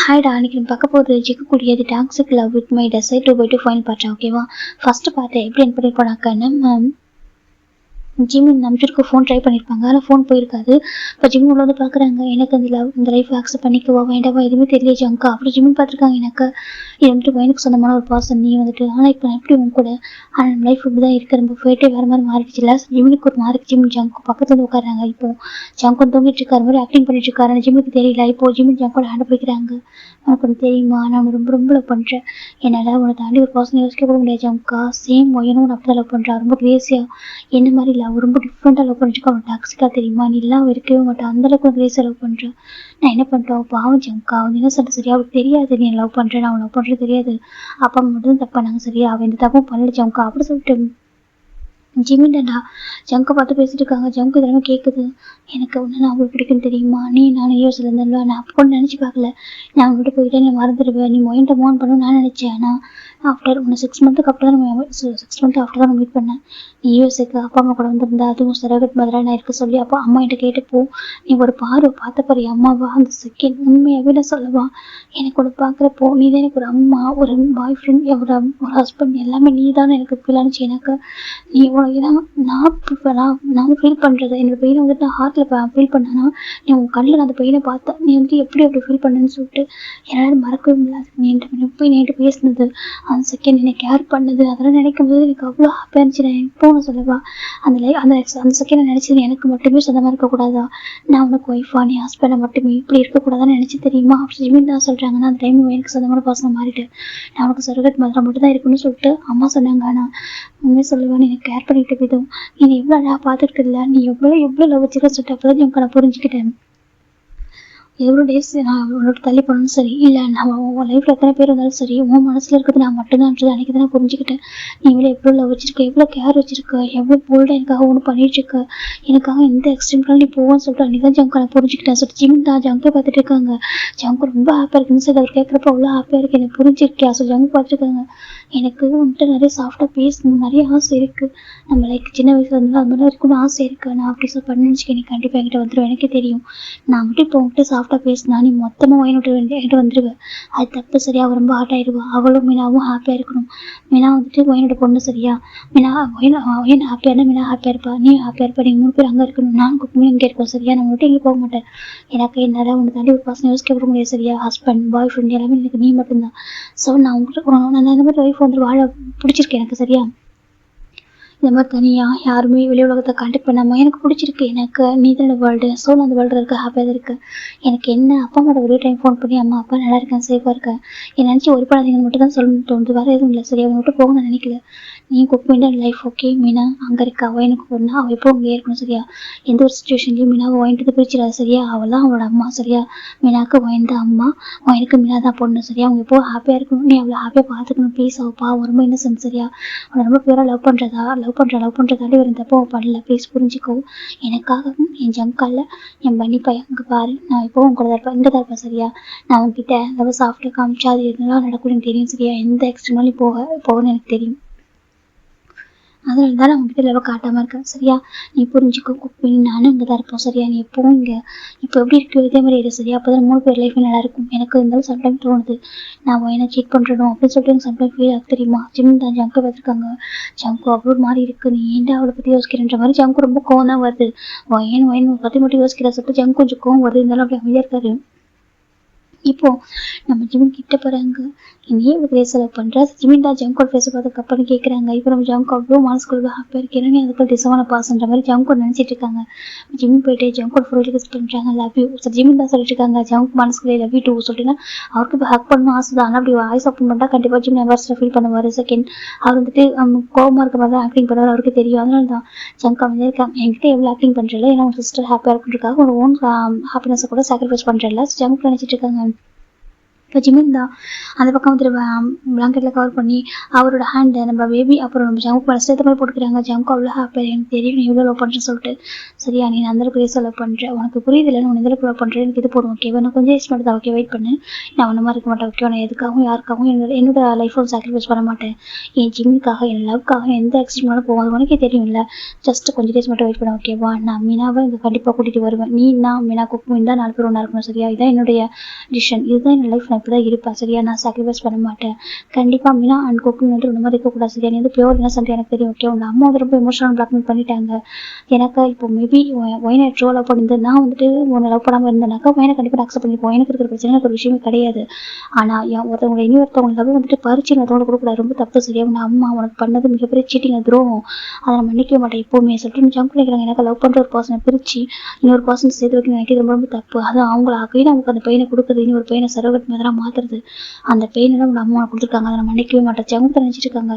ஹாய்டா, அன்னைக்கு நம்ம பார்க்க போகிறது ஜிக்கக்கூடியது toxic love with my decide to by to final part. ஓகேவா? ஃபர்ஸ்ட் பார்த்து எப்படி என்ன பண்ணிருப்போனாக்கா, நம்ம ஜிம்மி நம்பிச்சிருக்கு ஃபோன் ட்ரை பண்ணியிருப்பாங்க, ஆனால் ஃபோன் போயிருக்காது. இப்போ ஜிம்மி உள்ள வந்து பார்க்குறாங்க, எனக்கு இந்த லைஃப் அக்செப்ட் பண்ணிக்குவா வேண்டாவா எதுவுமே தெரியல ஜங்கா. அப்படி ஜிம்மி பார்த்துருக்காங்க, எனக்கு இது வந்துட்டு எனக்கு சொந்தமான ஒரு பர்சன் நீ வந்துட்டு, ஆனால் இப்போ நான் எப்படி உங்க கூட, ஆனால் நம்ம லைஃப் இப்படி தான் இருக்குது, நம்ம ஃபேட்டே வேறு மாதிரி மாறிடுச்சு இல்லை. ஜிம்மிக்கு ஒரு மாறி ஜிம்மி ஜங்கு பக்கத்தில் வந்து உட்காராங்க. இப்போ ஜங்கு தூங்கிட்டு இருக்காரு மாதிரி ஆக்டிங் பண்ணிட்டு இருக்காரு, ஆனால் ஜிம்மிக்கு தெரியல. இப்போ ஜிம்மி ஜங்கோட ஹேண்ட் பிடிக்கிறாங்க. உனக்கு ஒன்று தெரியுமா, நான் உன்னை ரொம்ப ரொம்ப லவ் பண்ணுறேன், என்னால் உன்னை தாண்டி ஒரு பர்சன் யோசிக்க கூட முடியாது ஜங்கா. சேம் ஒயனும் உன்னை அப்படி தான் லவ் பண்ணுறா, ரொம்ப கிரேசியாக என்ன மாதிரி இல்லை, ரொம்ப டிஃப்ரெண்ட்டாக லவ் பண்ணிருக்கா. அவன் டாக்ஸிக்காக தெரியுமா, நீ எல்லாம் இருக்கவே மாட்டான், அந்தளவுக்கு கிரேஸாக லவ் பண்ணுறேன். நான் என்ன பண்ணுறோம் பாவம் ஜங்கா, அவன் என்ன சொல்லிட்டு சரியா அவளுக்கு தெரியாது நீ லவ் பண்ணுறேன், அவன் லவ் பண்ணுறது தெரியாது, அப்பா அம்மா மட்டும் தான் தப்பு பண்ணாங்க சரியா, அவன் இந்த தப்பும் பண்ணல ஜங்கா அப்படி சொல்லிட்டு ஜிமின்டா ஜங்கை பார்த்து பேசிட்டு இருக்காங்க. ஜங்கு இதெல்லாமே கேட்குது. எனக்கு ஒன்று நான் அவங்களுக்கு பிடிக்குன்னு தெரியுமா, நீ நானும் யூஎஸ்ல இருந்தேன்ல, நான் அப்போ கூட நினச்சி பார்க்கல, நான் அவங்கள்ட்ட போயிட்டே நான் மறந்துடுவேன், நீ மொயின்ட்ட மூவ் பண்ணணும்னு நான் நினச்சேன். ஆனால் ஆஃப்டர் ஒன்று 6 மந்த்துக்கு அப்புறம் தான் நம்ம 6 மந்த் ஆஃப்டர் தான் மீட் பண்ணேன். நீ யூஎஸ்ஏக்கு அப்பா அம்மா கூட வந்திருந்தா, அதுவும் சரகட் மாதிரி நான் இருக்க சொல்லி அப்போ அம்மா என்கிட்ட கேட்டுப்போ, நீ ஒரு பார்வை பார்த்த பாரு அம்மாவா, அந்த செகண்ட் உண்மையாகவே நான் சொல்லவா, எனக்கு ஒன்று பார்க்குறப்போ நீ தான் எனக்கு ஒரு அம்மா, ஒரு பாய் ஃப்ரெண்ட், ஒரு ஹஸ்பண்ட், எல்லாமே நீ தானே எனக்கு ஃபீல் ஆனிச்சு. எனக்கு நீ உனக்கு நான் ஃபீல் பண்ணுறது என்னோட பெயினை வந்துட்டு நான் ஹார்ட்டில் ஃபீல் பண்ணேன்னா, நீ உன் கண்ணில் நான் அந்த பெயினை பார்த்தேன், நீ வந்துட்டு எப்படி அப்படி ஃபீல் பண்ணுன்னு சொல்லிட்டு என்னால் மறக்கவே முடியாது. நீ என்கிட்ட பேசினது, அந்த செகண்ட் என்னை கேர் பண்ணது, அதெல்லாம் நினைக்கும் போது எனக்கு அவ்வளோ ஹாப்பியாக இருந்துச்சு. நான் எப்போ நான் சொல்லவா, அந்த செகண்ட் நினச்சது எனக்கு மட்டுமே சொந்தமாக இருக்கக்கூடாதா, நான் உனக்கு ஒய்ஃபா நீ ஹஸ்பண்டை மட்டுமே இப்படி இருக்கக்கூடாதான்னு நினச்சி தெரியுமா. அப்படி ஜிமின் தான் சொல்கிறாங்கன்னா, அந்த டைம் எனக்கு சொந்தமான பர்சனாக மாறிட்டு நான் உனக்கு சர்வகட் மாதிரி மட்டும் தான் இருக்குன்னு சொல்லிட்டு அம்மா சொன்னாங்க. ஆனால் உண்மையை சொல்லுவான்னு எனக்கு கேர் பண்ணிட்டு விதம், நீ எவ்வளோ அழகாக பார்த்துட்டு இல்லை, நீ எவ்வளோ லவ் வச்சுருக்க சொல்லிட்டு அப்போ தான் நான் புரிஞ்சுக்கிட்டேன். எவ்வளோ டேஸ் நான் உன்னோட தள்ளி போனாலும் சரி, இல்லை நம்ம உன் லைஃப்பில் எத்தனை பேர் இருந்தாலும் சரி, உன் மனசில் இருக்கிறது நான் மட்டும்தான்றது அன்றைக்கி தான் நான் புரிஞ்சுக்கிட்டேன். நீ எவ்வளோ லவ் வச்சிருக்க, எவ்வளோ கேர் வச்சிருக்க, எவ்வளோ போல்டாக எனக்காக ஒன்று பண்ணிட்டுருக்க, எனக்காக எந்த எக்ஸ்ட்ரீம்லாம் நீ போவோன்னு சொல்லிட்டு அன்றைக்கி தான் ஜங்கு நான் புரிஞ்சுக்கிட்டேன். சொல்லிட்டு ஜிமின் தான் ஜங்கை பார்த்துட்டு இருக்காங்க. ஜங்கு ரொம்ப ஹாப்பியாக இருக்குன்னு சொல்லி அவர் கேட்குறப்ப அவ்வளோ ஹாப்பியாக இருக்குது, எனக்கு புரிஞ்சிருக்கியா சொல்லி ஜங்கு பார்த்துருக்காங்க. எனக்கு வந்துட்டு நிறைய சாஃப்டாக பேசணும், நிறைய ஆசை இருக்குது, நம்ம லைக் சின்ன வயசுல இருந்தாலும் அது மாதிரிலாம் இருக்கணும்னு ஆசை இருக்குது. நான் அப்படி சொல்லி பண்ணிச்சுக்க நீ கண்டிப்பாக என்கிட்ட வந்துடுவேன், எனக்கே தெரியும். நான் மட்டும் இப்போ உங்கள்கிட்ட சாஃப்டாக பேசினா நீ மொத்தமாக ஒயின்ட்டு என்கிட்ட வந்துடுவேன், அது தப்பு சரியா, அவள் ரொம்ப ஹார்ட் ஆகிடுவா, அவளும் மீனாவும் ஹாப்பியாக இருக்கணும். மீனா வந்துட்டு ஒயினோட பொண்ணு சரியா, ஒயின் ஹாப்பியாக இருந்தால் மீனா ஹாப்பியாக இருப்பா, நீ ஹாப்பியாக இருப்பா, நீங்கள் 3 பேர் அங்கே இருக்கணும், நான் குக்குமே இங்கே இருக்கோம் சரியா, நான் மட்டும் எங்கேயும் போக மாட்டேன். எனக்கு என்னால் உன்னை தாண்டி ஒரு பர்சன் யோசிக்க விட முடியாது சரியா, ஹஸ்பண்ட் பாய் ஃப்ரெண்ட் எல்லாமே எனக்கு நீ மட்டும்தான். ஸோ நான் உங்களுக்கு நான் இந்த மாதிரி ஒய்ஃப் வந்து வாழ பிடிச்சிருக்கேன் எனக்கு சரியா, இந்த மாதிரி தனியாக யாருமே வெளி உலகத்தை கான்டாக்ட் பண்ணாமல் எனக்கு பிடிச்சிருக்கு, எனக்கு நீ தான் வேர்ல்டு. ஸோ நான் அந்த வேர்ல்டு இருக்க ஹாப்பியாக தான் இருக்கேன். எனக்கு என்ன அப்பா அம்மாவோட ஒரே டைம் ஃபோன் பண்ணி அம்மா அப்பா நல்லா இருக்கேன் சேஃபாக இருக்கேன் என்னை நினச்சி ஒரு படாதீங்கன்னு மட்டும் தான் சொல்லணும்னு தோணுது, வேறு எதுவும் இல்லை சரியா. அவனை விட்டு போக நான் நினைக்கல. நீ குக்மீண்டா லைஃப் ஓகே, மீனா அங்கே இருக்கா, ஒயனுக்கு பொண்ணா, அவள் எப்போ அங்கே இருக்கணும் சரியா, எந்த ஒரு சுச்சுவேஷன்லையும் மீனாவை ஒயின்ட்டு பிரிச்சிடாது சரியா, அவள் தான் அவளோட அம்மா சரியா, மீனாவுக்கு ஒயின் தான் அம்மா, ஒயனுக்கு மீனா தான் பொண்ணு சரியா. அவங்க எப்போ ஹாப்பியாக இருக்கணும், நீ அவ்வளோ ஹாப்பியாக பார்த்துக்கணும் ப்ளீஸ். அவள் பாவம் ரொம்ப இன்னசென்ட் சரியா, அவனை ரொம்ப பியூராக லவ் பண்ணுறதாண்டி ஒரு தப்போ அவள் பண்ணல ப்ளீஸ் புரிஞ்சுக்கோ. எனக்காக என் ஜங்கால என் பண்ணி பையன் அங்கே பாரு, நான் எப்போ உங்க கூட தரப்பேன் இங்கே தரப்பேன் சரியா, நான் உங்ககிட்ட ரொம்ப சாஃப்டாக காமிச்சா அது எதுனாலும் நடக்கும் எனக்கு தெரியும் சரியா, எந்த எக்ஸ்ட்ரீம்னாலும் போகணும்னு எனக்கு தெரியும், அதனால தான் நான் உங்ககிட்ட லவ் காட்டாமல் இருக்கேன் சரியா. நீ புரிஞ்சுக்கோ குப்பின், நானும் இங்கே தான் இருப்போம் சரியா, நீ எப்பவும் இங்கே இப்போ எப்படி இருக்கோ இதே மாதிரி இரு சரியா, அப்போ தான் 3 பேர் லைஃப் நல்லா இருக்கும். எனக்கு இருந்தாலும் சம்டைம் தோணுது நான் என்ன சீட் பண்ணுறோம் அப்படின்னு சொல்லிட்டு எனக்கு சம்டைம் ஃபீல் ஆகுது தெரியுமா. ஜிம் தான் ஜங்கு பார்த்துருக்காங்க, ஜங்கு அவ்வளோ மாதிரி இருக்குது, நீ ஏன்டா அவளை பற்றி யோசிக்கிறன்ற மாதிரி ஜங்கு ரொம்ப கோவம் தான் வருது. ஒயன் பற்றி மட்டும் யோசிக்கிறா சொல்லிட்டு ஜங்கு கொஞ்சம் கோவம் வருது, இருந்தாலும் அப்படி அமைதியாக இருக்காரு. இப்போ நம்ம ஜிமின் கிட்ட போறாங்க, நீ இவ்வளோ கிரேஸ் லவ் பண்ற, ஜிமின் தான் ஜங்கோட ஃபேஸ் பார்த்துக்கு அப்புறம் கேட்குறாங்க. இப்போ நம்ம ஜங்கு அவ்வளோ மனசுக்குள்ள ஹாப்பியாக இருக்கு, ஏன்னா அதுக்கு டிசமான பாஸ்ன்ற மாதிரி ஜங்கு நினச்சிட்டு இருக்காங்க. ஜிமின் போயிட்டு ஜங்கோட ஃபோட்டோ கிஸ் பண்ணுறாங்க, லவ் யூ. ஜிமின் தான் சொல்லிட்டு இருக்காங்க ஜங்கு மனசுக்குள்ளே லவ் யூ டூ சொல்லிட்டுனா அவருக்கு இப்போ ஹக் பண்ணணும் ஆசை தான், ஆனால் அப்படி வாய்ஸ் ஓப்பன் பண்ணிட்டா கண்டிப்பாக ஜிமின் எவர்ஸ்ல ஃபீல் பண்ணுவார். செகண்ட் அவர் வந்துட்டு கோவமாக இருக்க மாதிரி தான் ஆக்டிங் பண்ணுவார், அவருக்கு தெரியும். அதனால தான் ஜங்கு அமைதியாக இருக்காங்க. என்கிட்ட எவ்வளோ ஆக்டிங் பண்ணுறல, ஏன்னா உங்கள் சிஸ்டர் ஹாப்பியாக இருக்குன்றதுக்காக ஒரு ஓன் ஹாப்பினஸை கூட சாக்ரிஃபைஸ் பண்ணுறல ஜங்கு நினச்சிட்டு இருக்காங்க. இப்போ ஜிமின் தான் அந்த பக்கம் வந்துட்டு பிளாங்கெட்டில் கவர் பண்ணி அவரோட ஹேண்டை நம்ம பேபி அப்புறம் நம்ம ஜங்கு மேலே சேர்த்த மாதிரி போட்டுக்கிறாங்க. ஜங்கு அவ்வளோ ஹாப்பியாக எனக்கு தெரியும் நீ எவ்வளோ லவ் பண்ணுறேன்னு சொல்லிட்டு சரியா, நீ அந்த பேச லவ் பண்ணுறேன், உனக்கு புரியுது இல்லை, நான் எந்த லவ் பண்ணுறேன், எனக்கு இது போதும் ஓகேவா, நான் கொஞ்சம் ஏஜ் மட்டும் தான் ஓகே, வெயிட் பண்ணு, நான் ஒன்று மாதிரி இருக்க மாட்டேன் ஓகே, நான் எதுக்காகவும் யாருக்காகவும் என்னோட லைஃப்பை சாக்ரிஃபைஸ் பண்ண மாட்டேன், என் ஜிம்முக்காக என் லவ்க்காக எந்த எக்ஸ்ட்ரீம்னாலும் போகும், உனக்கே தெரியும் இல்லை, ஜஸ்ட் கொஞ்சம் டேஸ் மட்டும் வெயிட் பண்ண ஓகேவா, நான் மீனாவை இங்கே கண்டிப்பாக கூட்டிகிட்டு வருவேன், நீ நான் மீனா குக்மீன் தான் 4 பேர் ஒன்றா இருக்கணும் சரியா, இதுதான் என்னுடைய டிசிஷன், இதுதான் என் லைஃப் நான் இப்படிதான் இருப்பேன் சரியா, நான் சாக்ரிஃபைஸ் பண்ண மாட்டேன் கண்டிப்பா மீனா அண்ட் குக்கிங் வந்து இந்த மாதிரி இருக்கக்கூடாது சரியா, நீ வந்து பியூர் இன்னசென்ட் எனக்கு தெரியும் ஓகே, உங்க அம்மா வந்து ரொம்ப எமோஷனல் பிளாக்மெயில் பண்ணிட்டாங்க எனக்கு. இப்போ மேபி ஒயினை ட்ரோ லவ் பண்ணிருந்து நான் வந்துட்டு உன்னை லவ் பண்ணாமல் இருந்தேனாக்கா ஒயினை கண்டிப்பாக அக்செப்ட் பண்ணிப்போம், எனக்கு இருக்கிற பிரச்சனை எனக்கு ஒரு விஷயமே கிடையாது. ஆனால் ஒருத்தவங்களை இனி ஒருத்தவங்க லவ் வந்துட்டு பறிச்சு ஒருத்தவங்களை கொடுக்கூடாது, ரொம்ப தப்பு சரியா, உன் அம்மா உனக்கு பண்ணது மிகப்பெரிய சீட்டிங் துரோகம், அதை நான் மன்னிக்க மாட்டேன் எப்போவுமே சொல்லிட்டு ஜம்ப் பண்ணிக்கிறாங்க. எனக்கு லவ் பண்ணுற ஒரு பர்சனை பிரிச்சு இன்னொரு பர்சன் சேர்த்து வைக்க நினைக்கிறது ரொம்ப ரொம்ப தப்பு. அது அவங்கள அகையும் நமக்கு அந்த பையனை கொடுக்குறது, இன்னொரு பையனை சர்வகட் மாதிரி மாற்றுறது, அந்த பெயினெல்லாம் உங்க அம்மா கொடுத்துருக்காங்க, அதை நான் மன்னிக்கவே மாட்டேன். ஜம்ப் நினைச்சிட்டு இருக்காங்க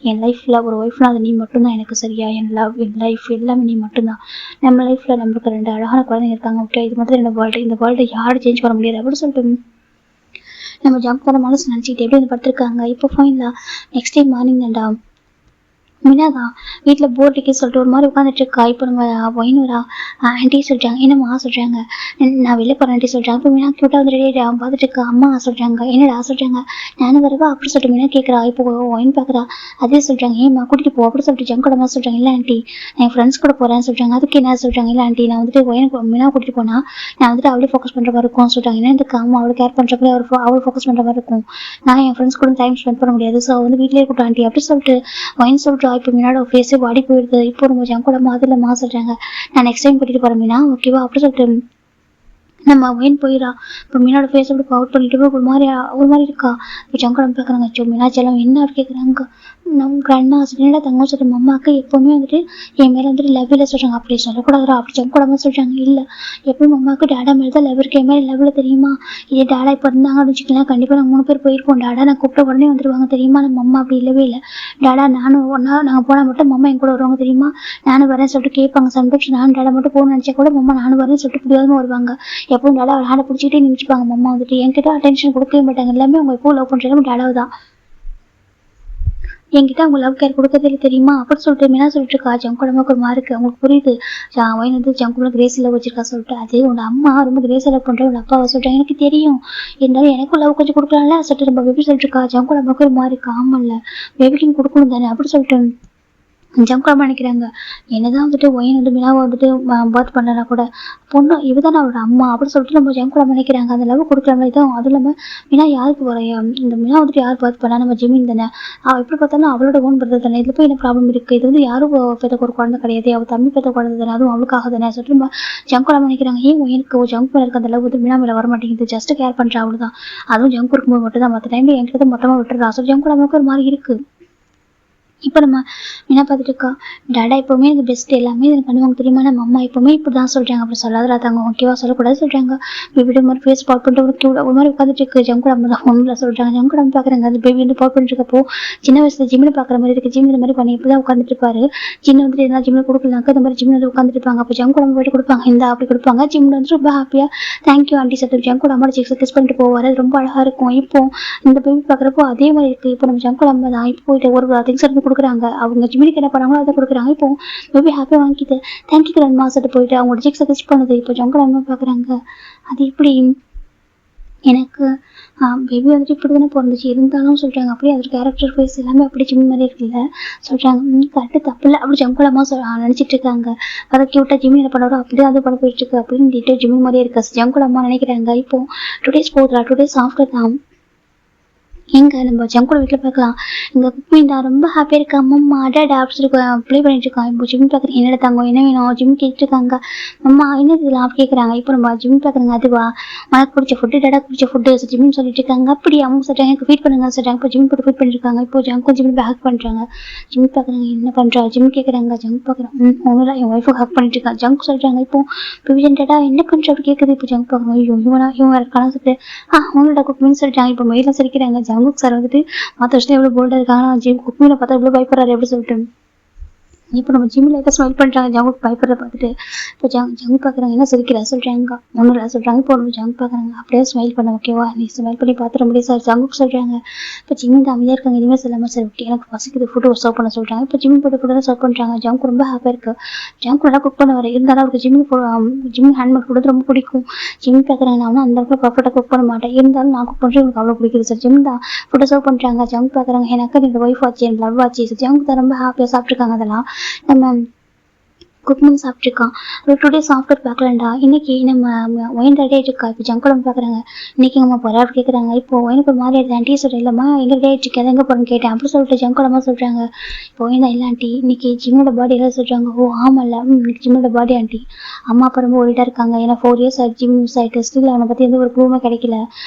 என் லைஃப்ல ஒரு ஒய்ஃப்னா அது நீ மட்டும்தான் எனக்கு சரியா, என் லவ் என் லைஃப் எல்லாமே நீ மட்டும்தான். நம்ம லைஃப்ல நம்மளுக்கு 2 அழகான குழந்தைங்க இருக்காங்க ஓகே, இது மட்டும் என்னோட வேர்ல்டு, இந்த வேர்ல்டை யாரும் சேஞ்ச் பண்ண முடியாது அப்படின்னு சொல்லிட்டு நம்ம ஜம்ப் பண்ண மனசு நினச்சிக்கிட்டு எப்படி வந்து படுத்திருக்காங்க. இப்போ ஃபைனலா நெக்ஸ்ட் டே மார்னிங் தான்டா மீனாதான் வீட்டில் போர் அடிக்க சொல்லிட்டு ஒரு மாதிரி உட்காந்துட்டு இருக்கா. இப்போ நம்ம ஒயினூரா ஆண்டி சொல்கிறாங்க, என்னம்மா சொல்கிறாங்க, நான் வெளில போகிறேன் ஆண்டி சொல்கிறாங்க. இப்போ மீனா க்யூட்டாக வந்து ரெடி பார்த்துட்டு இருக்கா. அம்மா சொல்கிறாங்க, என்னடா சொல்கிறாங்க, நானும் வரவா அப்படி சொல்லிட்டு மீனா கேட்குறா. இப்போ ஒயின் பார்க்குறா, அதே சொல்கிறாங்க, ஏம்மா கூட்டிகிட்டு போ அப்படி சொல்லிட்டு ஜங்கோடமா சொல்கிறாங்க. இல்லை ஆண்டி என் ஃப்ரெண்ட்ஸ் கூட போகிறேன்னு சொல்கிறாங்க. அதுக்கு என்ன சொல்கிறாங்க, இல்லை ஆண்டி நான் வந்துட்டு ஒயினுக்கு மீனா கூட்டிகிட்டு போனால் நான் வந்துட்டு அவளே ஃபோக்கஸ் பண்ணுற மாதிரி இருக்கும் சொல்கிறாங்க. ஏன்னா இதுக்கு அம்மா அவளை கேர் பண்ணுறப்ப அவள் ஃபோக்கஸ் பண்ணுற மாதிரி இருக்கும், நான் என் ஃப்ரெண்ட்ஸ் கூட டைம் ஸ்பெண்ட் பண்ண முடியாது, ஸோ வந்து வீட்டிலே இருக்கட்டும் ஆண்டி அப்படி சொல்லிட்டு ஒயின் சொல்கிறா. இப்போ மீனோட ஃபேஸே வாடி போயிடுது. இப்போ நம்ம ஜங்கோடமா அதில் சொல்கிறாங்க, நான் நெக்ஸ்ட் டைம் கூட்டிகிட்டு போகிறேன் மீனா ஓகேவா அப்படி சொல்லிட்டு நம்ம ஒயின் போயிடா. இப்போ மீனோட ஃபேஸ் அப்படி அவுட் பண்ணிட்டு ஒரு மாதிரி இருக்கா. இப்போ ஜங்கோடம் பார்க்குறாங்க, சோ மீனா செல்லம் என்ன அப்படி கேட்குறாங்க. நம்ம கிராண்ட்மா என்னடா தங்கம் சொல்கிறேன், அம்மாவுக்கு எப்போவுமே வந்துட்டு என் மேலே வந்துட்டு லவ் இல்லை சொல்கிறாங்க. அப்படி சொல்லக்கூடாதுரா அப்படி ஜங்கோடமா சொல்கிறாங்க. இல்லை எப்பவும் அம்மாவுக்கு டேடா மேலே தான் லவ் இருக்கு, என் மேலே லவ்வில் தெரியுமா, இதே டேடா இப்போ இருந்தாங்கன்னு வச்சுக்கலாம் கண்டிப்பாக நாங்கள் 3 பேர் போயிருக்கோம், டேடா நான் கூப்பிட்ட உடனே வந்துடுவாங்க தெரியுமா, நம்ம அம்மா அப்படி இல்லவே இல்லை, டேடா நானும் ஒன்றா நாங்கள் போனால் மட்டும் அம்மா என் கூட வருவாங்க தெரியுமா, நானும் வரேன்னு சொல்லிட்டு கேட்பாங்க. சம்டைம்ஸ் நானும் டேடா மட்டும் போகணும்னு நினச்சா கூட அம்மா நானும் வரேன்னு சொல்லிட்டு பிடிவாதமாக வருவாங்க. எப்பவும் டேடா அவள் ஹேண்டை பிடிச்சிக்கிட்டே நினச்சிப்பாங்க. அம்மா வந்துட்டு என்கிட்ட அட்டென்ஷன் கொடுக்கவே மாட்டாங்க, எல்லாமே அவங்க எப்போ லவ் பண்ணுறாங்க டேடாவை தான், என்கிட்ட அவங்க லவ் கேர் கொடுக்கறதே தெரியுமா அப்படி சொல்லிட்டு மீனா சொல்லிட்டு இருக்கா. ஜங்கோடமாக்கு ஒரு மாதிரி இருக்கு, அவங்களுக்கு புரியுது ஒயின் வந்து ஜங்கோட கிரேஸ் லவ் வச்சிருக்கா சொல்லிட்டு. அதே உங்க அம்மா ரொம்ப கிரேஸ் லவ் பண்ற உங்க அப்பாவை சொல்லிட்டாங்க, எனக்கு தெரியும் இருந்தாலும் எனக்கும் லவ் கொஞ்சம் கொடுக்கலாம்ல சொல்லிட்டு நம்ம பேபி சொல்லிட்டு இருக்கா. ஜங்கோடமாக்கு ஒரு மாதிரி இருக்கு, ஆமாம்ல பேபிக்கு கொடுக்கணும் தானே அப்படி சொல்லிட்டு ஜம்காமா நினைக்கிறாங்க. என்னதான் வந்துட்டு ஒயின் வந்து மினாவை வந்துட்டு பர்த் பண்ணனா கூட பொண்ணு இவதானே அவரோட அம்மா அப்படி சொல்லிட்டு நம்ம ஜம்காமா நினைக்கிறாங்க. அந்த லவ் கொடுக்குறாங்க இதான். அதுவும் இல்லாமல் மினா யாருக்கு வரையா, இந்த மினா வந்துட்டு யார் பர்த் பண்ணா, நம்ம ஜிமின் தானே, அவள் எப்படி பார்த்தாலும் அவளோட ஓன் பிரதர் தானே, இதில் போய் என்ன ப்ராப்ளம் இருக்குது, இது வந்து யாரும் பெற்ற ஒரு குழந்தை கிடையாது, அவள் தம்பி பெற்ற குழந்தை தானே, அதுவும் அவளுக்காக தானே சொல்லிட்டு நம்ம ஜம்காமா நினைக்கிறாங்க. ஏன் ஒயினுக்கு ஜங்க் மேலே இருக்க அந்த லவ் வந்து மினா மேலே வர மாட்டேங்குது, ஜஸ்ட் கேர் பண்ணுறா அவ்வளோதான், அதுவும் ஜங்க் இருக்கும்போது மட்டும் தான், மற்ற டைமில் என்கிட்ட மொத்தமாக விட்டுறா சொல்லி ஜம்காமாவுக்கு ஒரு மாதிரி இருக்குது. இப்போ நம்ம என்ன பார்த்துட்டு இருக்கா, டேடா எப்போவுமே எனக்கு பெஸ்ட் எல்லாமே எனக்கு பண்ணுவாங்க தெரியுமா, நம்ம அம்மா எப்போவுமே இப்படி தான் சொல்கிறாங்க அப்படி சொல்லாதரா தாங்க ஓகேவா சொல்லக்கூடாது சொல்கிறாங்க. பேபி மாதிரி ஃபேஸ் பால் பண்ணிட்டு ஒரு க்யூட ஒரு மாதிரி உட்காந்துட்டு இருக்கு. ஜங்கூடம் தான் ஒன்றில் சொல்கிறாங்க. ஜங்கூடம் பார்க்குறாங்க அந்த பேபி வந்து பால் பண்ணிட்டு இருக்கப்போ சின்ன வயசுல ஜிம்மில் பார்க்குற மாதிரி இருக்குது. ஜிம் இந்த மாதிரி பண்ணி இப்படி தான் உட்காந்துட்டு இருப்பாரு. சின்ன வந்துட்டு எதனா ஜிம்மில் கொடுக்கலாங்க இந்த மாதிரி ஜிம்மில் வந்து உட்காந்துட்டு இருப்பாங்க. அப்போ ஜங்கூடம் போய்ட்டு கொடுப்பாங்க, இந்த அப்படி கொடுப்பாங்க. ஜிம்மில் வந்து ரொம்ப ஹாப்பியாக தேங்க்யூ ஆண்டி சத்து ஜங்கூட அம்மா கிஸ் பண்ணிட்டு போவார், அது ரொம்ப அழகாக இருக்கும். இப்போ இந்த பேபி பார்க்குறப்போ அதே மாதிரி இருக்குது. இப்போ நம்ம ஜங்கூடம் தான் இப்போ போயிட்டு ஒரு திங்ஸ் எடுத்து கொடுக்குறாங்க, அவங்க ஜிமினிக்கு என்ன பண்ணாங்களோ அதை கொடுக்குறாங்க. இப்போ பேபி ஹாப்பியாக வாங்கிட்டு தேங்க்யூ கிராண்ட்மா சொல்லிட்டு போயிட்டு அவங்களோட ஜிக்ஸை கிஸ் பண்ணுது. இப்போ ஜங்கூட அம்மா பார்க்குறாங்க, அது எப்படி எனக்கு பேபி வந்துட்டு இப்படி தானே பிறந்துச்சு இருந்தாலும் சொல்கிறாங்க, அப்படியே அதோட கேரக்டர் ஃபேஸ் எல்லாமே அப்படி ஜிம் மாதிரி இருக்குல்ல சொல்கிறாங்க. கரெக்டு தப்பு இல்லை அப்படி ஜங்கூடமாக நினச்சிட்டு இருக்காங்க. அதை கியூட்டாக ஜிம்மி என்ன பண்ணாரோ அப்படியே அது பண்ண போயிட்டு இருக்கு அப்படின்னு டீட்டெயில் ஜிம்மி மாதிரியே இருக்கா ஜங்கூடமாக நினைக்கிறாங்க. இப்போ 2 days போகுதுல 2 days ஆஃப்டர் தான் எங்க நம்ம ஜங்கூட வீட்டில் பார்க்கலாம். இங்கே குக்மிண்டா ரொம்ப ஹாப்பியாக இருக்கா. அம்மா டேடா அப்படி சொல்லி ப்ளே பண்ணிட்டு இருக்கான். இப்போ ஜிம் பார்க்குறேன், என்னடா தங்கம் என்ன வேணும் ஜிம் கேட்டுட்டு இருக்காங்க. அம்மா என்ன இதெல்லாம் அப்படி கேட்குறாங்க. இப்போ நம்ம ஜிம் பார்க்குறாங்க, அதுவா உனக்கு பிடிச்ச ஃபுட்டு டேடா பிடிச்ச ஃபுட்டு ஜிம்னு சொல்லிட்டு இருக்காங்க. அப்படி அவங்க சொல்கிறாங்க எனக்கு ஃபீட் பண்ணுங்க சொல்கிறாங்க. இப்போ ஜிம் போட்டு ஃபீட் பண்ணிருக்காங்க. இப்போ ஜங்கும் ஜிம் ஹேக் பண்ணுறாங்க. ஜிம் பார்க்குறாங்க, என்ன பண்ணுறா ஜிம் கேட்குறாங்க. ஜங்க் பார்க்குறேன் ஒன்றும் என் ஒய்ஃபுக்கு ஹேக் பண்ணிட்டு இருக்காங்க. ஜங்க் சொல்கிறாங்க. இப்போ பிவிஜன் டேடா என்ன பண்ணுற அப்படி கேட்குது. இப்போ ஜங்க் பார்க்குறோம், ஐயோ இவன் இருக்கான்னு சொல்லிட்டு உங்களோட குக்மின்னு சொல்லிட்டாங்க. இப்போ மெயிலில் சிரிக்கிறாங்க. ஜங்குக் சார் வந்துட்டு மற்ற வருஷம் எவ்வளோ போல்டாக இருக்காங்க, ஜிம் குக்மியில் பார்த்தா எவ்வளோ பயப்படுறாரு எப்படி சொல்லிட்டு இப்போ நம்ம ஜிம்மில் எதாவது ஸ்மைல் பண்ணுறாங்க. ஜங்கு பயப்படுறத பார்த்துட்டு இப்போ ஜங்கு பார்க்குறாங்க, என்ன சிரிக்கிறா சொல்கிறாங்க. ஒன்றும் இல்லை சொல்கிறாங்க. இப்போ நம்ம ஜங்கு பார்க்குறாங்க, அப்படியே ஸ்மைல் பண்ண ஓகேவா நீ ஸ்மைல் பண்ணி பார்த்துட முடியாது சார் ஜங்குக்கு சொல்கிறாங்க. இப்போ ஜிம்மி தான் அமைதியாக இருக்காங்க, எதுவுமே சொல்லாமல் சார் ஓகே எனக்கு பசிக்குது ஃபுட்டு சர்வ் பண்ண சொல்கிறாங்க. இப்போ ஜிம்மி போட்டு ஃபுட்டு சர்வ் பண்ணுறாங்க. ஜங்கு ரொம்ப ஹாப்பியாக இருக்குது. ஜங்கு நல்லா குக் பண்ண வர இருந்தாலும் அவருக்கு ஜிம்மி ஹேண்ட்மேட் ஃபுட்டு ரொம்ப பிடிக்கும். ஜிம்மி பார்க்குறாங்க, நான் அந்த அளவுக்கு பர்ஃபெக்டாக குக் பண்ண மாட்டேன், இருந்தாலும் நான் குக் பண்ணுறது எனக்கு அவ்வளோ பிடிக்குது சார். ஜிம்மி தான் ஃபுட்டை சர்வ் பண்ணுறாங்க. ஜங்கு பார்க்குறாங்க, எனக்கு என்னோட ஒய்ஃப் ஆச்சு எனக்கு லவ் ஆச்சு. ஜங்கு தான் ரொம்ப ஹாப்பியாக சாப்பிட்ருக்காங்க. அதெல்லாம் நம்ம குக்மின் சாப்பிட்ருக்கான். Today software பார்க்கலாம்டா. இன்னைக்கு நம்ம ஒயின் ரெடி ஆகிட்டு இப்போ ஜங்க் குழம்பு பார்க்குறாங்க. இன்னைக்கு நம்ம போகிறா கேட்குறாங்க. இப்போ ஒயினுக்கு ஒரு மாதிரி ஆகிடுது. ஆண்டி சொல்கிறேன் இல்லைம்மா எங்கே ரெடி ஆகிட்டு இருக்கேன் எங்கே போகிறேன்னு கேட்டேன். அப்படி சொல்லிட்டு ஜங்க் குழம்பா சொல்கிறாங்க. இப்போ ஒயின் தான் இல்லை ஆண்டி இன்னைக்கு ஜிம்மோட பாடி எல்லாம் சொல்கிறாங்க. ஓ ஆமாம்ல இன்னைக்கு ஜிம்மோட பாடி ஆண்டி. அம்மா அப்பா ரொம்ப ஓடிட்டா இருக்காங்க. ஏன்னா 4 years ஆகிடுச்சு ஜிம் மிஸ் ஆகிட்டு. ஸ்டில் அவனை பற்றி எந்த ஒரு ப்ரூவுமே கிடைக்கல.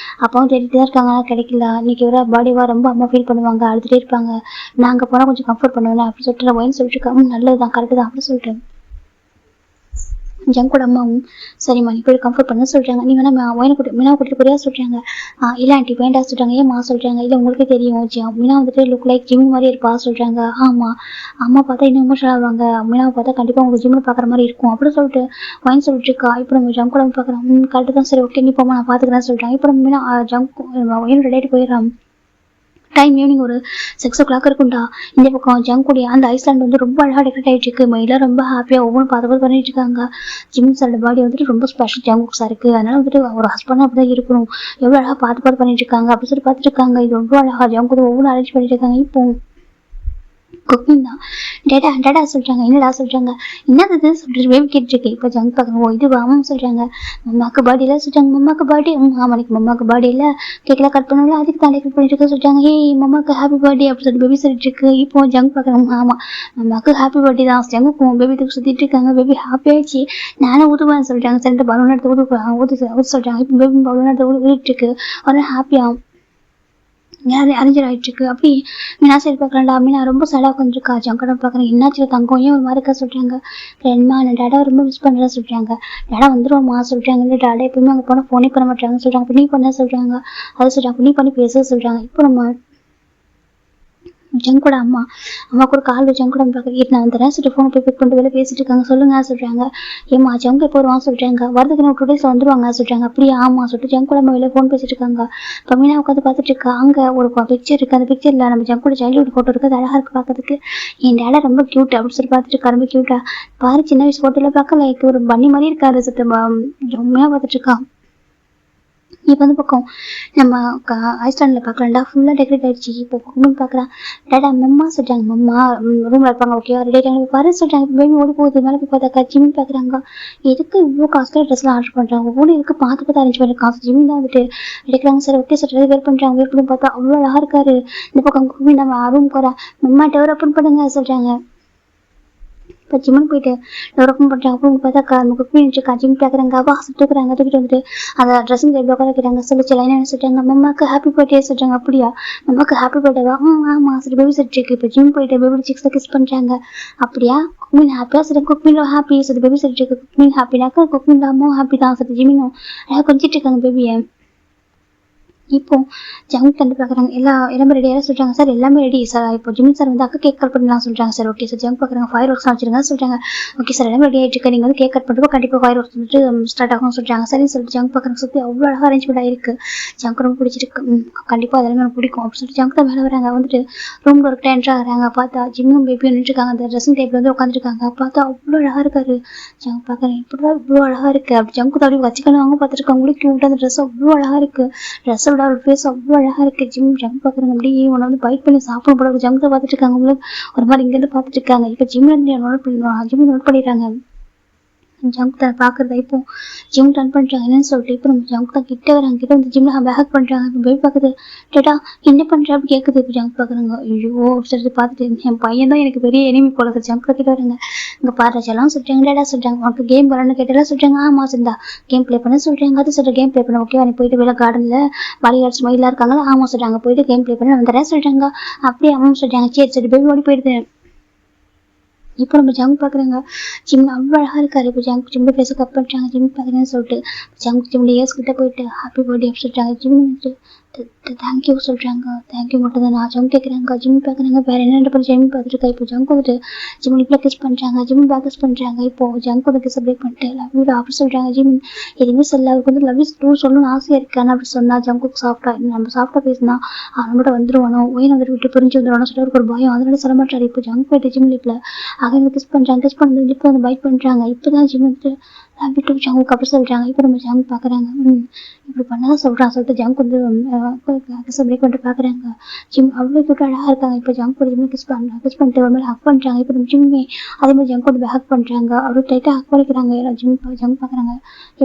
அப்பாவும் தேடிட்டு தான் இருக்காங்க ஆனால் கிடைக்கல. இன்னைக்கு ஒரு பாடிவா ரொம்ப அம்மா ஃபீல் பண்ணுவாங்க, அழுதுகிட்டே இருப்பாங்க. நான் அங்கே போனால் கொஞ்சம் கம்ஃபர்ட் பண்ணுவேன் அப்படி சொல்லிட்டு ஒயின் சொல்லிட்டு இருக்கேன். நல்லது தான் கரெக்டு தான் அப்படி சொல்லிட்டு ஜங்கோட அம்மாவும் சரிம்மா நீ போய் கம்ஃபர்ட் பண்ண சொல்கிறாங்க. நீ வேணா ஒயினை மீனா கூட்டிட்டு போறியா சொல்கிறாங்க. இல்லை ஆண்டி வேண்டா சொல்கிறாங்க. ஏம்மா சொல்கிறாங்க. இல்லை உங்களுக்கு தெரியும் மீனா வந்துட்டு லுக் லைக் ஜிம் மாதிரி இருப்பா சொல்கிறாங்க. ஆமாம் அம்மா பார்த்தா இன்னும் எமோஷனல் ஆவாங்க. மீனாவை பார்த்தா கண்டிப்பாக உங்களுக்கு ஜிம்மில் பார்க்குற மாதிரி இருக்கும் அப்படின்னு சொல்லிட்டு ஒயின் சொல்லிட்டு இருக்கா. இப்போ நம்ம ஜங்கோட பார்க்குறோம். கரெக்டு தான் சரி ஓகே நீ போமா நான் பார்த்துக்கிறேன்னு சொல்கிறாங்க. இப்போ நம்ம மீனா ஒயின் ரெடி போயிடறான். டைம் ஈவினிங் ஒரு 6 o'clock இருக்கும்டா. இந்த பக்கம் ஜங்குடைய அந்த ஐஸ்லாண்ட் வந்து ரொம்ப அழகாக டெக்கரேட் ஆகிட்டு இருக்கு. மயிலாம் ரொம்ப ஹாப்பியாக ஒவ்வொன்றும் பார்த்து பண்ணிட்டு இருக்காங்க. ஜிம் சாரோட பாடி வந்துட்டு ரொம்ப ஸ்பெஷல் ஜங்குக் சாருக்கு. அதனால வந்துட்டு ஒரு ஹஸ்பண்டாக அப்படி தான் இருக்கணும். எவ்வளோ அழகாக பார்த்து பண்ணிட்டு இருக்காங்க அப்படின்னு சொல்லி பார்த்துட்டு இருக்காங்க. இது ரொம்ப அழகாக ஜங்குக்கு ஒவ்வொன்றும் அரேஞ்ச் பண்ணிட்டு இருக்காங்க. இப்போ குக்கிங் தான் டேடா சொல்கிறாங்க. என்னடா சொல்கிறாங்க. என்னது சொல்லிட்டு பேபி கேட்டுருக்கு. இப்போ ஜங்க் பார்க்குறோம். இது ஆமாம் சொல்கிறாங்க. மம்மாக்கு பர்த்டேலாம் சொல்கிறாங்க. மம்மாக்கு பர்த்டே ஆமாம் இன்னைக்கு மம்மாக்கு பர்த்டேல கேக்கெல்லாம் கட் பண்ணல அதுக்கு தான் டெக்கரேட் பண்ணிட்டு இருக்க சொல்கிறாங்க. ஏய் மம்மாக்கு ஹாப்பி பர்த்டே அப்படி சொல்லிட்டு பேபி சொல்லிட்டு இருக்கு. இப்போ ஜங்க் பார்க்குறோம். ஆமாம் மம்மாக்கு ஹாப்பி பர்த்டே தான். ஜங்குக்கும் பேபி தூக்கு சுற்றிட்டு இருக்காங்க. பேபி ஹாப்பி ஆயிடுச்சு. நானும் ஊதுவேன்னு சொல்லிட்டாங்க. சரி பலூன் எடுத்து ஊது சொல்கிறாங்க. இப்போ பேபி பலூன் எடுத்து ஊதிட்டு இருக்கு. அதனால ஹாப்பியாக அரேஞ்சர் ஆகிட்டு இருக்கு. அப்படி மீனா சைடு பார்க்கலாம்டா. மீனா ரொம்ப சேடாக உட்காந்துருக்கா. ஜங்கடம் பார்க்குறேன். என்னாச்சு தங்கம் ஏன் ஒரு மாதிரி இருக்கா சொல்கிறாங்க. ஃப்ரெண்ட்மா நான் டேடா ரொம்ப மிஸ் பண்ணுறேன் சொல்கிறாங்க. டேடா வந்துருவோம்மா சொல்கிறாங்க. இல்லை டேடா எப்பவுமே அங்கே போனால் ஃபோனே பண்ண மாட்டாங்க சொல்கிறாங்க. இப்போ நீ பண்ண சொல்கிறாங்க. அதை சொல்கிறாங்க. நீ பண்ணி பேச சொல்கிறாங்க. இப்போ நம்ம ஜங்கோட அம்மா கூட கால் ஜங்கோட பார்க்க நான் வந்துடுறேன் சொல்லிட்டு ஃபோனை போய் பிக் பண்ணிட்டு வெளியே பேசிட்டு இருக்காங்க. சொல்லுங்க சொல்கிறாங்க. ஏம்மா ஜங்கு எப்போ வருவான் சொல்கிறாங்க. வரதுக்கு நான் 2 days வந்துருவாங்க சொல்கிறாங்க. அப்படியே ஆமாம் சொல்லிட்டு ஜங்கோட அம்மா வெளியே ஃபோன் பேசிட்டு இருக்காங்க. இப்போ மீனா உட்காந்து பார்த்துட்டு இருக்கா. அங்கே ஒரு பிக்சர் இருக்குது. அந்த பிக்சரில் நம்ம ஜங்கோட சைல்டுஹுட் ஃபோட்டோ இருக்குது. அது அழகாக இருக்குது பார்க்கறதுக்கு. என் டேடா ரொம்ப க்யூட் அப்படின்னு சொல்லி பார்த்துட்டு இருக்கா. ரொம்ப க்யூட்டா பாரு சின்ன வயசு ஃபோட்டோவில் பார்க்க லைக் ஒரு பண்ணி மாதிரி இருக்காரு சொல்லிட்டு ரொம்பயாக பார்த்துட்டு இருக்கா. இப்போ வந்து பக்கம் நம்ம ஐஸ்லாண்டில் பார்க்கலாம்டா. ஃபுல்லாக டெக்கரேட் ஆகிடுச்சு. இப்போ குக்குமின் பார்க்குறான். டேடா மம்மா சொல்கிறாங்க. மம்மா ரூமில் இருப்பாங்க. ஓகே ரெடி ஆகிட்டாங்க. பாரு சொல்கிறாங்க. இப்போ பேபி ஓடி போகுது. மேலே போய் பார்த்தாக்கா ஜிம்மின் பார்க்குறாங்க. எதுக்கு இவ்வளோ காஸ்ட்லியாக ட்ரெஸ்லாம் ஆர்டர் பண்ணுறாங்க. ஓடி இதுக்கு பார்த்து அரேஞ்ச் பண்ணிருக்காங்க. ஜிம்மின் தான் வந்துட்டு எடுக்கிறாங்க. சரி ஓகே சொல்கிறது வேர் பண்ணுறாங்க. வேர் பண்ணி பார்த்தா அவ்வளோ அழகாக இருக்காரு. இந்த பக்கம் குக்குமின் நம்ம ரூம் போகிறா. மம்மா டவர் ஓப்பன் பண்ணுங்க சொல்கிறாங்க. இப்போ ஜிம்முன்னு போயிட்டு டோர் ஓப்பன் பண்ணுறாங்க. அப்போ பார்த்தா நம்ம குக் பண்ணிட்டு ஜிம் பார்க்குறாங்க. வா தூக்குறாங்க. தூக்கிட்டு வந்துட்டு அந்த ட்ரெஸ்ஸிங் டேபிள் உட்கார வைக்கிறாங்க. சொல்லிச்சு லைன் என்ன சொல்கிறாங்க. மம்மாக்கு ஹாப்பி பர்த்டே சொல்கிறாங்க. அப்படியா மம்மாக்கு ஹாப்பி பர்த்டேவா ஆமாம் சரி பேபி செட் இருக்கு. இப்போ ஜிம் போயிட்டு பேபி 6 கிஸ் பண்ணுறாங்க. அப்படியா குக்மின் ஹாப்பியா சரி குக்மின் ஹாப்பி சரி பேபி செட் இருக்கு. குக்மின் ஹாப்பினாக்கா குக்மின் அம்மாவும் ஹாப்பி தான் சரி ஜிம்மினும் அழகாக கொஞ்சிட்டு இருக்காங்க பேபியை. இப்போ ஜங்க் கண்டு பார்க்குறாங்க. எல்லாமே ரெடியாக சொல்கிறாங்க. சார் எல்லாமே ரெடி சார். இப்போ ஜிம்மின் சார் வந்து அக்கா கேக் கட் பண்ணலாம் சொல்கிறாங்க. சார் ஓகே சார் ஜங்க் பார்க்குறாங்க. ஃபயர் ஒர்க்ஸ் வச்சுருங்க சொல்கிறாங்க. ஓகே சார் எல்லாமே ரெடி ஆகிட்டு இருக்கு. நீங்கள் வந்து கேக் கட் பண்ணுறப்போ கண்டிப்பாக ஃபயர் ஒர்க்ஸ் வந்துட்டு ஸ்டார்ட் ஆகும் சொல்கிறாங்க. சரின்னு சொல்லிட்டு ஜங்க் பார்க்குறாங்க. சுற்றி அவ்வளோ அழகாக அரேஞ்ச்மெண்ட் ஆகிருக்கு. ஜங்க் ரொம்ப பிடிச்சிருக்கு. கண்டிப்பாக அதெல்லாம் எனக்கு பிடிக்கும் அப்படின்னு சொல்லிட்டு ஜங்க் தான் மேலே வராங்க. வந்துட்டு ரூம் ஒர்க்கிட்ட என்ட்ரு ஆகிறாங்க. பார்த்தா ஜிம்மும் பேபியும் நின்றுருக்காங்க. அந்த ட்ரெஸ்ஸிங் டேபிள் வந்து உட்காந்துருக்காங்க. பார்த்தா அவ்வளோ அழகாக இருக்காரு. ஜங்க் பார்க்குறேன் இப்படிதான் இவ்வளோ அழகாக இருக்குது அப்படி ஜங்கு தள்ளி வச்சுக்கணும் வாங்க பார்த்துருக்காங்க. க்யூட்டாக அந்த ட்ரெஸ் அவ்வளோ அழகாக இருக்குது. ட்ரெஸ்ஸோட ஒரு ஃபேஸ் அவ்வளோ அழகாக இருக்குது. ஜங்க் பார்க்குறாங்க. அப்படியே உன்னை வந்து பைட் பண்ணி சாப்பிட போட ஜங்க் பார்த்துட்டு இருக்காங்க. உங்களுக்கு ஒரு மாதிரி இங்கேருந்து பார்த்துட்டு இருக்காங்க. இப்போ ஜிம்ல இருந்து நோட் பண்ணிடுறாங்க. ஜங்க் தான் பார்க்குறதா. இப்போ ஜிம் ரன் பண்ணுறாங்க. என்னன்னு சொல்லிட்டு இப்போ நம்ம ஜங்க் தான் கிட்ட வராங்க. கிட்ட வந்து ஜிம்ல பேக் பண்ணுறாங்க. இப்போ பேபி பார்க்குது. டேட்டா என்ன பண்ணுற அப்படி கேட்குது. இப்போ ஜங்க் பார்க்குறாங்க. ஐயோ சரி பார்த்துட்டு என் பையன் தான் எனக்கு பெரிய எனிமி போல சார். ஜங்க் கிட்ட வராங்க. இங்கே பாடுறாச்செல்லாம் சொல்கிறாங்க. டேடா சொல்கிறாங்க. உனக்கு கேம் வரணும்னு கேட்டாலும் சொல்கிறாங்க. ஆமாம் சரிந்தா கேம் ப்ளே பண்ண சொல்கிறாங்க. அது சொல்கிற கேம் ப்ளே பண்ண ஓகே நீ போயிட்டு வெளில கார்டனில் பாலிகார்ட்ஸ் மயிலாக இருக்காங்களா. ஆமாம் சொல்கிறாங்க. போயிட்டு கேம் ப்ளே பண்ண வந்துடுறேன் சொல்கிறாங்க. அப்படியே அம்மா சொல்கிறாங்க. சரி சரி பேபி ஓடி போயிடுது. இப்போ நம்ம ஜங்க் பார்க்குறாங்க. ஜிம் அவ்வளோ அழகாக இருக்காரு. இப்போ ஜிம்ல ஃபேஸை கப் பண்ணுறாங்க. ஜிம் பார்க்குறேன்னு சொல்லிட்டு ஜிம்ல இயர்ஸ் கிட்ட போயிட்டு ஹாப்பி பர்த்டே அப்படி சொல்கிறாங்க. ஜிம் தேங்க்யூ சொல்கிறாங்க. தேங்க்யூ மட்டும் தான் நான் ஜங்க் கேட்குறாங்க. ஜிம் பார்க்குறாங்க. வேறு என்ன பண்ணி ஜிம் பார்த்துருக்கா. இப்போ ஜங்க் வந்துட்டு ஜிம் இப்போ கிஸ் பண்ணுறாங்க. ஜிம் பேக் கிஸ் பண்ணுறாங்க. இப்போ ஜங்க் வந்து கிஸ் பிரேக் பண்ணிட்டு லவ் யூ அப்படி சொல்கிறாங்க. ஜிம் எதுவுமே சொல்ல அவருக்கு வந்து லவ் யூ சொல்லணும்னு ஆசையாக இருக்கு. ஆனால் அப்படி சொன்னால் ஜங்குக்கு நம்ம சாஃப்டாக பேசினா நம்மகிட்ட வந்துடுவானோ ஒயின் வந்துட்டு விட்டு பிரிஞ்சு வந்துடுவானோ சொல்லி ஒரு பயம். அதனால சொல்ல மாட்டாரு. இப்போ ஜங்க் போயிட்டு ஜிம் லிப்பில் அவங்க கிஸ் பண்ணுறாங்க. கிஸ் பண்ணது இப்போ வந்து பைட் பண்ணுறாங்க. இப்போ தான் ஜிம் வந்துட்டு விட்டு ஜங்குக்கு அப்படி சொல்கிறாங்க. இப்போ நம்ம ஜங்க் பார்க்குறாங்க. இப்படி பண்ணதான் சொல்லிட்டு ஜங்க் வந்து கிஸ் பிரேக் பண்ணிட்டு பார்க்குறாங்க. ஜிம் அவ்வளோ கிட்ட அழகாக இருக்காங்க. இப்போ ஜங்க் கூட ஜிம் கிஸ் பண்ணுறாங்க. கிஸ் பண்ணிட்டு ஒரு மாதிரி ஹக் பண்ணுறாங்க. இப்போ நம்ம ஜிம்மே அதே மாதிரி ஜங்க் வந்து ஹக் பண்ணுறாங்க. அவ்வளோ டைட்டாக ஹக் பண்ணிக்கிறாங்க. ஜங்க் பார்க்குறாங்க.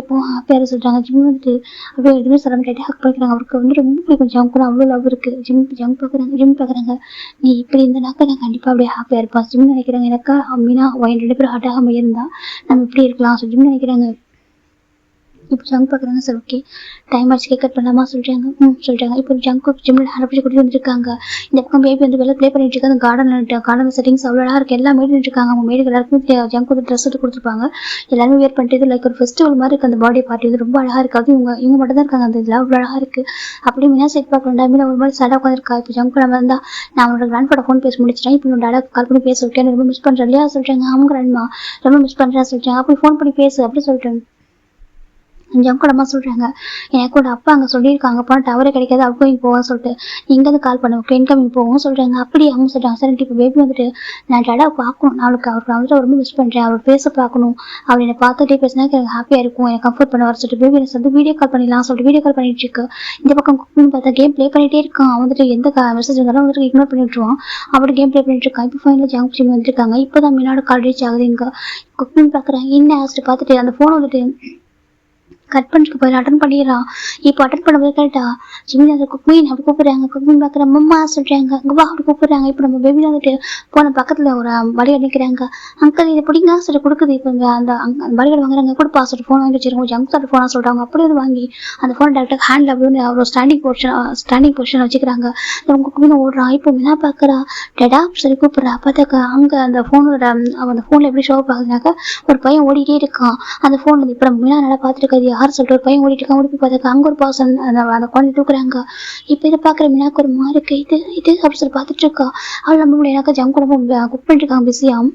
எப்போ ஹாப்பியாக சொல்கிறாங்க. ஜிம் வந்துட்டு அப்படியே எதுவுமே சொல்ல டைட்டாக ஹக் பண்ணிக்கிறாங்க. அவருக்கு வந்து ரொம்ப பிடிக்கும் ஜங்க் கூட அவ்வளோ லவ் இருக்குது. ஜங்க் பார்க்குறாங்க. நீ இப்படி இருந்தனாக்கா நான் கண்டிப்பாக அப்படியே ஹாப்பியாக இருப்பேன். ஜிம் நினைக்கிறாங்க எனக்கா மீனா 2 பேரும் ஹாட்டாக இருந்தா நம்ம இப்படி இருக்கலாம் ஜிம் நினைக்கிறாங்க. இப்போ ஜங்க் பார்க்குறாங்க. சார் ஓகே டைம் ஆச்சு கேக் கட் பண்ணலாமா சொல்கிறாங்க. இப்போ ஜங்க்கு ஜிம்மில் ஆரம்பிச்சு கூட்டிட்டு வந்துருக்காங்க. இந்த பக்கம் பேபி வந்து வெளில ப்ளே பண்ணிட்டு இருக்காங்க. கார்டன் செட்டிங்ஸ் அவ்வளோ அழகாக இருக்குது. எல்லாம் மேடு இருக்காங்க. அவங்க மேடுக்கு எல்லாருக்குமே ஜங்க் வந்து ட்ரெஸ் எடுத்து கொடுத்துருப்பாங்க. எல்லாருமே வேர் பண்ணிட்டு லைக் ஒரு ஃபெஸ்டிவல் மாதிரி இருக்குது. அந்த பர்த்டே பார்ட்டி வந்து ரொம்ப அழகாக இருக்காது. இவங்க மட்டும் தான் இருக்காங்க. அந்த இதில் அவ்வளோ அழகாக இருக்குது. அப்படியே மீனா செட் பார்க்கணும். மீனா ஒரு மாதிரி சேடாக உட்காந்துருக்கா. இப்போ ஜங்க் நம்ம இருந்தால் நான் அவனோட கிராண்ட் ஃபோன் பேச முடிச்சிட்டேன். இப்போ உன்னோட டாடா கால் பண்ணி பேச விட்டேன். ரொம்ப மிஸ் பண்ணுறேன் இல்லையா சொல்கிறாங்க. அவங்க கிராண்ட்மா ரொம்ப மிஸ் பண்ணுறேன் சொல்லிட்டாங்க. அப்படி ஃபோன் பண்ணி பேசு அப்படி சொல்லிட்டேன். ஜங்கோட அம்மா சொல்கிறாங்க எனக்கோட அப்பா அங்கே சொல்லியிருக்காங்கப்பா டவரே கிடைக்காது அவுட் கோயிங் போவான்னு சொல்லிட்டு இங்கேருந்து கால் பண்ணுவோம் இன்கமிங் போவோம் சொல்கிறாங்க. அப்படி அவங்க சொல்கிறாங்க சார் இப்போ பேபி வந்துட்டு நான் டடா பார்க்கணும். அவருக்கு வந்துட்டு ரொம்ப மிஸ் பண்ணுறேன். அவர் பேச பார்க்கணும். அவர் என்னை பார்த்துட்டே பேசினா எனக்கு ஹாப்பியாக இருக்கும். எனக்கு கம்ஃபர்ட் பண்ண வர சொல்லிட்டு பேபி எனக்கு வந்து வீடியோ கால் பண்ணிடலாம் சொல்லிட்டு வீடியோ கால் பண்ணிட்டு இருக்கு. இந்த பக்கம் குக்கிங் பார்த்தா கேம் ப்ளே பண்ணிகிட்டே இருக்கான். வந்துட்டு எந்த மெசேஜ் வந்தாலும் வந்துட்டு இக்னோர் பண்ணிட்டுருவான். அப்படி கேம் ப்ளே பண்ணிட்டு இருக்கான். இப்போ ஃபைனலாக ஜங்க் ஜிம் வந்துருக்காங்க. இப்போ தான் மீனோட கால் ரீச் ஆகுது. இங்கே குக்கிங் பார்க்குறாங்க. என்ன ஆசிட்டு பார்த்துட்டு அந்த ஃபோன் வந்துட்டு கட் பண்ணிட்டு போய் அட்டன் பண்ணிடுறான். இப்போ அட்டன் பண்ணும்போது கேட்டா ஜிமின் அந்த குக்மீன் அப்படி கூப்பிடுறாங்க. குக்மீன் பார்க்குற அம்மா சொல்கிறாங்க. அங்கே வா அப்படி கூப்பிடுறாங்க. இப்போ நம்ம பேபி வந்துட்டு போன பக்கத்தில் ஒரு வழி அடிக்கிறாங்க. அங்கிள் இதை பிடிங்க சொல்லி கொடுக்குது. இப்போ அந்த வழிகள் வாங்குறாங்க. கொடுப்பா சொல்லிட்டு ஃபோன் வாங்கி வச்சிருக்கோம். ஜங்க் சார் ஃபோனாக சொல்கிறாங்க. அப்படியே வந்து வாங்கி அந்த ஃபோன் டேரக்டாக ஹேண்டில் அப்படின்னு ஒரு ஸ்டாண்டிங் பொசிஷன் வச்சுக்கிறாங்க. நம்ம குக்மீன் ஓடுறான். இப்போ மீனா பார்க்குறா டெடா சொல்லி கூப்பிட்றா. பார்த்தாக்கா அங்கே அந்த ஃபோனோட அந்த ஃபோனில் எப்படி ஷோ பார்க்குறாக்க ஒரு பையன் ஓடிட்டே இருக்கான். அந்த ஃபோன் வந்து இப்போ மீனா நல்லா பார்த்துருக்காது. யார் சொல்லிட்டு ஒரு பையன் ஓடிட்டு இருக்கான். ஓடி போய் பார்த்தாக்கா அங்கே ஒரு பர்சன் அந்த குழந்தை தூக்குறாங்க. இப்போ இதை பார்க்குற மீனாக்கு ஒரு மாதிரி இருக்கு. இது அப்படி சொல்லி பார்த்துட்டு இருக்கா. அவள் நம்ம எனக்கு ஜங்க் கூட குக் பண்ணிட்டு இருக்காங்க பிஸியாக.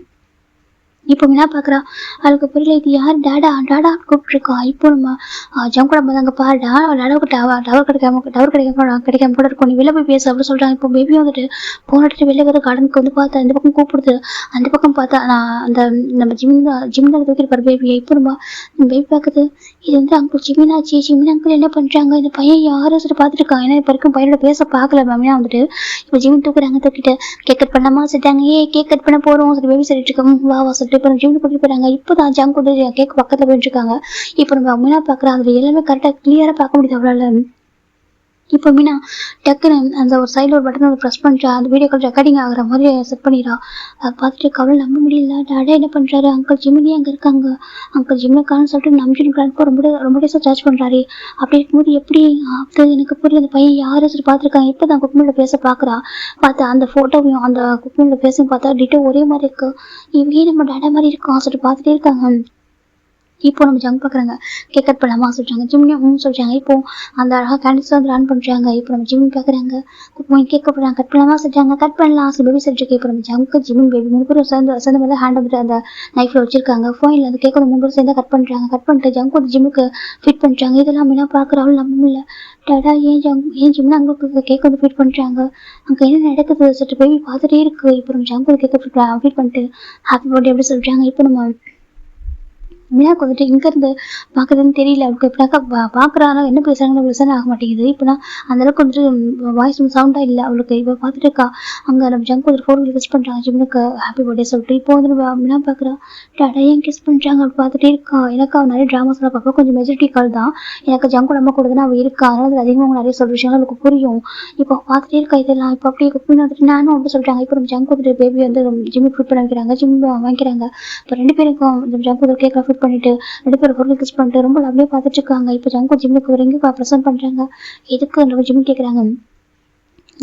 இப்போ மீனா பார்க்குறா. அவளுக்கு புரியல இது யார் டாடா கூப்பிட்டுருக்கா. இப்போ நம்ம ஜங்க் கூட போதாங்கப்பா டாடாவுக்கு டவர் கிடைக்காம கூட இருக்கும். நீ வெளில போய் பேசு அப்படின்னு சொல்கிறாங்க. இப்போ பேபி வந்துட்டு போனட்டு வெளில வர கார்டனுக்கு வந்து பார்த்தா இந்த பக்கம் கூப்பிடுது. அந்த பக்கம் பார்த்தா நான் அந்த நம்ம ஜிம்மில் தூக்கிருப்பார் பேபியை. இப்போ நம்ம பேபி பார்க்குது. இது வந்து அங்கிள் ஜிமின் அங்கிள் என்ன பண்ணுறாங்க. இந்த பையன் யாரும் சொல்லி பார்த்துட்டு இருக்காங்க. ஏன்னா இப்போ வரைக்கும் பையனோட பேச பார்க்கல மேமினா வந்துட்டு இப்போ ஜிமின் தூக்கிட்டு கேக் கட் பண்ணாமா சொல்லிட்டாங்க. கேக் கட் பண்ண போகிறோம் சொல்லி பேபி சொல்லிட்டு இருக்கோம். வா சொல்லிட்டு இப்போ நம்ம ஜிம்மில் கூட்டிட்டு போகிறாங்க. இப்போ தான் ஜங்க் வந்து கேக் பக்கத்தில் போயிட்டு இருக்காங்க. இப்போ நம்ம மீனா பார்க்குறோம். அதில் எல்லாமே கரெக்டாக கிளியராக பார்க்க முடியுது அவளால். இப்போ மீனா டக்குன்னு அந்த ஒரு சைடில் ஒரு பட்டன் வந்து ப்ரெஸ் பண்ணிட்டா. அந்த வீடியோ கால் ரெக்கார்டிங் ஆகிற மாதிரி செட் பண்ணிடுறா. அதை பார்த்துட்டு கவலை நம்ப முடியல. டாடா என்ன பண்ணுறாரு. அங்கிள் ஜிமினி அங்கே இருக்காங்க. அங்கிள் ஜிம்மிக்கான்னு சொல்லிட்டு நம்ம ஜிம்மிக்கான ரொம்ப டேஸாக சர்ச் பண்ணுறாரு. அப்படி இருக்கும்போது எப்படி அது எனக்கு புரியல. அந்த பையன் யாரும் சொல்லி பார்த்துருக்காங்க. இப்போ தான் குக்மீனில் பேச பார்க்குறா. பார்த்தா அந்த ஃபோட்டோவையும் அந்த குக்மீனில் பேசவும் பார்த்தா டிட்டோ ஒரே மாதிரி இருக்கு. இவங்க நம்ம டாடா மாதிரி இருக்கான் சொல்லிட்டு பார்த்துட்டே இருக்காங்க. இப்போ நம்ம ஜங்க் பார்க்குறாங்க. கேக் கட் பண்ணலாமா சொல்கிறாங்க. ஜிம்மியும் சொல்கிறாங்க. இப்போ அந்த அழகாக கேண்டில்ஸ் வந்து ரன் பண்ணுறாங்க. இப்போ நம்ம ஜிம்மின் பார்க்குறாங்க. கேக் கட் பண்ணலாமா சொல்கிறாங்க. கட் பண்ணலாம் சொல்லி பேபி சொல்லிட்டு இப்போ நம்ம ஜங்க்கு ஜிம்மின் பேபி 3 பேரும் சேர்ந்த மாதிரி ஹேண்ட் வந்துட்டு அந்த நைஃபில் வச்சிருக்காங்க. ஃபோனில் அந்த கேக்கோட 3 பேரும் சேர்ந்து கட் பண்ணுறாங்க. கட் பண்ணிட்டு ஜங்க் வந்து ஜிம்முக்கு ஃபிட் பண்ணுறாங்க. இதெல்லாம் மீனா பார்க்குறாலும் நம்ப முடியல. டாடா ஏன் ஜிம்மில் அங்கே கேக் வந்து ஃபிட் பண்ணுறாங்க. அங்கே என்ன நடக்குது சொல்லிட்டு பேபி பார்த்துட்டே இருக்குது. இப்போ நம்ம ஜங்க் வந்து கேக்கை ஃபிட் பண்ணிட்டு ஹாப்பி பர்த்டே அப்படி சொல்கிறாங்க. இப்போ நம்ம மீனாக்கு வந்துட்டு இங்கேருந்து பார்க்குறதுன்னு தெரியல. அவளுக்கு எப்படினாக்கா பார்க்குறாங்க என்ன பேசுகிறாங்கன்னு லிசன் ஆக மாட்டேங்குது. இப்போனா அந்தளவுக்கு வந்துட்டு வாய்ஸ் சவுண்டாக இல்லை அவளுக்கு. இப்போ பார்த்துட்டு இருக்கா. அங்கே நம்ம ஜங்க் வந்துட்டு ஃபோன் கிஸ் பண்ணுறாங்க ஜிம்முக்கு ஹாப்பி பர்த்டே சொல்லிட்டு. இப்போ வந்து நம்ம மீனா பார்க்குறா. டாடா ஏன் கிஸ் பண்ணுறாங்க அப்படி பார்த்துட்டே இருக்கா. எனக்கு அவள் நிறைய ட்ராமாஸ்லாம் பார்ப்பா. கொஞ்சம் மெஜாரிட்டி கால் தான் எனக்கு ஜங்க் நம்ம கொடுதுன்னா அவள் இருக்கா. அதனால அது அதிகமாக அவங்க நிறைய சொல்கிற விஷயங்கள் அவளுக்கு புரியும். இப்போ பார்த்துட்டே இருக்கா. இதெல்லாம் இப்போ அப்படியே குக் வந்துட்டு நானும் அப்படி சொல்கிறாங்க. இப்போ நம்ம ஜங்க் வந்துட்டு பேபி வந்து ஜிம்முக்கு ஃபிட் பண்ண வைக்கிறாங்க. ஜிம் வாங்கிக்கிறாங்க. இப்போ 2 பேருக்கும் ஜங்க் வந்து கேக் ஃபிட் பண்ணிட்டு 2 பேரும் பொருள் கிஸ் பண்ணிட்டு ரொம்ப லவ்லியாக பார்த்துட்டு இருக்காங்க. இப்போ ஜங்கு ஜிம்முக்கு வரீங்க ப்ரெசென்ட் பண்ணுறாங்க. எதுக்கு நம்ம ஜிம் கேட்குறாங்க.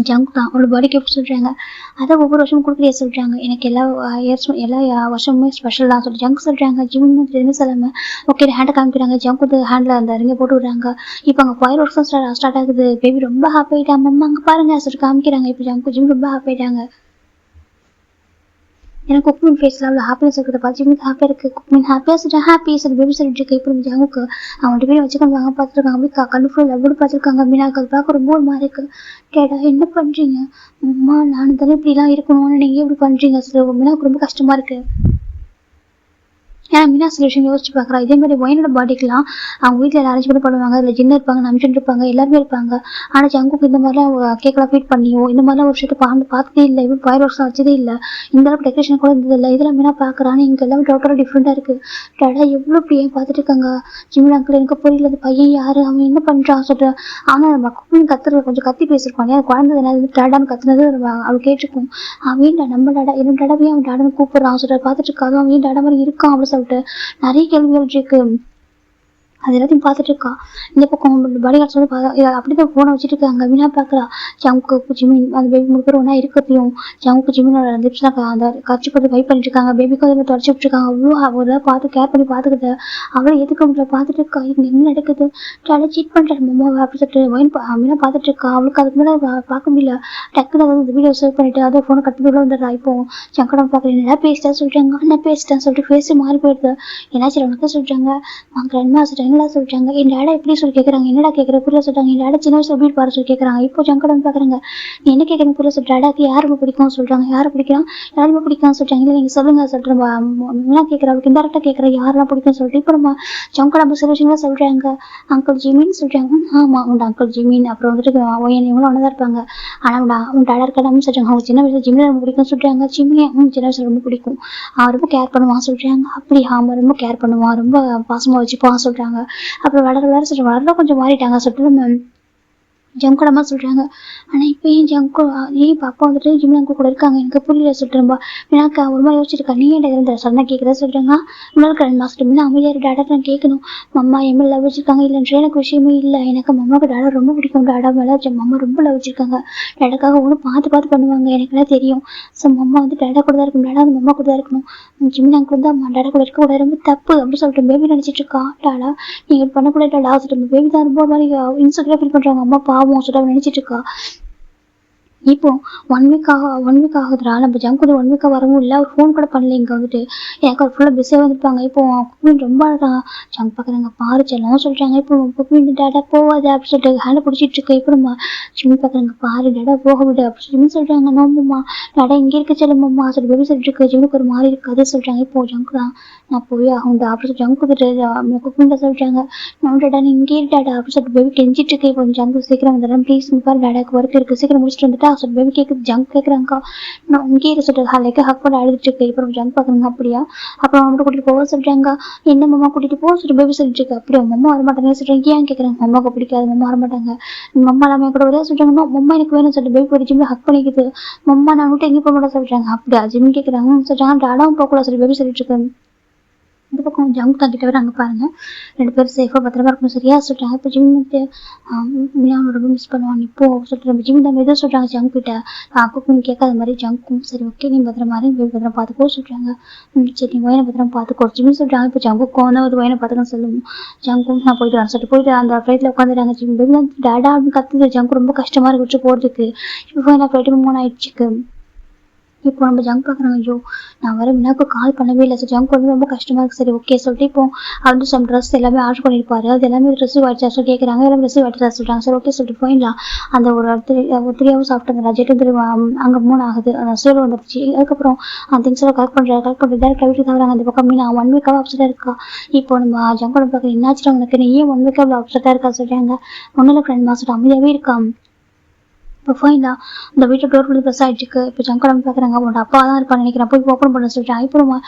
ஜங்க் தான் அவளோட பாடி கிஃப்ட் சொல்கிறாங்க. அதை ஒவ்வொரு வருஷமும் கொடுக்குறே சொல்கிறாங்க. எனக்கு எல்லா வருஷமுமே ஸ்பெஷல் தான் சொல்லி ஜங்க் சொல்கிறாங்க. ஜிம் எதுவுமே சொல்லாமல் ஓகே ஹேண்டை காமிக்கிறாங்க. ஜங்க் வந்து ஹேண்டில் அந்த ரிங்கை போட்டு விடுறாங்க. இப்போ அங்கே ஃபயர் ஒர்க்ஸ் ஸ்டார்ட் ஆகுது. பேபி ரொம்ப ஹாப்பி ஆகிட்டாங்க. அம்மா அங்கே பாருங்க சொல்லிட்டு காமிக்கிறாங்க. இப்போ ஜங்க் ஜிம் ரொம்ப ஹாப்பி ஆகிட்டாங்க. எனக்கு குக்மின் ஃபேஸில் அவ்வளோ ஹாப்பினஸ் இருக்கிறத பார்த்து ஜிமிக்கு ஹாப்பியாக இருக்குது. குக்மின் ஹாப்பியாக சொல்லிட்டு ஹாப்பி சார் பேபி சொல்லிட்டு இருக்கு. இப்போ ஜாங்குக்கு அவங்க 2 பேரும் வச்சுக்கொண்டு வாங்க பார்த்துருக்காங்க. அப்படி கண்ணு ஃபுல் எவ்வளோ பார்த்துருக்காங்க. மீனாக்கு அது பார்க்க ரொம்ப ஒரு மாதிரி இருக்குது. கேட்டா என்ன பண்ணுறீங்க அம்மா, நானும் தானே இப்படிலாம் இருக்கணும்னு நீங்கள் எப்படி பண்ணுறீங்க சார்? மீனாவுக்கு ரொம்ப கஷ்டமாக இருக்குது. ஏன்னா மீனா சில விஷயம் யோசிச்சு பார்க்குறா. இதே மாதிரி ஒயினோட பாடிக்கெலாம் அவங்க வீட்டில் அரேஞ்ச் பண்ணி பண்ணுவாங்க. அதில் ஜின்னு இருப்பாங்க, நம்ஜன் இருப்பாங்க, எல்லாருமே இருப்பாங்க. ஆனால் ஜங்குக்கு இந்த மாதிரிலாம் கேக்கெல்லாம் ஃபீட் பண்ணியோ இந்த மாதிரிலாம் ஒரு விஷயத்தை பார்த்ததே இல்லை. இவன் ஃபயர் ஒர்க்ஸ்லாம் வச்சதே இல்லை. இந்த அளவுக்கு டெக்கரேஷன் கூட இருந்ததில்லை. இதெல்லாம் மீனா பார்க்குறான்னு இங்கே எல்லாமே டோட்டலாக டிஃப்ரெண்ட்டாக இருக்குது. டேடா எவ்வளோ பிள்ளையை பார்த்துட்டு இருக்காங்க. ஜிமின் அங்கிள் எனக்கு புரியல, அந்த பையன் யார், அவன் என்ன பண்ணுறான் சொல்கிறேன். ஆனால் நம்ம குக்கிங் கத்துறது கொஞ்சம் கத்தி பேசியிருப்பான். ஏன் குழந்தை என்ன டேடான்னு கத்துனது அவள் கேட்டிருக்கும். அவன் நம்ம டேடா என்ன டேடாவே அவன் டேடான்னு கூப்பிட்றான் சொல்கிற பார்த்துட்டு இருக்காது. அவன் டேடா மாதிரி இருக்கான் அப்படின்னு சொல்லிட்டு நிறைய கேள்விகள் இருக்கு. அது எல்லாத்தையும் பார்த்துட்டு இருக்கா. இந்த பக்கம் பாடிகார்ட்ஸ் வந்து அப்படிதான் ஃபோனை வச்சுட்டு இருக்காங்க. மீனா பார்க்குறா ஜங்குக்கு ஜிமின் அந்த பேபி 3 பேரும் ஒன்றா இருக்கிறதையும் ஜங்குக்கு ஜிமினோட லிப்ஸ்லாம் அந்த கட்சி போட்டு வைப் பண்ணிட்டு இருக்காங்க. பேபிக்கு வந்து தொடச்சி விட்டுருக்காங்க. அவ்வளோ அவரை பார்த்து கேர் பண்ணி பார்த்துக்கிட்டு அவளை எதுக்க முடியல பார்த்துட்டு இருக்கா. இது என்ன நடக்குது, டேடா சீட் பண்ணுறாரு மம்மாவை அப்படின்னு சொல்லிட்டு ஒயின் மீனா பார்த்துட்டு இருக்கா. அவளுக்கு அதுக்கு மேலே பார்க்க முடியல. டக்குன்னு அதாவது இந்த வீடியோ சேவ் பண்ணிட்டு அதை ஃபோனை கட்டி உள்ள வந்துடுறா. இப்போ சங்கடம் பார்க்குறேன் என்ன பேசிட்டா சொல்கிறாங்க, என்ன பேசிட்டேன்னு சொல்லிட்டு ஃபேஸு மாறி போயிடுது. என்னாச்சு உனக்கு சொல்கிறாங்க அவங்க ரெண்டு சொல்கிறாங்க என்னடா சொல்றாங்க. என் டேடா எப்படி சொல்லி கேட்குறாங்க. என்னடா கேட்குற புரிய சொல்றாங்க. என் டேடா சின்ன வயசுல எப்படி பாரு சொல்லி கேட்குறாங்க. இப்போ ஜங்கடம் பார்க்குறாங்க. நீ என்ன கேட்குறீங்க புரிய சொல்ற. டேடாக்கு யார் ரொம்ப பிடிக்கும் சொல்றாங்க. யாரை பிடிக்கும் யாருமே பிடிக்கும் சொல்றாங்க. இல்லை நீங்கள் சொல்லுங்க சொல்கிறேன். என்ன கேட்குற அவளுக்கு இன்டெரக்டாக கேட்குற யாரெல்லாம் பிடிக்கும் சொல்லிட்டு இப்போ நம்ம ஜங்கடம் சில விஷயங்கள்லாம் சொல்கிறாங்க. அங்கிள் ஜிமின்னு சொல்கிறாங்க. ஆமாம் உண்டு அங்கிள் ஜிமின். அப்புறம் வந்துட்டு இவங்களும் ஒன்றா தான் இருப்பாங்க. ஆனால் உன் டேடா இருக்கான்னு சொல்கிறாங்க. அவங்க சின்ன வயசுல ஜிமினை ரொம்ப பிடிக்கும் சொல்கிறாங்க. ஜிமியை சின்ன வயசுல ரொம்ப பிடிக்கும். அவன் ரொம்ப கேர் பண்ணுவான் சொல்கிறாங்க. அப்படி ஆமாம் ரொம்ப கேர் பண்ணுவான், ரொம்ப பாசமாக வச்சுப்பான் சொல்கிறாங்க. அப்புறம் வளர சொல்ற வளர கொஞ்சம் மாறிட்டாங்க சொல்லிட்டு நம்ம ஜங்கடமாக சொல்கிறாங்க. ஆனால் இப்போ ஏன் ஏன் பாப்பா வந்துட்டு ஜிமின் அங்கிள் கூட இருக்காங்க எனக்கு புரியல சொல்லிட்டுருப்பா. எனக்கு ஒரு மாதிரி யோசிச்சிருக்கா. நீ ஏன் இருந்த சடனாக கேட்குறா சொல்கிறாங்க. உங்களுக்கு 2 மாதம் மீனா அமைதியாக டேடா நான் கேட்கணும். மம்மா எம்எல் லவ் வச்சிருக்காங்க இல்லைன்ற எனக்கு விஷயமே இல்லை. எனக்கு மம்மாவுக்கு டேடா ரொம்ப பிடிக்கும். டேடா மேலே மம்மா ரொம்ப லவ் வச்சிருக்காங்க. டேடாக்காக ஒன்றும் பார்த்து பண்ணுவாங்க எனக்குலாம் தெரியும். ஸோ மம்மா வந்து டேடா கூட தான் இருக்கணும். டேடா வந்து மம்மா கூட தான் இருக்கணும். ஜிமின் அங்கிள் வந்து அம்மா டேடா கூட இருக்கக்கூடாது ரொம்ப தப்பு அப்படின்னு சொல்லிட்டு பேபி நினச்சிட்டு இருக்கா. டேடா நீங்கள் பண்ணக்கூடாது டேடா சொல்லிட்டு பேபி தான் ரொம்ப மாதிரி இன்செக்யூராக ஃபீல் பண்ணுறாங்க. அம்மா பாவம் சொல்லிட்டு அவன் நினச்சிட்டு இருக்கா. இப்போ 1 வீக் ஆகுதுடா. நம்ம ஜங்க் வந்து 1 வீக்காக வரவும் இல்லை. அவர் ஃபோன் கூட பண்ணல. இங்கே வந்துட்டு எனக்கு அவர் ஃபுல்லாக பிஸியாக வந்துருப்பாங்க. இப்போ குக்மின் ரொம்ப ஜங்க் பார்க்குறாங்க. பாரு செல்லம் சொல்கிறாங்க. இப்போ குக்மின் டேடா போகாது அப்படின்னு சொல்லிட்டு ஹேண்டை பிடிச்சிட்டு இருக்கு. இப்போ நம்ம ஜிம்மி பார்க்குறாங்க. பாரு டேடா போக விடு அப்படின்னு சொல்லி சொல்கிறாங்க. நோம்புமா டேடா இங்கே இருக்க செல்லம்மா சொல்லி பேபி சொல்லிட்டு இருக்கு. ஜிம்முக்கு ஒரு மாதிரி இருக்காது சொல்கிறாங்க. இப்போ ஜங்க் தான் நான் போய் ஆகும்டா அப்படின்னு சொல்லி ஜங்க் வந்துட்டு குக்மின் சொல்கிறாங்க. நம்ம டேடா நீ இங்கே டேடா அப்படின்னு சொல்லிட்டு பேபி கெஞ்சிட்டு இருக்கு. இப்போ ஜங்க் சீக்கிரம் வந்துடுறேன் ப்ளீஸ். பாரு டேடாக்கு ஒர்க் இருக்குது சீக்கிரம் முடிச்சுட்டு வந்துட்டு சொல்லிட்டு பேபி கேட்குது. ஜங்க் கேட்குறாங்க. நான் இங்கே சொல்லிட்டு ஹாலைக்கு ஹக் பண்ண அழுதுட்டு இருக்கு. இப்போ ஜங்க் பார்க்குறாங்க. அப்படியா அப்புறம் அவங்கள்ட்ட கூட்டிட்டு போக சொல்கிறாங்க. என்ன மம்மா கூட்டிட்டு போக சொல்லிட்டு பேபி சொல்லிட்டு இருக்கு. அப்படியே மம்மா வரமாட்டாங்க சொல்கிறாங்க. ஏன் கேட்குறாங்க. மம்மாவுக்கு பிடிக்காது மம்மா வரமாட்டாங்க. மம்மா எல்லாமே கூட ஒரே சொல்கிறாங்க. மம்மா எனக்கு வேணும் சொல்லிட்டு பேபி போய் ஜிம்மில் ஹக் பண்ணிக்குது. மம்மா நான் விட்டு எங்கே போக மாட்டேன் சொல்கிறாங்க. அப்படியா ஜிம்மி கேட்குறாங்க சொல்கிறாங்க. டாடாவும் போகக்கூடாது சொல்லி பேபி சொல்லிட்டு இருக்காங்க. இந்த பக்கம் ஜங்க் தங்கிட்ட வர அங்கே பாருங்க 2 பேரும் சேஃபாக பத்திரமா இருக்கணும் சரியா சொல்கிறாங்க. இப்போ ஜிம் வந்து மீனாவை ரொம்ப மிஸ் பண்ணுவான் இப்போ சொல்லிட்டு நம்ம ஜிம் தான் எதுவும் சொல்கிறாங்க ஜங்க் கிட்ட. குக்கும் கேட்காத மாதிரி ஜங்க்கும் சரி ஓகே நீ பத்திரமா பத்திரம் பார்த்துக்கோ சொல்கிறாங்க. சரி நீ வயனை பத்திரம் பார்த்துக்கோ ஜிம் சொல்கிறாங்க. இப்போ ஜங்குக்கும் வந்து ஒரு வயனை பார்த்துக்கன்னு சொல்லுவோம். ஜங்கும் நான் போயிட்டு வரேன் சொல்லிட்டு போயிட்டு அந்த ஃப்ளைட்டில் உட்காந்துட்டாங்க. ஜிம் பேபி வந்து டேடா அப்படின்னு கற்றுது. ஜங்கு ரொம்ப கஷ்டமாக இருக்கு போகிறதுக்கு. இப்போ நான் ஃப்ளைட்டு 3 ஆயிடுச்சுக்கு. இப்போ நம்ம ஜங்க் பார்க்குறாங்க. ஐயோ நான் வர மீனாவுக்கு கால் பண்ணவே இல்லை சார். ஜங்க் வந்து ரொம்ப கஷ்டமாக இருக்குது. சரி ஓகே சொல்லிட்டு இப்போ வந்து சம் ட்ரெஸ் எல்லாமே ஆர்டர் பண்ணியிருப்பாரு. அது எல்லாமே ரிசீவ் ஆகிடுச்சா சொல்லி கேட்குறாங்க. எல்லாமே ரிசீவ் ஆகிடுச்சா சொல்கிறாங்க. சரி ஓகே சொல்லிட்டு போயிடலாம். அந்த ஒரு 3 ஹவர்ஸ் ஆஃப்டர் அந்த ஜெட் வந்து அங்கே 3 ஆகுது. அந்த சேல் வந்துருச்சு. அதுக்கப்புறம் அந்த திங்ஸ் எல்லாம் கலெக்ட் பண்ணுறாங்க. டேரக்ட் வீட்டுக்கு தவிராங்க. அந்த பக்கம் மீனா 1 வீக்காக அப்செட்டாக இருக்கா. இப்போ நம்ம ஜங்கோட பார்க்குற என்னாச்சும் உனக்கு நீ ஏன் 1 வீக்காக அப்செட்டாக இருக்கா சொல்கிறாங்க. 1 2 மாதம் அமைதியாகவே இருக்கா. இப்போ ஃபைனாக இந்த வீட்டை டோர் பண்ணி ப்ரெஸ் ஆகிட்டுருக்கு. இப்போ ஜங்கடம் பார்க்குறாங்க. உன்னோட அப்பா தான் இருப்பான்னு நினைக்கிறேன். போய் ஓப்பன் பண்ண சொல்லிட்டாங்க. இப்போ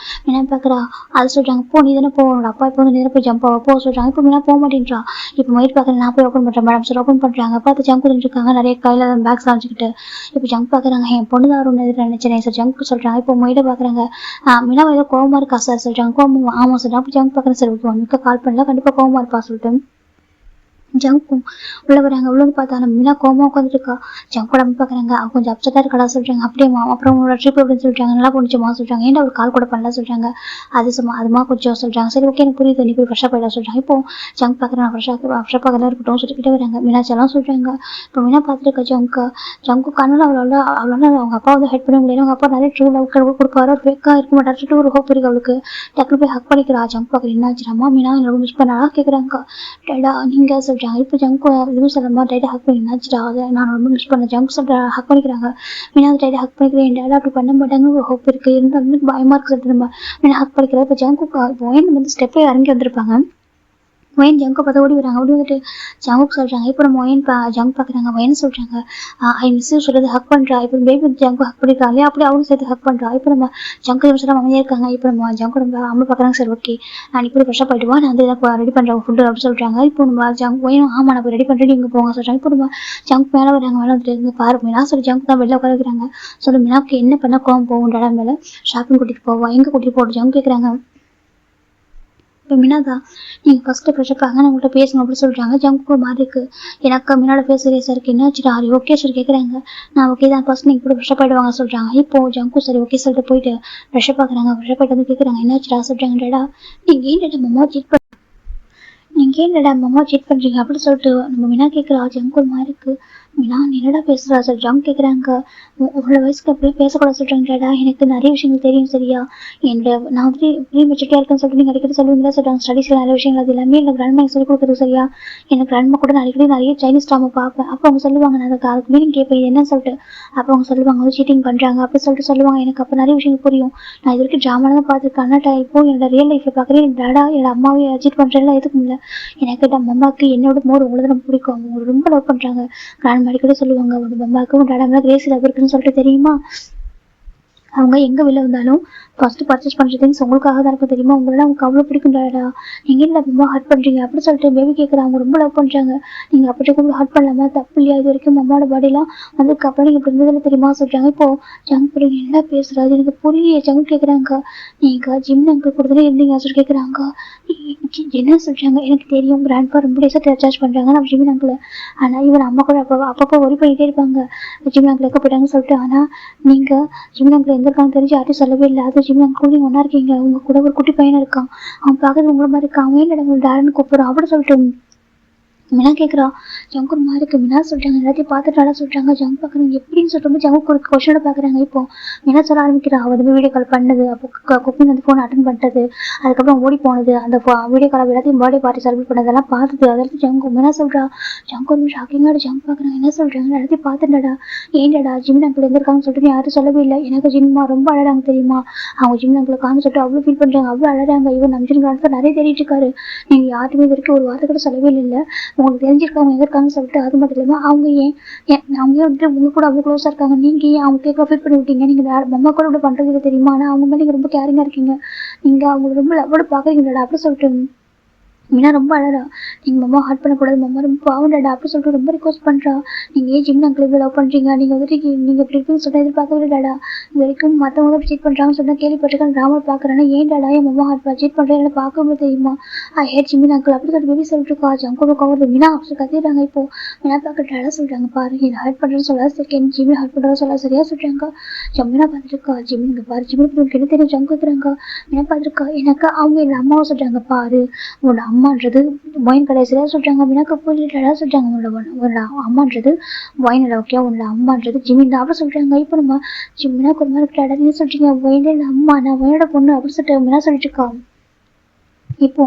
என்ன பார்க்குறா அது சொல்கிறாங்க. போ நீ தானே போ உன்னோட அப்பா இப்போ வந்து நேரம் போய் ஜம்ப் ஆக போக சொல்கிறாங்க. இப்போ மீனா போக மாட்டேன்றா. இப்போ மயிர் பார்க்குறேன் நான் போய் ஓப்பன் பண்ணுறேன் மேடம் சார் ஓப்பன் பண்ணுறாங்க. பார்த்து ஜங்க் இருக்காங்க. நிறைய கையில் பேக்ஸ் வச்சுக்கிட்டு இப்போ ஜங்க் பார்க்குறாங்க. என் பொண்ணு தான் ஒன்று நினைச்சேன் சார் ஜங்க் சொல்கிறாங்க. இப்போ மயிரை பார்க்குறாங்க. மீனா ஏதோ கோவமாக இருக்கா சார் சொல்கிறாங்க. கோவம் ஆமாம் சார். அப்போ ஜங்க் பார்க்குறேன் சார் ஓகே 1 வீக்காக கால் பண்ணல கண்டிப்பாக கோவமாக இருப்பா சொல்லிட்டு ஜங்கும் உள்ள வராங்க. உள்ள வந்து பார்த்தா நம்ம மீனா கோமா உட்காந்துருக்கா. ஜங்கோட அம்மா பார்க்குறாங்க. அவங்க கொஞ்சம் அப்செட்டாக இருக்கடா சொல்கிறாங்க. அப்படியேம்மா அப்புறம் உங்களோட ட்ரிப் அப்படின்னு சொல்லிட்டாங்க. நல்லா போணுச்சுமா சொல்கிறாங்க. ஏன்டா ஒரு கால் கூட பண்ணல சொல்கிறாங்க. அது சும்மா அதுமா கொஞ்சம் சொல்கிறாங்க. சரி ஓகே எனக்கு புரியுது, நீ போய் ஃப்ரெஷ்ஷாக போயிடா சொல்கிறாங்க. இப்போ ஜங்க் பார்க்குறேன் ஃப்ரெஷ்ஷாக இருக்கட்டும் சொல்லிக்கிட்டே வராங்க. மீனாச்செல்லாம் சொல்கிறாங்க. இப்போ மீனா பார்த்துருக்க ஜங்கு கண்ணில் அவளால அவங்க அப்பா வந்து ஹெல்ப் பண்ண முடியல. அவங்க அப்பா நிறைய ட்ரூ லவ் கொடுப்பாரு. ஒரு ஃபேக்காக இருக்க மாட்டாரு. ஒரு ஹோப் இருக்கு அவளுக்கு. டக்குனு போய் ஹக் பண்ணிக்கிறா. ஜங்க் பார்க்குறேன் என்னாச்சுராமா மீனா என்னோட மிஸ் பண்ணாடா கேட்குறாங்க. டேடா நீங்கள் சொல்கிறாங்க. இப்போ ஜங்க் எதுவும் சொல்லாமா டைட்டாக ஹக் பண்ணி என்னாச்சுடா அதை நான் ரொம்ப மிஸ் பண்ணேன். ஜங்க் சொல்கிற ஹக் பண்ணிக்கிறாங்க. மீனா டைட்டாக ஹக் பண்ணிக்கிறேன். டேடா அப்படி பண்ண மாட்டாங்கன்னு ஒரு ஹோப் இருக்குது. இருந்தாலும் பயமாக இருக்கு சொல்லிட்டு நம்ம மீனா ஹக் பண்ணிக்கிறேன். இப்போ ஜங்கு இப்போ வந்து ஸ்டெப்பே இறங்கி வந்திருப்பாங்க. ஒயன் ஜங்கு பார்த்து ஓடி வராங்க. ஓடி வந்துட்டு ஜங்குக்கு சொல்கிறாங்க. இப்போ நம்ம ஒயன் ஜங்க் பார்க்குறாங்க. ஒயன் சொல்கிறாங்க ஐ மிஸ் யூ சொல்கிறது ஹக் பண்ணுறா. இப்போ பேபி ஜங்கு ஹக் பண்ணிருக்காங்க. அப்படி அவளும் சேர்த்து ஹக் பண்ணுறா. இப்போ நம்ம ஜங்கு நிமிஷம் அமைதியாக இருக்காங்க. இப்போ நம்ம ஜங்கோட அம்மா பார்க்குறாங்க. சரி ஓகே நான் இப்போ ஃப்ரெஷ்ஷாக போயிட்டு வா, நான் வந்து ரெடி பண்ணுறேன் ஃபுட்டு அப்படின்னு சொல்கிறாங்க. இப்போ நம்ம ஒயனும் ஆமாம் நான் ரெடி பண்ணுறேன் நீங்கள் போங்க சொல்கிறாங்க. இப்போ நம்ம ஜங்க் மேலே வராங்க. மேலே வந்துட்டு பாரு மீனா சொல்லி ஜங்கு தான் வெளில உட்காந்துக்கிறாங்க. சொல்லி மீனாவுக்கு என்ன பண்ண கோவம் போகும் டடா மேலே ஷாப்பிங் கூட்டிகிட்டு போவோம் எங்கே கூட்டிகிட்டு போட்டு ஜங்கு கேட்குறாங்க. இப்போ மீனாதா நீங்கள் ஃபஸ்ட்டு ஃப்ரெஷ்ஷப் ஆக நான் உங்கள்கிட்ட பேசணும் அப்படின்னு சொல்கிறாங்க. ஜங்கு மாதிரி இருக்குது. எனக்கு மீனோட ஃபேஸ் சீரியஸாக இருக்குது. என்ன வச்சுட்டு ஆரி ஓகே சொல்லி கேட்குறாங்க. நான் ஓகே தான் ஃபஸ்ட் நீங்கள் கூட ஃப்ரெஷ்ஷப் ஆகிடுவாங்க சொல்கிறாங்க. இப்போது ஜங்கு சரி ஓகே சொல்லிட்டு போயிட்டு ஃப்ரெஷ்ஷப் ஆகுறாங்க. ஃப்ரெஷ்ஷப் ஆகிட்டு வந்து கேட்குறாங்க என்ன வச்சுடா சொல்கிறாங்க. டேடா நீங்கள் ஏன் டேடா மம்மா நீங்கள் ஏன் டேடா மம்மா சீட் பண்ணுறீங்க அப்படின்னு சொல்லிட்டு நம்ம மீனா கேட்குறா. ஜங்கு ஒரு மாதிரி இருக்குது. மீனா நீ என்னடா பேசுகிறா சார் ஜங்க் கேட்குறாங்க. உங்களோட வயசுக்கு அப்படியே பேசக்கூடாது சொல்கிறாங்க. டேடா எனக்கு நிறைய விஷயங்கள் தெரியும் சரியா. நான் வந்து ப்ரீ மெச்சூரிட்டியாக இருக்குன்னு சொல்லிட்டு நீங்கள் அடிக்கடி சொல்லுவீங்களா சொல்கிறாங்க. ஸ்டடீஸில் நிறைய விஷயங்கள் அது எல்லாமே எனக்கு கிராண்ட்மா எனக்கு சொல்லிக் கொடுக்குறது சரியா. எனக்கு கிராண்ட்மா கூட நான் அடிக்கடி நிறைய சைனீஸ் ட்ராமா பார்ப்பேன். அப்போ அவங்க சொல்லுவாங்க நான் அதுக்கு மீனிங் கேட்பேன் இது என்னன்னு சொல்லிட்டு. அப்போ அவங்க சொல்லுவாங்க வந்து சீட்டிங் பண்ணுறாங்க அப்படின்னு சொல்லிட்டு சொல்லுவாங்க. எனக்கு அப்போ நிறைய விஷயங்கள் புரியும். நான் இது வரைக்கும் ட்ராமாவில் தான் பார்த்துருக்கேன். ஆனால் இப்போ என்னோட ரியல் லைஃப்பில் பார்க்குறேன் என் டேடா என்னோட அம்மாவே சீட் பண்ணுறதுலாம் எதுக்கும் இல்லை. எனக்கு நம்ம அம்மாவுக்கு என்னோட மோர் உங்களை தான் பிடிக்கும். அவங்க ரொம்ப லவ் பண்ணுறாங்க. கிராண்ட்மா அடிக்கடி சொல்லுவாங்க உங்க அம்மாவுக்கு டேடா மேலே கிரேஸ் லவ் இருக்குன்னு சொல்லிட்டு தெரியுமா. அவங்க எங்கே வெளில வந்தாலும் ஃபஸ்ட்டு பர்ச்சேஸ் பண்ணுற திங்ஸ் உங்களுக்காக தான் இருக்கும் தெரியுமா. உங்களோட அவங்களுக்கு அவ்வளோ பிடிக்கும்டாடா. நீங்கள் இல்லை ரொம்ப ஹர்ட் பண்ணுறீங்க அப்படின்னு சொல்லிட்டு பேபி கேட்குறாங்க. அவங்க ரொம்ப லவ் பண்ணுறாங்க. நீங்கள் அப்படி கூட ஹர்ட் பண்ணலாமா தப்பு இல்லையா. இது வரைக்கும் அம்மாவோட பாடிலாம் வந்ததுக்கப்புறம் நீங்கள் இப்படி இருந்ததில்ல தெரியுமா சொல்கிறாங்க. இப்போது ஜங்க் பண்ணி என்ன பேசுகிறாரு எனக்கு புரியல. ஜங்க் கேட்குறாங்க. நீங்கள் ஜிம் அங்கிள் கொடுத்துட்டே இருந்தீங்க சொல்லி கேட்குறாங்க. என்ன சொல்கிறாங்க எனக்கு தெரியும். கிராண்ட்பா ரொம்ப டேஸாக ரீசார்ஜ் பண்ணுறாங்க நான் ஜிம் அங்கிள். ஆனால் இவன் அம்மா கூட அப்பப்போ ஒரி பண்ணிகிட்டே இருப்பாங்க ஜிம் அங்கிள் எங்கே போயிட்டாங்கன்னு சொல்லிட்டு. ஆனால் நீங்கள் ஜிம் அங்கிள் எங்கே இருக்கான்னு தெரிஞ்சு யாரும் சொல்லவே இல்லை. அது ஜிம் அங்கிள் நீங்கள் ஒன்றா இருக்கீங்க. உங்க கூட ஒரு குட்டி பையன் இருக்கான். அவன் பார்க்கறது உங்களை மாதிரி இருக்கான். அவன் என்ன உங்களுக்கு டேரன்னு கூப்பிட்றான் அப்படின்னு சொல்லிட்டு மீனா கேட்குறா. ஜங்கு மாதிரி இருக்குது. மீனா சொல்கிறாங்க எல்லாத்தையும் பார்த்துட்டு நல்லா சொல்கிறாங்க. ஜங்கு பார்க்குறாங்க எப்படின்னு சொல்லிட்டு ஜங்கு ஒரு கொஷனோட பார்க்குறாங்க. இப்போ மீனா சொல்ல ஆரம்பிக்கிறா. அவள் வந்து வீடியோ கால் பண்ணது. அப்போ குக்கிங் வந்து ஃபோன் அட்டன் பண்ணுறது. அதுக்கப்புறம் ஓடி போனது. அந்த வீடியோ கால் எல்லாத்தையும் பர்த்டே பார்ட்டி செலிப்ரேட் பண்ணதெல்லாம் பார்த்துட்டு அதெல்லாம் ஜங்கு மீனா சொல்கிறா. ஜங்கு ஒரு ஷாக்கிங்காக ஜங்கு பார்க்குறாங்க. என்ன சொல்கிறாங்க எல்லாத்தையும் பார்த்துட்டடா. ஏன்டா ஜிம் அங்கிள் எந்திருக்காங்கன்னு சொல்லிட்டு யாரும் சொல்லவே இல்லை. எனக்கு ஜிம்மா ரொம்ப அழகாங்க தெரியுமா. அவங்க ஜிம் அங்கிள் கான்னு சொல்லிட்டு அவ்வளோ ஃபீல் பண்ணுறாங்க. அவ்வளோ அழகாங்க. இவன் நம்ஜின் கான்ஸர் நிறைய தேடிட்டு இருக்காரு. நீங்கள் யாருமே இது வரைக்கும் ஒரு வார்த்தை கூட சொல்லவே இல்லை. உங்களுக்கு தெரிஞ்சிருக்காங்க எங்கே இருக்காங்கன்னு சொல்லிட்டு. அது மட்டும் இல்லாமல் அவங்க அவங்க வந்துட்டு உங்க கூட அவ்வளோ க்ளோஸாக இருக்காங்க. நீங்கள் ஏன் அவங்க கேட்க ஃபீல் பண்ணி விட்டீங்க. நீங்கள் மம்மா கூட இப்படி பண்ணுறது தெரியுமா. ஆனால் அவங்க மேலே நீங்கள் ரொம்ப கேரிங்காக இருக்கீங்க. நீங்கள் அவங்க ரொம்ப லவ்வோட பார்க்குறீங்கடா அப்படின்னு சொல்லிட்டு மீனா ரொம்ப அழறா. நீங்கள் மம்மா ஹார்ட் பண்ணக்கூடாது. மம்மா ரொம்ப பாவம்டா அப்படின்னு சொல்லிட்டு ரொம்ப ரிக்வஸ்ட் பண்ணுறா. நீங்கள் ஏன் ஜிம் அங்கிள் இவ்வளோ லவ் பண்ணுறீங்க. நீங்கள் வந்துட்டு நீங்கள் இப்படி இருக்குன்னு சொல்லிட்டு எதிர்பார்க்கவே டாடா. இது வரைக்கும் மற்றவங்க சீட் பண்ணுறாங்கன்னு சொன்னால் கேள்விப்பட்டிருக்கேன். ட்ராமா பார்க்குறேன்னா ஏன் டாடா என் மம்மா ஹார்ட் சீட் பண்ணுறேன் பார்க்கவே தெரியுமா. ஐ ஹேட் ஜிம் அங்கிள் அப்படி சொல்லிட்டு பேபி சொல்லிட்டு இருக்கா. ஜங்கு கவர்ந்து மீனா அப்படி கத்திடுறாங்க. இப்போ மீனா பார்க்க டாடா சொல்கிறாங்க. பாரு என்னை ஹார்ட் பண்ணுறேன்னு சொல்லாது செகண்ட் ஜிம்மி ஹார்ட் பண்ணுறேன்னு சொல்லாது சரியாக சொல்கிறாங்க. மீனா பார்த்துருக்கா. ஜிம்மி இங்கே பாரு ஜிம்மி உங்களுக்கு என்ன தெரியும் ஜங்கு வைக்கிறாங்க. மீனா பார்த்துருக்கா. எனக்கு அவங்க என் அம்மாவை சொல்கிறாங்க. பாரு உன்னோட அம்மான்றது ஒயின் கடைசியாக சொல்கிறாங்க. மீனாக்கு புரியல சொல்கிறாங்க. உன்னோட அம்மான்றது ஒயினில் ஓகே. உன்னோட அம்மான்றது ஜிமின் தான் அப்படி சொல்கிறாங்க. இப்போ நம்ம மீனாக்கு ஒரு மாதிரி டேடா நீங்க சொல்கிறீங்க ஒயினில் அம்மா நான் ஒயினோட பொண்ணு அப்படின்னு சொல்லிட்டு மீனா சொல்லிட்டு இருக்கா. இப்போ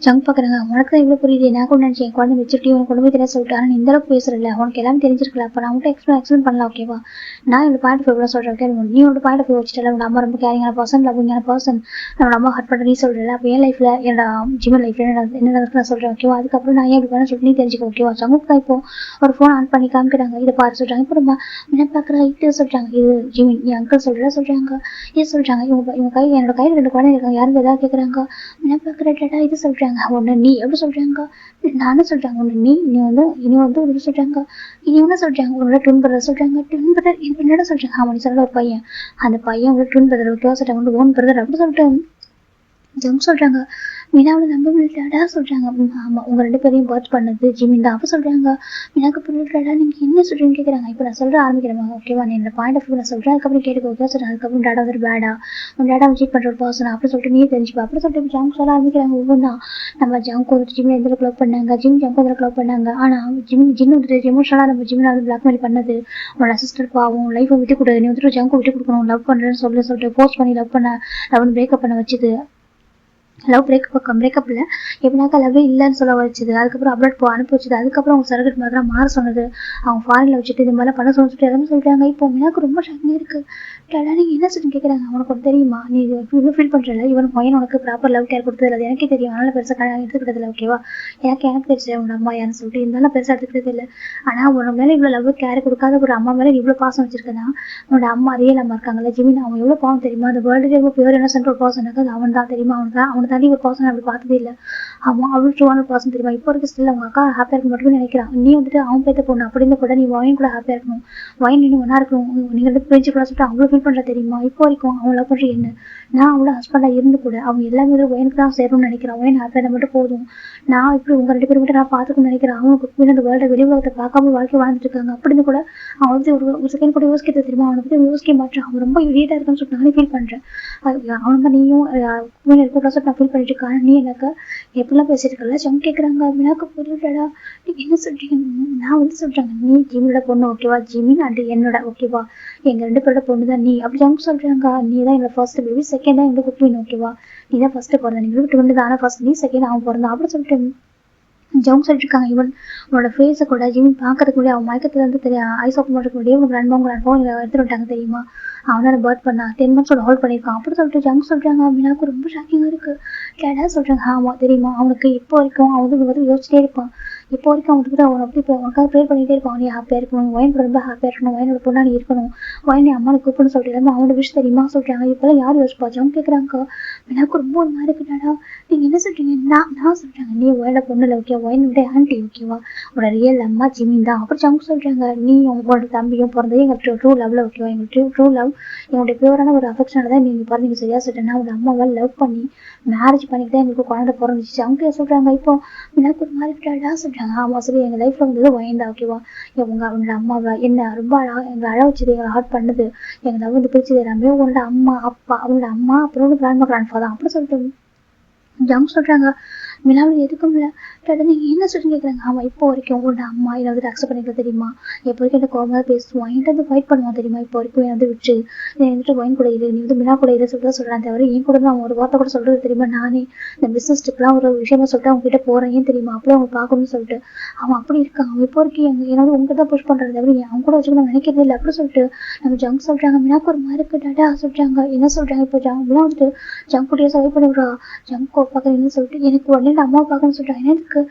ஜங்க் பார்க்குறாங்க. உனக்கு தான் இவ்வளோ புரியுது. நான் கூட நினச்சேன் குழந்தை மெச்சூரிட்டி உனக்கு கொண்டு போய் தெரியாது சொல்லிட்டு. ஆனால் இந்த அளவுக்கு பேசுறல உனக்கு எல்லாம் தெரிஞ்சிருக்கல. அப்போ நான் உங்கள்கிட்ட எக்ஸ்பிளைன் பண்ணலாம் ஓகேவா. நான் என்னோட பாயிண்ட் ஆஃப் வியூ சொல்கிறேன். நீ உன்னோட பாயிண்ட் ஆஃப் வியூ வச்சுட்டல. உன்னோட அம்மா ரொம்ப கேரிங்கான பர்சன் லவ்விங்கான பர்சன். நம்மளோட அம்மா ஹர்ட் பண்ணுற நீ சொல்கிறல. அப்போ என் லைஃப்பில் என்னோட ஜிம் லைஃப்பில் என்ன நடக்குது நான் சொல்கிறேன் ஓகேவா. அதுக்கப்புறம் நான் ஏன் இப்படி பண்ண சொல்லிட்டு நீ தெரிஞ்சுக்க ஓகேவா. ஜங்குக்கு தான் இப்போ ஒரு ஃபோன் ஆன் பண்ணி காமிக்கிறாங்க. இதை பார்த்து சொல்கிறாங்க. இப்போ நம்ம என்ன பார்க்குறா இது சொல்கிறாங்க. இது ஜிமின் என் அங்கிள் சொல்கிறா சொல்கிறாங்க. இது சொல்கிறாங்க. இவங்க கை என்னோட கையில் 2 குழந்தை இருக்காங்க. யாரும் எதாவது கேட்குறாங்க. என்ன பார்க்குற டேட்டா இது சொல்கிறாங்க. ஒன்று நீ எப்படி சொல்கிறாங்க. நானும் சொல்கிறாங்க. ஒன்று நீ வந்து ஒரு சொல்கிறாங்க. இனி ஒன்று சொல்கிறாங்க. உன்னோட ட்வின் பிரதர் சொல்கிறாங்க. ட்வின் பிரதர் இது என்னடா சொல்கிறாங்க. அவன் சொல்கிற ஒரு பையன். அந்த பையன் உங்களோட ட்வின் பிரதர் ஓகேவா சொல்கிறாங்க. ஓன் பிரதர் அப்படி சொல்லிட்டு ஜங் சொல்றாங்க மீனாவோட நம்ப முடியலடா சொல்றாங்க. ஆமா உங்க 2 பேரையும் பர்த் பண்ணது ஜிமின் தான். அப்ப சொல்றாங்க மீனாக்கு புரியலடா நீங்க என்ன சொல்றீங்கன்னு கேக்குறாங்க. இப்ப நான் சொல்ற ஆரம்பிக்கிறேன் ஓகேவா, நீ என்னோட பாயிண்ட் ஆஃப் வியூ நான் சொல்றேன், அதுக்கப்புறம் கேட்டுக்கோ ஓகே சொல்றேன். அதுக்கப்புறம் டாடா வந்து பேடா உன் டாடா சீட் பண்ற ஒரு பர்சன் அப்படி சொல்லிட்டு நீ தெரிஞ்சுப்பா அப்படி சொல்லிட்டு ஜங் சொல்ல ஆரம்பிக்கிறாங்க. ஒவ்வொன்றா நம்ம ஜங்க் வந்துட்டு ஜிம் எந்த க்ளோப் பண்ணாங்க, ஜிம் ஜங்க் வந்து க்ளோப் பண்ணாங்க. ஆனா ஜிம் வந்துட்டு எமோஷனலா நம்ம ஜிம்ல வந்து பிளாக்மெயில் பண்ணது உன்னோட அசிஸ்டன்ட் பாவம் லைஃபை விட்டு கொடுது, நீ வந்துட்டு ஜங்க் விட்டு கொடுக்கணும் லவ் பண்றேன்னு சொல்லிட்டு ஃபோர்ஸ் பண்ணி லவ் வந்து பிரேக்கப் பண்ண வச்சுது. லவ் பிரேக்கப் இல்லை எப்படினாக்கா லவ்வே இல்லைன்னு சொல்ல வச்சுது. அதுக்கப்புறம் அப்ராட் அனுப்பி வச்சுது. அதுக்கப்புறம் அவங்க சரகட் மாதிரி மாற சொன்னது, அவங்க ஃபாரின்ல வச்சுட்டு இது மாதிரிலாம் பண்ண சொல்லிட்டு எல்லாமே சொல்லிட்டாங்க. இப்போ எனக்கு ரொம்ப ஷாக்கிங்காக இருக்கு. டேடா நீங்க என்ன சொல்லி கேட்குறாங்க. அவனுக்கு ஒன்று தெரியுமா, நீ இவ்வளோ ஃபீல் பண்ணுறல இவன் பையன் உனக்கு ப்ராப்பர் லவ் கேர் கொடுத்தது இல்லை, எனக்கே தெரியும். அதனால பெருசாக எடுத்துக்கிட்டது இல்லை ஓகேவா, எனக்கு தெரிஞ்சு உன் அம்மா யாருன்னு சொல்லிட்டு இருந்தாலும் பெருசாக எடுத்துக்கிட்டது இல்லை. ஆனால் உன மேலே இவ்வளோ லவ் கேர் கொடுக்காத ஒரு அம்மா மேலே இவ்வளோ பாசம் வச்சிருக்கேன்னா உன்னோட அம்மா ரியல் அம்மா இருக்காங்கல்ல ஜிமின், அவன் எவ்வளோ பாவம் தெரியுமா. அந்த வேர்ல்டு ரொம்ப பியூர் இன்னசென்ட் ஒரு பர்சன் இருக்காது அவன் தான் தெரியுமா. அவனை தாண்டி ஒரு பர்சன் அப்படி பார்த்ததே இல்லை. அவன் அவ்வளோ ட்ரூவான பர்சன் தெரியுமா. இப்போ இருக்க ஸ்டில் அவங்க அக்கா ஹாப்பியாக இருக்க மட்டும் நினைக்கிறான். நீ வந்துட்டு அவன் பேத்த பொண்ணு அப்படின்னு கூட நீ வயன் கூட ஹாப்பியாக இருக்கணும், வயன் இன்னும் ஒன்றா இருக்கணும், நீங்கள் ரெண்டு பிரிஞ்சு கூட சொல்லிட்டு அவ்வளோ ஃபீல் பண்ணுற தெரியுமா. இப்போ வரைக்கும் அவன் லவ் பண்ணுற என்ன, நான் அவளோட ஹஸ்பண்டாக இருந்து கூட அவங்க எல்லாமே வயனுக்கு தான் சேரணும்னு நினைக்கிறான். வயன் ஹாப்பியாக மட்டும் போதும். நான் இப்படி உங்கள் 2 பேரும் மட்டும் நான் பார்த்துக்கணும்னு நினைக்கிறேன். அவனுக்கு அந்த வேர்ல்டை வெளி உலகத்தை பார்க்காம வாழ்க்கை வாழ்ந்துட்டு இருக்காங்க. அப்படின்னு கூட அவன் வந்து ஒரு செகண்ட் கூட யோசிக்கிறது தெரியுமா. அவனை பற்றி யோசிக்க மாட்டேன். அவன் ரொம்ப இடியேட்டாக இருக்குன்னு சொல்லிட்டு நானே ஃபீல் பண்ணுறேன். அவனுக்கு நீயும் இருக்க சொல்லிட்டு நான் ஃபீல் பண்ணிட்டு இருக்கான். நீ எனக்கு எப்படிலாம் பேசிட்டு இருக்கல ஜம் கேட்குறாங்க. எனக்கு புரியலடா நீங்க என்ன சொல்றீங்க. நான் வந்து சொல்றாங்க நீ ஜிமினோட பொண்ணு ஓகேவா, ஜிமின் அண்ட் என்னோட ஓகேவா, எங்க 2 பேரோட பொண்ணு தான் நீ. அப்படி ஜம் சொல்றாங்க. நீ தான் என்னோட ஃபர்ஸ்ட் பேபி, செகண்ட் தான் என்னோட குக்வீன் ஓகேவா, நீ தான் ஃபர்ஸ்ட் பிறந்த, நீங்க வீட்டு வந்து தானே ஃபர்ஸ்ட், நீ செகண்ட் அவன் பிறந்தான் அப்படி சொல்லிட்டு ஜவுன் சொல்லிருக்காங்க. ஈவன் உன்னோட ஃபேஸை கூட ஜிமின் பார்க்கறதுக்கு முன்னாடி அவன் மயக்கத்துல இருந்து தெரியும் ஐஸ் ஓப்பன் பண்ணுறதுக்கு முன்னாடியே உங்க அனுபவம் எடுத்துட்டு விட்டாங்க தெரியுமா. அவனால பர்த் பண்ணா 10 months ஹோல்ட் பண்ணியிருக்கான் அப்படி சொல்லிட்டு ஜங்க் சொல்றாங்க. மீனாக்கு ரொம்ப ஷாக்கிங்காக இருக்கு. கேட்டா சொல்றாங்க ஆமா தெரியுமா, அவனுக்கு இப்போ வரைக்கும் அவன் வந்து யோசிச்சிட்டே இருப்பான். இப்போ வரைக்கும் அவனுக்கு அவனை பற்றி இப்போ உனக்காக ப்ரேர் பண்ணிகிட்டே இருப்பான். நீ ஹாப்பியாக இருக்கணும், வயன் ரொம்ப ஹாப்பியாக இருக்கணும், வயனோட பொண்ணா நீ இருக்கணும், வயன் அம்மாவை கூப்பிடுன்னு சொல்லிட்டு எல்லாமே அவனோட விஷயம் தெரியுமா சொல்றாங்க. இப்போல்லாம் யார் யோசிப்பா ஜம் கேட்குறாங்க. மீனாக்கு ரொம்ப ஒரு மாதிரி இருக்குடாடா நீங்கள் என்ன சொல்றீங்க. நான் சொல்றாங்க நீ வயனோட பொண்ணுல ஓகே, வயனோட ஆண்டி ஓகேவா, உன்னோட ரியல் அம்மா ஜிமின் தான். அப்படி ஜம் சொல்றாங்க. நீ உங்களோட தம்பியும் பிறந்தது எங்கள் ட்ரூ லவ்ல ஓகேவா, எங்கள் ட்ரூ லவ் எங்களுடைய பியூரான ஒரு அஃபெக்ஷனால தான் நீங்கள் பிறந்தீங்க சரியா சொல்லிட்டேன். அவங்களோட அம்மாவை லவ் பண்ணி மேரேஜ் பண்ணிட்டு தான் எங்களுக்கு குழந்தை பிறந்துச்சு. அவங்க சொல்றாங்க. இப்போ எனக்கு ஒரு மாதிரி விட்டாடா சொல்றாங்க. ஆமா சரி எங்கள் லைஃப்ல வந்தது வயந்தா ஓகேவா, அவங்களோட அம்மாவை என்ன ரொம்ப எங்களை அழ வச்சது, எங்களை ஹார்ட் பண்ணது, எங்களை லவ் வந்து பிரிச்சது எல்லாமே உங்களோட அம்மா அப்பா, அவங்களோட அம்மா அப்புறம் கிராண்ட் ஃபாதர் அப்படி சொல்லிட்டு ஜம் சொல்றாங்க. மினாவில் எதுக்கும் இல்லை நீங்க என்ன சொல்லி கேட்குறாங்க. ஆமா இப்போ வரைக்கும் உங்களோட அம்மா என்னை வந்து அக்செப்ட் பண்ணிக்கல தெரியுமா, எப்போ வரைக்கும் என்ன கோபமாக பேசுவான், என்கிட்ட வந்து ஃபைட் பண்ணுவான் தெரியுமா. இப்போ வரைக்கும் என்னை வந்து விட்டு என்னை வந்துட்டு ஒயின் கூட இல்லை, நீ வந்து மினா கூட இல்லை சொல்லிட்டு சொல்கிறான் தவிர என் கூட நான் ஒரு வார்த்தை கூட சொல்றது தெரியுமா. நானே இந்த பிஸ்னஸ் ட்ரிப்லாம் ஒரு விஷயமா சொல்லிட்டு அவங்க கிட்ட போறேன் ஏன் தெரியுமா, அப்படியே அவங்க பார்க்கணும்னு சொல்லிட்டு அவன் அப்படி இருக்கான். அவன் இப்போ வரைக்கும் என்னை உங்ககிட்ட தான் புஷ் பண்றது தவிர அவங்க கூட வச்சுக்கணும் நினைக்கிறதே இல்லை அப்படி சொல்லிட்டு நம்ம ஜங்க் சொல்றாங்க. மினாக்கு ஒரு மாதிரி இருக்குடாடா சொல்றாங்க. என்ன சொல்றாங்க இப்போ மினா வந்துட்டு ஜங்க் கூடிய சர்வை பண்ணி விடுறா. ஜங்க் பார்க்குறேன்னு சொல்லிட்டு எனக்கு உடனே அம்மாவை பார்க்கணும்னு சொல்றாங்க.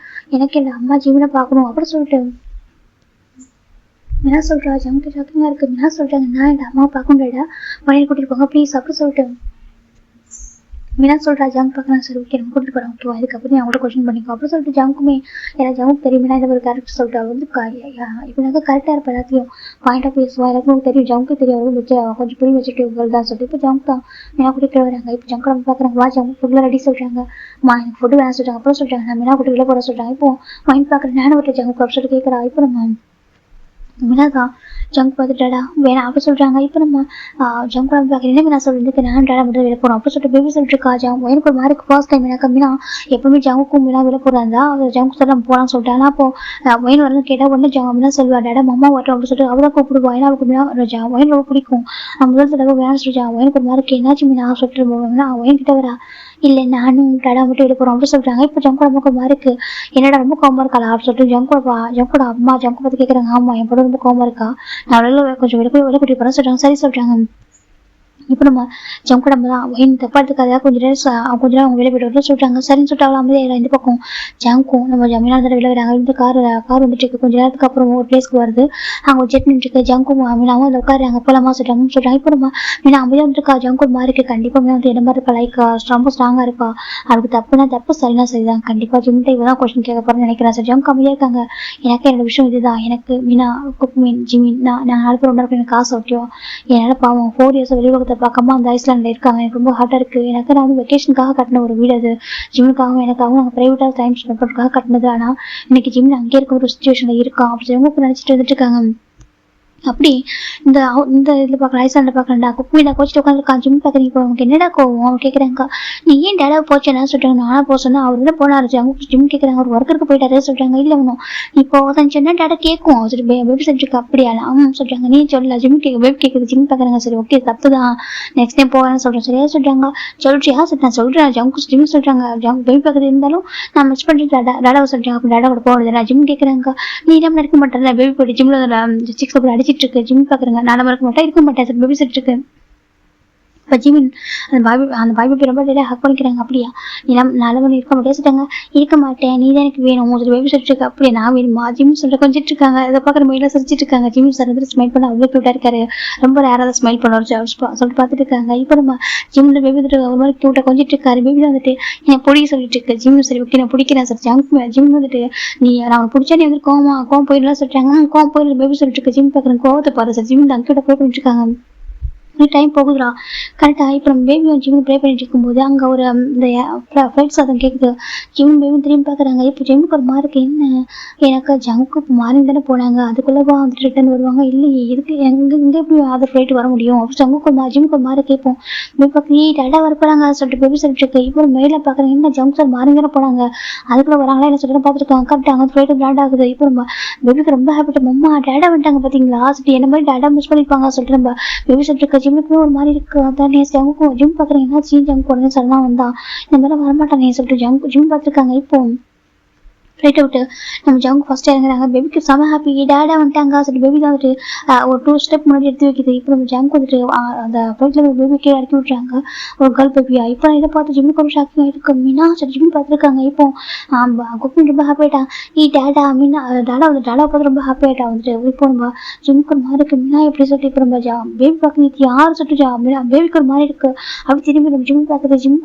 எனக்கு என் அம்மா ஜீவனை பார்க்கணும் அப்படி சொல்லிட்டு மினா சொல்றா. ஜங்கு ஷாக்கிங்கா இருக்கு. மினா சொல்றாங்க நான் என் அம்மாவை பார்க்கணும்டா, மனையில் கூட்டிட்டு போங்க ப்ளீஸ் அப்படி சொல்லிட்டு மீனா சொல்றா. ஜங்க் பார்க்கலாம் சரி ஓகே நம்ம கூட்டிட்டு போறோம் ஓகேவா, இதுக்கப்புறம் அவங்கள்ட்ட கொஸ்டின் பண்ணிக்கோ அப்படி சொல்லிட்டு ஜங்குமே ஏன்னா ஜங்கு தெரியும் மீனா இந்த ஒரு கேரக்டர் சொல்லிட்டு அவள் வந்து இப்போ கரெக்டாக இருப்பா எல்லாத்தையும் பாயிண்ட் ஆஃப் பேசுவா எல்லாருக்கும் தெரியும். ஜங்கு தெரியும் அவரும் வச்சு கொஞ்சம் புரிய வச்சுட்டு தான் சொல்லிட்டு இப்போ ஜங்க் தான் மீனா கூட்டிட்டு வராங்க. இப்போ ஜங்கு நம்ம பார்க்குறாங்க. வா ஜங்கு ஃபுட்டில் ரெடி சொல்றாங்க. எனக்கு ஃபுட்டு வேணாம் சொல்றாங்க. அப்புறம் சொல்றாங்க நான் மீனா கூட்டி வெளில போட சொல்றாங்க. இப்போ மைண்ட் பார்க்குறேன் நானும் விட்டு ஜங்கு அப்படி சொல்லிட்டு கேட்குறா. இப்போ நம்ம மீனாதான் ஜங்க் பார்த்துட்டாடா வேணாம் அப்படி சொல்றாங்க. இப்போ நம்ம ஜங்க் கூட பார்க்குறேன் என்ன மீனா சொல்லிட்டு நான் டேடா மட்டும் வெளில போகிறோம் அப்படி சொல்லிட்டு பேபி சொல்லிட்டு இருக்கா. ஜங்க் எனக்கு ஒரு மாதிரி ஃபர்ஸ்ட் டைம் மீனாக்கா மீனா எப்பவுமே ஜங்குக்கும் மீனா வெளில போகிறாந்தா அவர் ஜங்க் சொல்ல நம்ம போகலான்னு சொல்லிட்டாங்க. அப்போ வயன் வரணும் கேட்டால் உடனே மீனா சொல்லுவா டேடா மம்மா வரட்டும் அப்படின்னு சொல்லிட்டு அவரை கூப்பிடுவா. ஏன்னா அவருக்கு மீனா வயன் ரொம்ப பிடிக்கும். முதல் தடவை வேணாம் சொல்லிட்டான். வயனுக்கு ஒரு மாதிரி என்னாச்சு மீனா சொல்லிட்டு வயன் கிட்ட வரா. இல்லை நானும் டேடா மட்டும் வெளில போகிறோம் அப்படி சொல்றாங்க. இப்போ ஜங்கோட ரொம்ப கோவமா இருக்கு. என்னடா ரொம்ப கோவமா இருக்காளா அப்படின்னு சொல்லிட்டு ஜங்கோட அம்மா ஜங்கு பார்த்து கேட்குறாங்க. ஆமா என் பொண்ணு ரொம்ப கோவமா இருக்கா, நான் கொஞ்சம் வெளில கூட்டிட்டு போறேன்னு சொல்றாங்க. சரி சொல்றாங்க. இப்போ நம்ம ஜங்கோட அம்மா தான் வயன் தப்பா எடுத்துக்காதா கொஞ்ச நேரம் அவங்க வெளியே போயிட்டு சொல்றாங்க. சரின்னு சொல்லிட்டு அவளை அமைதியாக இந்த பக்கம் ஜங்கும் நம்ம ஜமீனா தான் வெளில வராங்க. இந்த கார் வந்துட்டு இருக்கு. கொஞ்ச நேரத்துக்கு அப்புறம் ஒரு பிளேஸ்க்கு வருது. அவங்க ஜெட் நின்றுருக்கு. ஜங்கும் மீனாவும் அதில் உட்காருறாங்க. போலாமா சொல்றாங்கன்னு சொல்றாங்க. இப்போ நம்ம மீனா அமைதியாக வந்துருக்கா. ஜங்கு மாதிரி இருக்கு. கண்டிப்பா மீனா வந்து என்ன மாதிரி இருக்கா, லைக் ரொம்ப ஸ்ட்ராங்கா இருக்கா. அதுக்கு தப்புனா தப்பு சரினா சரிதான். கண்டிப்பா ஜிம்கிட்ட இவதான் கொஸ்டின் கேட்க போறேன்னு நினைக்கிறேன். சரி ஜங்கு அமைதியாக இருக்காங்க. எனக்கு என்னோட விஷயம் இதுதான். எனக்கு மீனா குக்மீன் ஜிமின் நான் 4 பேர் ஒன்றா எனக்கு காசு ஓகேவா, என்னால் பாவம் 4 years வெளியுலகத்தை அதை பார்க்காம அந்த ஐஸ்லாண்டில் இருக்காங்க. எனக்கு ரொம்ப ஹார்ட்டாக இருக்குது. எனக்கு நான் வந்து வெக்கேஷனுக்காக கட்டின ஒரு வீடு அது. ஜிம்முக்காகவும் எனக்காகவும் நாங்கள் ப்ரைவேட்டாக டைம் ஸ்பெண்ட் பண்ணுறதுக்காக கட்டினது. ஆனால் இன்னைக்கு ஜிம்மில் அங்கே இருக்க ஒரு சுச்சுவேஷனில் இருக்கான் அப்படி அவங்க நினச்சிட்டு வந்துட்டு இருக்காங்க. அப்படி இந்த இதில் பார்க்கலாம், ஐஸ்லாண்டில் பார்க்கலாம்டா. குக்மீனை கோச்சிட்டு உட்காந்துருக்கான். ஜிம் பார்க்குறீங்க. இப்போ அவனுக்கு என்னடா கோவம்? அவன் கேட்குறாங்க, நீ ஏன் டேடாவை போச்சு என்ன சொல்கிறாங்க. நானாக போக சொன்னா அவர் தான் போனாரு. அவங்க ஜிம் கேட்குறாங்க, ஒரு ஒர்க்கருக்கு போயிட்டாரு சொல்கிறாங்க. இல்லை ஒன்றும் இப்போ தான் சொன்னா டேடா கேட்கும். சரி பேபி செஞ்சுருக்கு அப்படியா சொல்கிறாங்க. நீ சொல்லல ஜிம் பேபி கேட்குது. ஜிம் பார்க்குறாங்க. சரி ஓகே தப்பு தான், நெக்ஸ்ட் டைம் போவேன்னு சொல்கிறேன். சரியா சொல்கிறாங்க. சொல்றியா? சரி நான் சொல்கிறேன். ஜிம் சொல்கிறாங்க. பேபி பார்க்குறது இருந்தாலும் நான் மிஸ் பண்ணிட்டு டேடாவை சொல்கிறேன். அப்படி டேடா கூட போகிறது. நான் ஜிம் கேட்குறாங்க, நீ நம்ம இருக்க மாட்டேன். பேபி போயிட்டு ஜிம்மில் சிக்ஸ் அடிச்சு இருக்கு. ஜிம் பாக்குறாங்க. நான் இருக்க மாட்டேன் இருக்க மாட்டேன் பேபி செட் இருக்கு. இப்போ ஜிமின் அந்த பாய் பேபி ரொம்ப டேட்டாக ஹக் பண்ணிக்கிறாங்க. அப்படியா நீ நல்ல பண்ணி இருக்க மாட்டேன் சொல்லிட்டாங்க. இருக்க மாட்டேன், நீ தான் எனக்கு வேணும். ஒரு பேபி செட் இருக்கு. அப்படியே நான் வேணுமா ஜிம் சொல்லிட்டு கொஞ்சிட்டு இருக்காங்க. அதை பார்க்குற மெயிலாக சிரிச்சிட்டு இருக்காங்க. ஜிம் சார் வந்து ஸ்மைல் பண்ண அவ்வளோ க்யூட்டாக இருக்காரு. ரொம்ப ரேராக ஸ்மைல் பண்ணுவார் சொல்லிட்டு பார்த்துட்டு இருக்காங்க. இப்போ நம்ம ஜிம்மில் பேபி ஒரு மாதிரி க்யூட்டாக கொஞ்சிட்டு இருக்காரு. பேபி வந்துட்டு எனக்கு பிடிக்க சொல்லிட்டு இருக்கு. ஜிம் சரி ஓகே நான் பிடிக்கிறேன் சார். ஜிம் வந்துட்டு நான் அவனை பிடிச்சா நீ வந்து கோவம் போயிடலாம் சொல்லிட்டாங்க. கோவம் போயிடல பேபி சொல்லிட்டு இருக்கு. ஜிம் பார்க்குறேன் கோவத்தை பாரு சார். ஜிம் அங்கிட்ட ப்ரே பண்ணிட்டு இருக்காங்க. டைம் போகுதுடா கரெக்டாக. இப்போ நம்ம பேபி வந்து ஜிம் ப்ரே பண்ணிட்டு இருக்கும்போது அங்கே ஒரு இந்த ஃப்ளைட் சாதம் கேட்குது. ஜிம் பேபி திரும்பி பார்க்குறாங்க. இப்போ ஜிம்முக்கு ஒரு மார்க்கு என்ன எனக்கு ஜங்க்கு இப்போ மார்னிங் தானே போனாங்க, அதுக்குள்ளேவா வந்துட்டு ரிட்டர்ன் வருவாங்க. இல்லையே இதுக்கு இங்கே எப்படி அதர் ஃப்ளைட் வர முடியும். அப்போ ஜிம்முக்கு ஒரு மார்க் கேட்போம். பேபி பார்க்க டேடா வர போகிறாங்க சொல்லிட்டு பேபி சொல்லிட்டு இருக்கு. இப்போ மெயிலில் பார்க்குறாங்க, என்ன ஜங்க் சார் மார்னிங் தானே போனாங்க, அதுக்குள்ளே வராங்களா என்ன சொல்லிட்டு பார்த்துருக்காங்க. கரெக்டாக அங்கே ஃப்ளைட்டு பிராண்ட் ஆகுது. இப்போ நம்ம பேபிக்கு ரொம்ப ஹாப்பிட்டு மம்மா டேடா வந்துட்டாங்க பார்த்தீங்களா சொல்லிட்டு என்ன மாதிரி டேடா மிஸ் பண்ணியிருப்பாங்க சொல்லிட்டு நம்ம பேபி சொல்லிட்டு ஜிம்முக்கு ஒரு மாதிரி இருக்கு. அதான் ஜிம் பாக்குறீங்கன்னா ஜிம் உடனே சொல்லலாம் வந்தா இந்த மாதிரி வரமாட்டானே சொல்லிட்டு ஜிம் பார்த்துருக்காங்க. இப்போ ஃப்ளைட்டை விட்டு நம்ம ஜங்க் ஃபர்ஸ்ட் இறங்குறாங்க. பேபிக்கு செம ஹாப்பி, டேடா வந்துட்டாங்க சொல்லி பேபி தான் வந்துட்டு ஒரு 2 ஸ்டெப் முன்னாடி எடுத்து வைக்கிது. இப்போ நம்ம ஜங்க் வந்துட்டு அந்த ஃப்ளைட்டில் பேபி கீழே இறக்கி விட்றாங்க. ஒரு கேர்ள் பேபியா. இப்போ நான் இதை பார்த்து ஜிம்முக்கு ஒரு ஷாக்கிங் இருக்கு. மீனா சரி ஜிம் பார்த்துருக்காங்க. இப்போ குக்கிங் ரொம்ப ஹாப்பி ஆகிட்டான். டேடா மீனா டேடாவை பார்த்து ரொம்ப ஹாப்பி ஆகிட்டா வந்துட்டு. இப்போ நம்ம ஜிம்முக்கு ஒரு மாதிரி இருக்கு. மீனா எப்படி சொல்லிட்டு இப்போ நம்ம பேபி பார்க்க யார் சொல்லிட்டு பேபிக்கு ஒரு மாதிரி இருக்கு. அப்படி திரும்பி நம்ம ஜிம்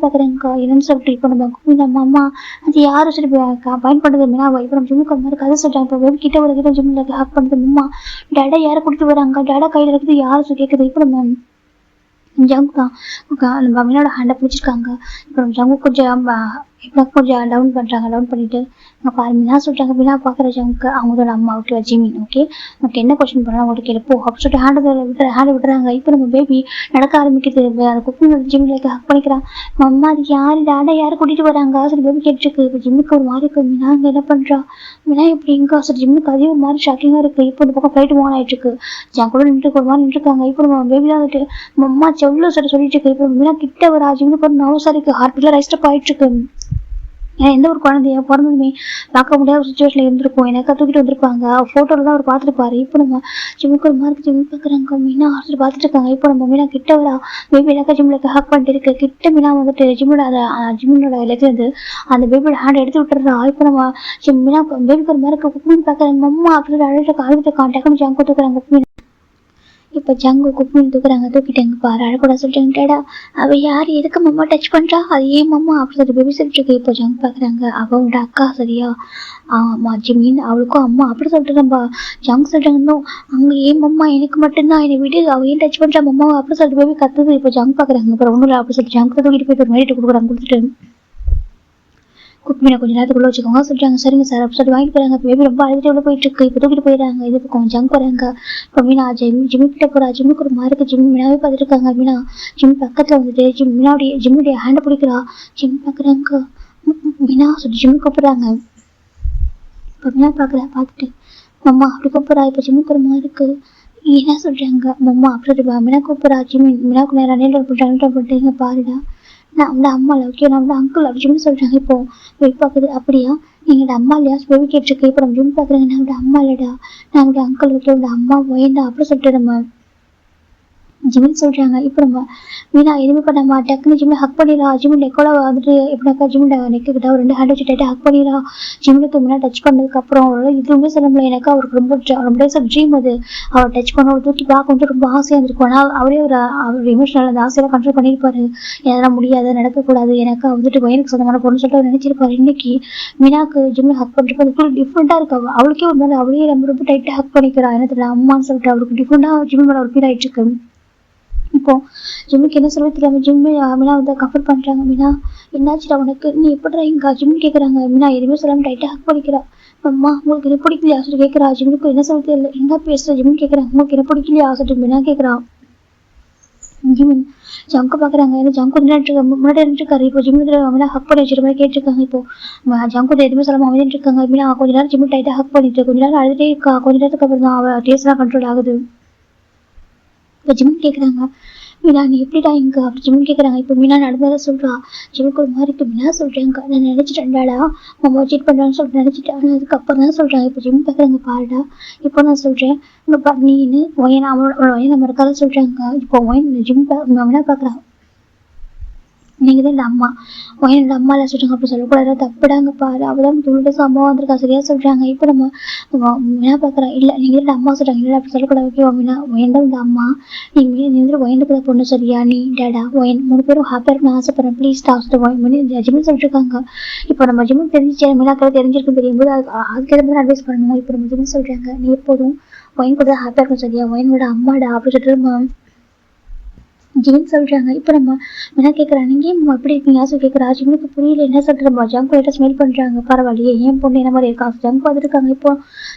பார்க்குறேங்க என்னன்னு சொல்லிட்டு இப்போ நம்ம குக்கிங் நம்ம அம்மா அது யாரும் சொல்லி பயன் பண்ணுறது மீனாவை. இப்போ நம்ம ஜிம்முக்கு ஒரு மாதிரி கதை சொல்கிறாங்க. இப்போ பேபி கிட்ட ஒரு கிட்ட ஜிம்மில் ஹேக் பண்ணுறது அம்மா டேடா யாரை கூட்டிட்டு வராங்க, டேடா கையில் இருக்குது யாரும் கேட்குது. இப்போ நம்ம ஜங்கு தான் நம்ம மீனோட ஹேண்டை பிடிச்சிருக்காங்க. இப்போ நம்ம ஜங்கு கொஞ்சம் டவுன் பண்ணுறாங்க. டவுன் பண்ணிட்டு அங்கே பாரு மீனா சொல்கிறாங்க. மீனா பார்க்குற ஜங்குக்கு அவங்களோட அம்மா ஓகே ஜிமின் ஓகே உனக்கு என்ன கொஸ்டின் பண்ணலாம் உங்களுக்கு கேட்போ அப்படி சொல்லிட்டு ஹேண்டை விட்டுறாங்க. இப்போ நம்ம பேபி நடக்க ஆரம்பிக்குது. அந்த குக்கிங் ஜிம்மில் ஹக் பண்ணிக்கிறான். அம்மா அது டேடா யாரை கூட்டிகிட்டு வராங்க சொல்லி பேபி கேட்டுருக்கு. இப்போ ஜிம்முக்கு ஒரு மாதிரி இருக்குது. மீனா அங்கே என்ன பண்ணுறா, மீனா இப்படி எங்கே சொல்லி ஜிம்முக்கு அதே ஒரு மாதிரி ஷாக்கிங்காக இருக்குது. இப்போ இந்த பக்கம் ஃப்ளைட் ஓன் ஆகிட்டு இருக்கு. ஜங் கூட நின்று ஒரு மாதிரி நின்றுருக்காங்க. இப்போ நம்ம பேபி தான் வந்துட்டு அம்மா செவ்வளோ சொல்லிட்டு இருக்கு. இப்போ மீனா கிட்ட வரா. ஜிம்முக்கு ஒரு நர்வஸாக இருக்குது. ஹார்ட் பீட்டில் ரைஸ்டப் ஆகிட்டு இருக்கு. ஏன்னா எந்த ஒரு குழந்தைய பிறந்ததுமே பார்க்க முடியாத ஒரு சுச்சுவேஷனில் இருந்திருக்கும். எனக்கு தூக்கிட்டு வந்திருப்பாங்க. ஃபோட்டோவில் தான் அவர் பார்த்துருப்பாரு. இப்போ நம்ம ஜிம்முக்கு ஒரு மார்க்கு ஜிம் பார்க்குறாங்க. மீனா ஹாஸ்டல் பார்த்துட்டு இருக்காங்க. இப்போ நம்ம மீனா கிட்ட வரா. பேபி எனக்கு ஜிம்மில் ஹக் பண்ணிட்டு இருக்கு. கிட்ட மீனா வந்துட்டு ஜிம்மோட இருந்து அந்த பேபியோட ஹேண்ட் எடுத்து விட்டுறா. இப்போ நம்ம மீனா பேபிக்கு ஒரு மார்க்கு குக்கிங் பார்க்குறாங்க. அம்மா அப்படின்னு அழுதுட்டு டக்குனு ஜங்க் கொடுத்துக்கிறாங்க. மீனா இப்போ ஜங்கு குக்மின் தூக்கிட்டாங்க பாரு அழக்கூட சொல்லிட்டாங்கடா. அவள் யார் எதுக்கு மம்மா டச் பண்ணுறா, அது ஏன் மம்மா அப்படி சொல்லி பேபி சொல்லிட்டு இப்போ ஜங்க் பார்க்குறாங்க. அவளோட அக்கா சரியா ஜிமின் அவளுக்கும் அம்மா அப்படி சொல்லிட்டு நம்ம ஜங்க் சொல்லிட்டாங்க. அங்கே ஏன் மம்மா எனக்கு மட்டும்தான் என்னை விடு, அவள் ஏன் டச் பண்ணுறா மம்மா அப்படி சொல்லிட்டு பேபி கத்துது. இப்போ ஜங்க் பார்க்குறாங்க. அப்புறம் ஒன்றும் அப்படி சொல்லிட்டு ஜங்க் தூக்கிட்டு போயிட்டு ஒரு மேரிட்டு கொடுத்துட்டு குக்மீனை கொஞ்சம் நேரத்துக்குள்ள வச்சுக்கோங்க சொல்லிட்டாங்க. சரிங்க சார் அப்படி சொல்லி வாங்கிட்டு போறாங்க. பேபி ரொம்ப அழுதுட்டு உள்ள போயிட்டு இருக்கு. இப்போ தூக்கிட்டு போயிடுறாங்க. இது பக்கம் ஜங்க் போறாங்க. இப்போ மீனா ஜிம்மி கிட்ட போறா. ஜிம்முக்கு ஒரு மார்க்கு ஜிம் மீனாவே பார்த்துட்டு இருக்காங்க. மீனா ஜிம் பக்கத்துல வந்துட்டு ஜிம்முடைய ஹேண்டை பிடிக்கிறா. ஜிம் பாக்குறாங்க. மீனா சொல்லி ஜிம்மு கூப்பிடுறாங்க. இப்போ மீனா பார்த்துட்டு மம்மா அப்படி கூப்பிட்றா. இப்போ ஜிம்முக்கு ஒரு மார்க்கு என்ன சொல்றாங்க மம்மா அப்படி மீனா கூப்பிட்றா. மீனாவுக்கு நேரம் நேரில் பண்ணுறாங்க பாருடா நான் அவங்களோட அம்மா இல்லை ஓகே நான் அவங்களோட அங்கிள் அப்படி ஜிம் சொல்கிறாங்க. இப்போ வெயிட் பார்க்குது. அப்படியா எங்களோட அம்மா இல்லையா பேபி கேட்டிருக்கு. இப்போ நம்ம ஜிம் பார்க்குறாங்க. நான் அவங்களோட அம்மா இல்லைடா நான் அவங்களோட அங்கிள் ஓகே அவங்களோட அம்மா வேண்டா அப்படி சொல்லிட்டு நம்ம ஜிமின் சொல்கிறாங்க. இப்போ நம்ம மீனா எதுவுமே பண்ணாமா டக்குன்னு ஜிம்மில் ஹக் பண்ணிடா. ஜிம்மில் நெக்கோட வந்துட்டு எப்படினாக்கா ஜிம்மில் நெக்கிட்ட ஒரு 2 ஹேண்ட் வச்சு டைட்டாக ஹக் பண்ணிடா. ஜிம்முக்கு முன்னாடி டச் பண்ணதுக்கப்புறம் அவரோட இதுவுமே சொல்ல முடியல. எனக்கு அவருக்கு ரொம்ப டேஸ் ஆஃப் ட்ரீம் அது. அவர் டச் பண்ண ஒரு தூக்கி பார்க்க வந்து ரொம்ப ஆசையாக இருந்திருக்கும். ஆனால் அவரே அவர் எமோஷனல் அந்த ஆசையெல்லாம் கண்ட்ரோல் பண்ணியிருப்பாரு. எதெல்லாம் முடியாது நடக்கக்கூடாது எனக்கு வந்துட்டு வயலுக்கு சொந்தமான பொண்ணு சொல்லிட்டு அவர் நினைச்சிருப்பாரு. இன்னைக்கு மீனாக்கு ஜிம்மில் ஹக் பண்ணுறப்ப அது ஃபுல் டிஃப்ரெண்ட்டாக இருக்கு. அவளுக்கே ஒரு மாதிரி அவளே ரொம்ப டைட்டாக ஹக் பண்ணிக்கிறா. என்ன தெரியல அம்மான்னு சொல்லிட்டு அவருக்கு டிஃப்ரெண்ட்டாக ஜிம் மேலே ஒரு ஃபீல் ஆகிட்டு இருக்கு. இப்போ ஜிம்முக்கு என்ன சொல்ல தெரியாம ஜிம்மு மீனா வந்து கம்ஃபர்ட் பண்றாங்க. மீனா என்னாச்சுடா உனக்கு, நீ எப்படிடா இங்க ஜிம்னு கேக்குறாங்க. மீனா எதுவுமே சொல்லாம டைட்டா ஹக் பண்ணிக்கிறா. அம்மா உங்களுக்கு என்ன பிடிக்கலையா சொல்லி கேட்கறா. ஜிம்முக்கு என்ன சொல்ல தெரியல, என்ன பேசுற ஜிம்னு கேட்கறாங்க. உங்களுக்கு என்ன பிடிக்கலையா சொல்லிட்டு மீனா கேட்கறா. ஜிமின் ஜங்கு பாக்குறாங்க. ஜங்கு முன்னாடி இருக்காரு. இப்போ ஜிம்மு மீனா ஹக் பண்ணி வச்சிருக்க மாதிரி கேட்டிருக்காங்க. இப்போ ஜங்கு எதுவுமே சொல்லாம அமைதிட்டு இருக்காங்க. மீனா கொஞ்ச நேரம் ஜிம்மு டைட்டா ஹக் பண்ணிட்டு கொஞ்ச நேரம் அழுதுட்டே இருக்கா. கொஞ்ச நேரத்துக்கு அப்புறம் தான் அவ டேஸ்ட்லாம் கண்ட்ரோல் ஆகுது. இப்போ ஜிம்னு கேட்குறாங்க. மீனா நீ எப்படிடா இங்க அப்படி ஜிம்னு கேட்குறாங்க. இப்போ மீனா நடந்ததை சொல்றா. ஜிம்முக்கு ஒரு மாதிரி இருக்கு. மீனா சொல்றேங்க நான் நினைச்சிட்டேன்டாடா நம்ம சீட் பண்றான்னு சொல்லிட்டு நினைச்சிட்டேன். ஆனால் அதுக்கப்புறம் தான் சொல்றாங்க. இப்போ ஜிம் பார்க்குறாங்க பாருடா. இப்போ நான் சொல்றேன் நீன்னு ஒயன் அவனோட ஒயன் நம்ம இருக்காத சொல்றாங்க. இப்போ ஒயன் ஜிம் மீனா பார்க்குறான். நீங்க தான் இந்த அம்மா என்னோட அம்மாலாம் சொல்றாங்க. அப்படி சொல்லக்கூடாது தப்புடாங்க பாரு. அவதான் துள்ளிட்டு அம்மா வந்திருக்கா சரியா சொல்றாங்க. இப்போ நம்ம மீனா பாக்குறேன். இல்ல நீங்க தான் அம்மா சொல்றாங்க. இல்லை அப்படி சொல்லக்கூடாது. ஓகேவா மீனா ஒயன்தான் இந்த அம்மா. நீ வந்து ஒயனுக்கு தான் பொண்ணு சரியா, நீ டேடா ஒயன் 3 பேரும் ஹாப்பியா இருக்குன்னு ஆசைப்படுறேன் ப்ளீஸ் டாஸ்ட் ஜிம்னு சொல்லிருக்காங்க. இப்போ நம்ம ஜிம்முக்கு தெரிஞ்சிச்சு மீனாக்கள் தெரிஞ்சிருக்குன்னு தெரியும் போது அதுக்கேற்ற மாதிரி அட்வைஸ் பண்ணணும். இப்போ நம்ம ஜிம்னு சொல்றாங்க. நீ எப்போதும் ஒயன் கூட தான் ஹாப்பியா இருக்கும் சரியா, ஒயனோட அம்மாடா அப்படி சொல்லிட்டு ஜிமின் சொல்றாங்க. இப்போ நம்ம என்ன கேட்குறாங்க. நீங்க ஏன் எப்படி இருக்கீங்க சொல்லி கேட்குறா. ஜிம்முக்கு புரியல என்ன சொல்றா. ஜங்கு கிட்ட ஸ்மெல் பண்றாங்க. பரவாயில்லையே ஏன் பொண்ணு என்ன மாதிரி இருக்கா. ஜங்கு பார்த்துருக்காங்க. இப்போ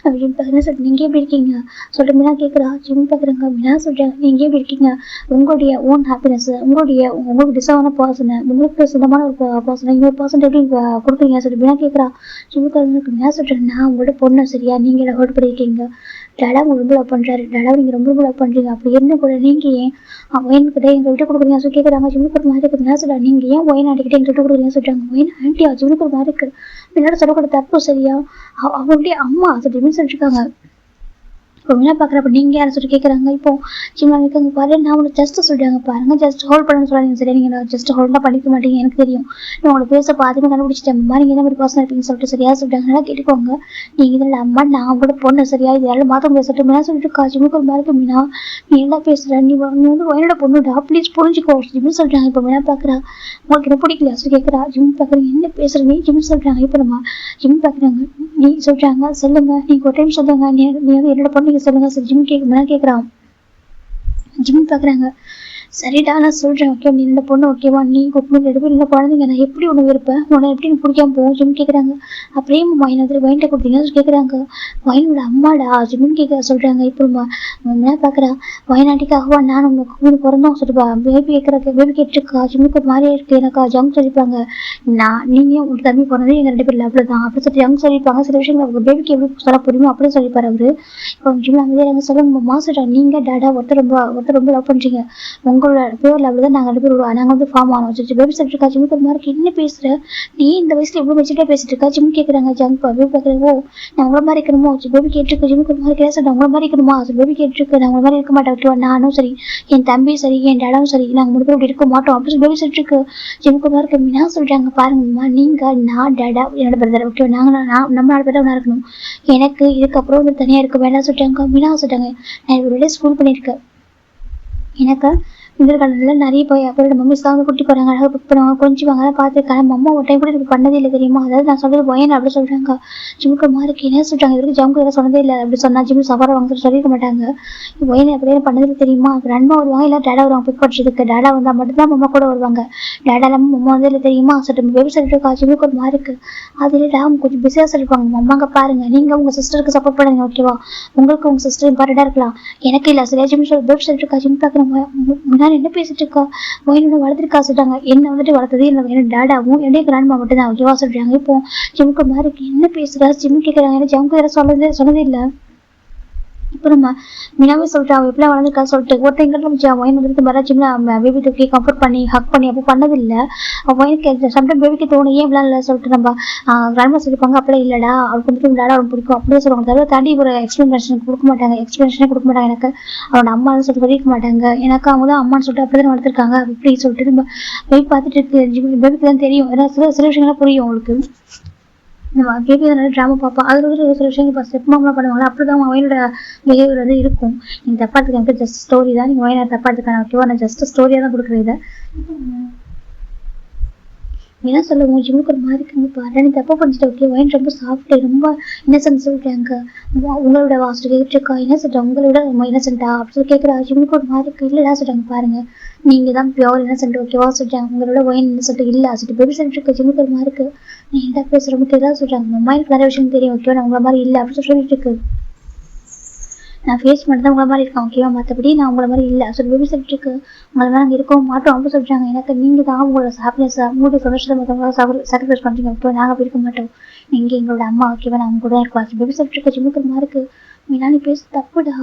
என்ன சொல்ற நீங்க எப்படி இருக்கீங்க சொல்லிட்டு மீனா கேட்குறா. ஜிம் பார்க்குறாங்க. மீனா சொல்றாங்க நீங்க எப்படி இருக்கீங்க, உங்களுடைய ஓன் ஹாப்பினஸ், உங்களுக்கு டிசர்வான பர்சனை, உங்களுக்கு சொந்தமான ஒரு பர்சனை இன்னொரு பர்சன் எப்படி கொடுக்குறீங்க சொல்லி மீனா கேட்குறா. ஜிம்முக்கு மீனா சொல்றேன் நான் உங்களோட பொண்ணு சரியா, நீங்க ஹர்ட் பண்ணியிருக்கீங்க. டேடா உங்க ரொம்ப லவ் பண்றாரு. டேடா நீங்க ரொம்ப லவ் பண்றீங்க. அப்படி இருந்து கூட நீங்க ஏன் ஒயன்கிட்ட எங்க விட்டு கொடுக்குறீங்க சொல்லி கேட்குறாங்க. ஜிம்முக்கு ஒரு மாதிரி இருக்குதுன்னா சொல்ல நீங்க ஏன் ஒயன் ஆண்டிக்கிட்ட எங்க விட்டு கொடுக்குறீங்கன்னு சொல்றாங்க. ஒயன் ஆண்டியா ஜிம்முக்கு ஒரு மாதிரி இருக்கு. பின்னாடி சொல்லக்கூட தப்பு சரியா, அவங்களுடைய அம்மா சொல்லிட்டு சொல்லிருக்காங்க. இப்போ மீனா பார்க்குறப்ப நீங்க யாரை சொல்லி கேட்குறாங்க. இப்போ சின்ன வைக்காங்க பாரு. நான் உங்களுக்கு ஜஸ்ட் சொல்றாங்க பாருங்க. ஜஸ்ட் ஹோல்ட் பண்ணு சொல்லாதீங்க சரியா. நீங்க ஜஸ்ட் ஹோல்ட்லாம் பண்ணிக்க மாட்டீங்க எனக்கு தெரியும். நான் உங்களை பேச பாத்துமே கண்டுபிடிச்சிட்டேன். மாதிரி நீங்க என்ன மாதிரி பர்சன் இருப்பீங்கன்னு சொல்லிட்டு சரியா சொல்றாங்க. நல்லா கேட்டுக்கோங்க. நீங்க இதில் அம்மா நான் உங்களோட பொண்ணு சரியா, இது யாரும் மாற்ற முடியாது சொல்லிட்டு மீனா சொல்லிட்டு இருக்கா. ஜிம்முக்கு ஒரு மாதிரி மீனா நீ என்ன பேசுற, நீ வந்து என்னோட பொண்ணுடா ப்ளீஸ் புரிஞ்சுக்கோ ஜிம் சொல்றாங்க. இப்போ மீனா பார்க்குறா. உங்களுக்கு என்ன பிடிக்கல சொல்லி கேட்குறா. ஜிம் பார்க்குறீங்க என்ன பேசுறீங்க ஜிம் சொல்றாங்க. இப்போ நம்ம ஜிம் பார்க்குறாங்க. நீ சொல்றாங்க சொல்லுங்க நீங்க ஒரு டைம் சொல்லுங்க. நீ வந்து என்னோட பொண்ணு சொல்லுங்க சார் ஜிம் கேட்குறான். ஜிம் பார்க்குறாங்க. சரிடா நான் சொல்றேன் ஓகே நீ இந்த பொண்ணு ஓகேவா, நீ குட்மீன் 2 பேர் இந்த குழந்தைங்க நான் எப்படி உன்னை இருப்பேன், உன்னை எப்படி பிடிக்காம போவோம் ஜிம் கேட்குறாங்க. அப்படியே வைன் வந்து வைன்ட்ட கொடுத்தீங்கன்னு கேட்குறாங்க. வைனோட அம்மாடா ஜிம்னு கேட்க சொல்றாங்க. இப்போ என்ன பார்க்குறா. வயநாட்டுக்காகவா நான் உங்க குழந்தை பிறந்தோம் சொல்லிப்பா. பேபி கேட்டிருக்கா. ஜிம்முக்கு ஒரு மாதிரியே இருக்கு எனக்கா ஜங் சொல்லிப்பாங்க. நீங்க உங்க தம்பி பிறந்தது எங்க 2 பேர் லவ்ல தான் அப்படி சொல்லி ஜங் சொல்லிப்பாங்க. சில விஷயங்கள் அவங்க பேபிக்கு எப்படி சொல்ல புரியுமோ அப்படின்னு சொல்லிப்பாரு அவரு. இப்போ ஜிம் அமைதியாக சொல்லுங்க மாசுடா நீங்க டேடா ஒருத்தர் ரொம்ப லவ் பண்றீங்க. உங்களோட பேர் லவ்ல தான் நாங்கள் 2 பேர் நாங்கள் வந்து ஃபார்ம் ஆனோம் பேபி சொல்லிட்டு இருக்கா. ஜிம்முக்கு ஒரு மாதிரி என்ன பேசுற நீ இந்த வயசுல எவ்வளவு மெச்சூரிட்டா பேசிட்டு இருக்கா ஜிம் கேட்குறாங்க. ஜங் பேபி பார்க்குறவோ நான் உங்களை மாதிரி இருக்கணுமோ பேபி கேட்டிருக்கு. ஜிம்முக்கு ஒரு மாதிரி கேட்க உங்களை மாதிரி இருக்கணுமா பேபி கேட்டிருக்கு. நான் உங்களை மாதிரி இருக்க மாட்டேன் ஓகேவா, நானும் சரி என் தம்பி சரி என் டேடாவும் சரி நாங்கள் 3 பேர் அப்படி இருக்க மாட்டோம் அப்படின்னு பேபி சொல்லிட்டு இருக்கு. ஜிம்முக்கு ஒரு மாதிரி இருக்கு. மீனா சொல்றாங்க பாருங்கம்மா நீங்க நான் டேடா என்னோட பிரதர் ஓகே நம்ம 4 பேர் ஒன்றா இருக்கணும். எனக்கு இதுக்கப்புறம் வந்து தனியா இருக்க வேண்டாம் சொல்லிட்டாங்க. மீனா சொல்லிட்டாங்க நான் இவரோட ஸ்கூல் பண்ணியிருக்கேன். எனக்கு எதிர்காலத்தில் நிறைய போய் அவரோட மம்மிஸ் தான் வந்து குட்டி போகிறாங்க. அழகாக புக் பண்ணுவாங்க கொஞ்சம் வாங்க பார்த்துருக்காங்க. அம்மா ஒரு டைம் கூட இப்படி பண்ணதே இல்லை தெரியுமா. அதாவது நான் சொல்றது ஒயன் அப்படி சொல்கிறாங்க. ஜிம்முக்கு மாதிரி என்ன சொல்கிறாங்க இதுக்கு ஜம்முக்கு எதாவது சொன்னதே இல்லை அப்படி சொன்னால் ஜிம்மு சவார வாங்க சொல்லியிருக்க மாட்டாங்க. ஒயன் அப்படியே பண்ணதில்லை தெரியுமா. அப்புறம் அண்ணா வருவாங்க இல்லை டேடா வருவாங்க பிக் பண்ணுறதுக்கு. டேடா வந்தால் மட்டும்தான் அம்மா கூட வருவாங்க. டேடா இல்லாமல் அம்மா வந்து இல்லை தெரியுமா சொல்லிட்டு பேபி சொல்லிட்டு ஜிம்முக்கு ஒரு மாதிரி இருக்குது. அது இல்லை அவங்க கொஞ்சம் பிஸியாக சொல்லியிருப்பாங்க. அம்மாங்க பாருங்க நீங்கள் உங்கள் சிஸ்டருக்கு சப்போர்ட் பண்ணுங்க ஓகேவா, உங்களுக்கு உங்கள் சிஸ்டர் இம்பார்ட்டண்டாக இருக்கலாம் எனக்கு இல்லை சரியா ஜிம் பேபி சொல்லிட்டு ஜிம் பார்க்குறவங்க என்ன பேசிட்டு இருக்கா. ஒயனோட வளர்த்துருக்கா சொல்றாங்க. என்ன வந்துட்டு வளர்த்தது என்ன டேடாவும் என்னுடைய கிராண்ட்மா மட்டும் தான் ஓகேவா சொல்றாங்க. இப்போ ஜிம்முக்கு மாதிரி என்ன பேசுறா ஜிம் கேட்கறாங்க. ஜிம்முக்கு சொன்னதே இல்லை. இப்போ நம்ம மீனாவே சொல்லிட்டு அவள் எப்படிலாம் வளர்ந்துருக்கா சொல்லிட்டு ஒருத்தங்க ஒயன் வந்துட்டு வர ஜிம்ல பேபி தூக்கி கம்ஃபர்ட் பண்ணி ஹக் பண்ணி அப்போ பண்ணதில்லை. ஒயனுக்கு சம்டைம் பேபிக்கு தோணும் ஏன் இப்படிலாம் இல்லை சொல்லிட்டு நம்ம கிராண்ட்மா சொல்லிப்பாங்க. அப்படியே இல்லடா அவளுக்கு வந்துட்டு விளையாட அவளுக்கு பிடிக்கும் அப்படியே சொல்லுவாங்க. தவிர தாண்டி ஒரு எக்ஸ்பிளனேஷன் கொடுக்க மாட்டாங்க. எனக்கு அவனோட அம்மான்னு சொல்லிட்டு சொல்லிக்க மாட்டாங்க. எனக்கு அவங்க தான் அம்மான்னு சொல்லிட்டு அப்படிதான் வளர்த்துருக்காங்க அப்படி சொல்லிட்டு நம்ம பேபி பார்த்துட்டு இருக்கு. பேபிக்கு தான் தெரியும் ஏன்னா சில விஷயங்கள்லாம் புரியும் அவங்களுக்கு. நம்ம பேபி நல்ல ட்ராமா பார்ப்போம். அதில் வந்து சில விஷயங்கள் இப்போ ஸ்டெப் மாம்லாம் பண்ணுவாங்களா அப்படி தான் வயனோட பிஹேவியர் வந்து இருக்கும். நீங்கள் தப்பா எடுத்துக்காங்க ஜஸ்ட் ஸ்டோரி தான். நீங்கள் வயனை தப்பா எடுத்துக்கான ஓகேவா, நான் ஜஸ்ட் ஸ்டோரியாக தான் கொடுக்குறேன். இதை ஏன்னா சொல்ல உன் ஜிம்முக்கு ஒரு மாதிரி இருக்குங்க பாரு நீ தப்பா பண்ணிட்டு ஓகே ஒயின் ரொம்ப சாஃப்ட்டு ரொம்ப இன்னசென்ட் சொல்றாங்க உங்களோட வாஸ்ட் கேட்டிருக்கா என்ன சொல்றாங்க உங்களோட ரொம்ப இன்னசென்ட்டா அப்படி சொல்லி கேட்குறா ஜிம்முக்கு ஒரு மாதிரி இருக்கு இல்லைடா சொல்றாங்க பாருங்க நீங்க தான் பியோர் இன்னசென்ட் ஓகேவா சொல்றாங்க உங்களோட ஒயின் இன்னசென்ட் இல்ல சொல்லிட்டு பேபி சொல்லிட்டு இருக்க ஜிம்முக்கு ஒரு மாதிரி இருக்கு நீ என்ன பேசுற ரொம்ப தெரியல சொல்றாங்க அம்மா எனக்கு நிறைய விஷயம் தெரியும் ஓகேவா நான் உங்களை மாதிரி இல்லை அப்படின்னு சொல்லிட்டு இருக்கு நான் ஃபேஸ் மட்டும் தான் உங்களை மாதிரி இருக்கேன் ஓகேவா மற்றபடி நான் உங்களை மாதிரி இல்லை சொல்லி பேபி சொல்லிட்டு இருக்கு உங்களை மாதிரி நாங்கள் இருக்கவும் மாட்டோம் அப்படி சொல்றாங்க எனக்கு நீங்க தான் உங்களோட ஹாப்பினஸ் உங்களுடைய சந்தோஷத்தை மற்றவங்கள சாக்ரிஃபைஸ் பண்றீங்க ஓகேவா நாங்கள் அப்படி இருக்க மாட்டோம் நீங்க எங்களோட அம்மா ஓகேவா நான் உங்க கூட இருக்கோம் பேபி சொல்லிட்டு இருக்க ஜிம்முக்கு ஒரு மாதிரி இருக்கு மீனா நீ பேச தப்புடா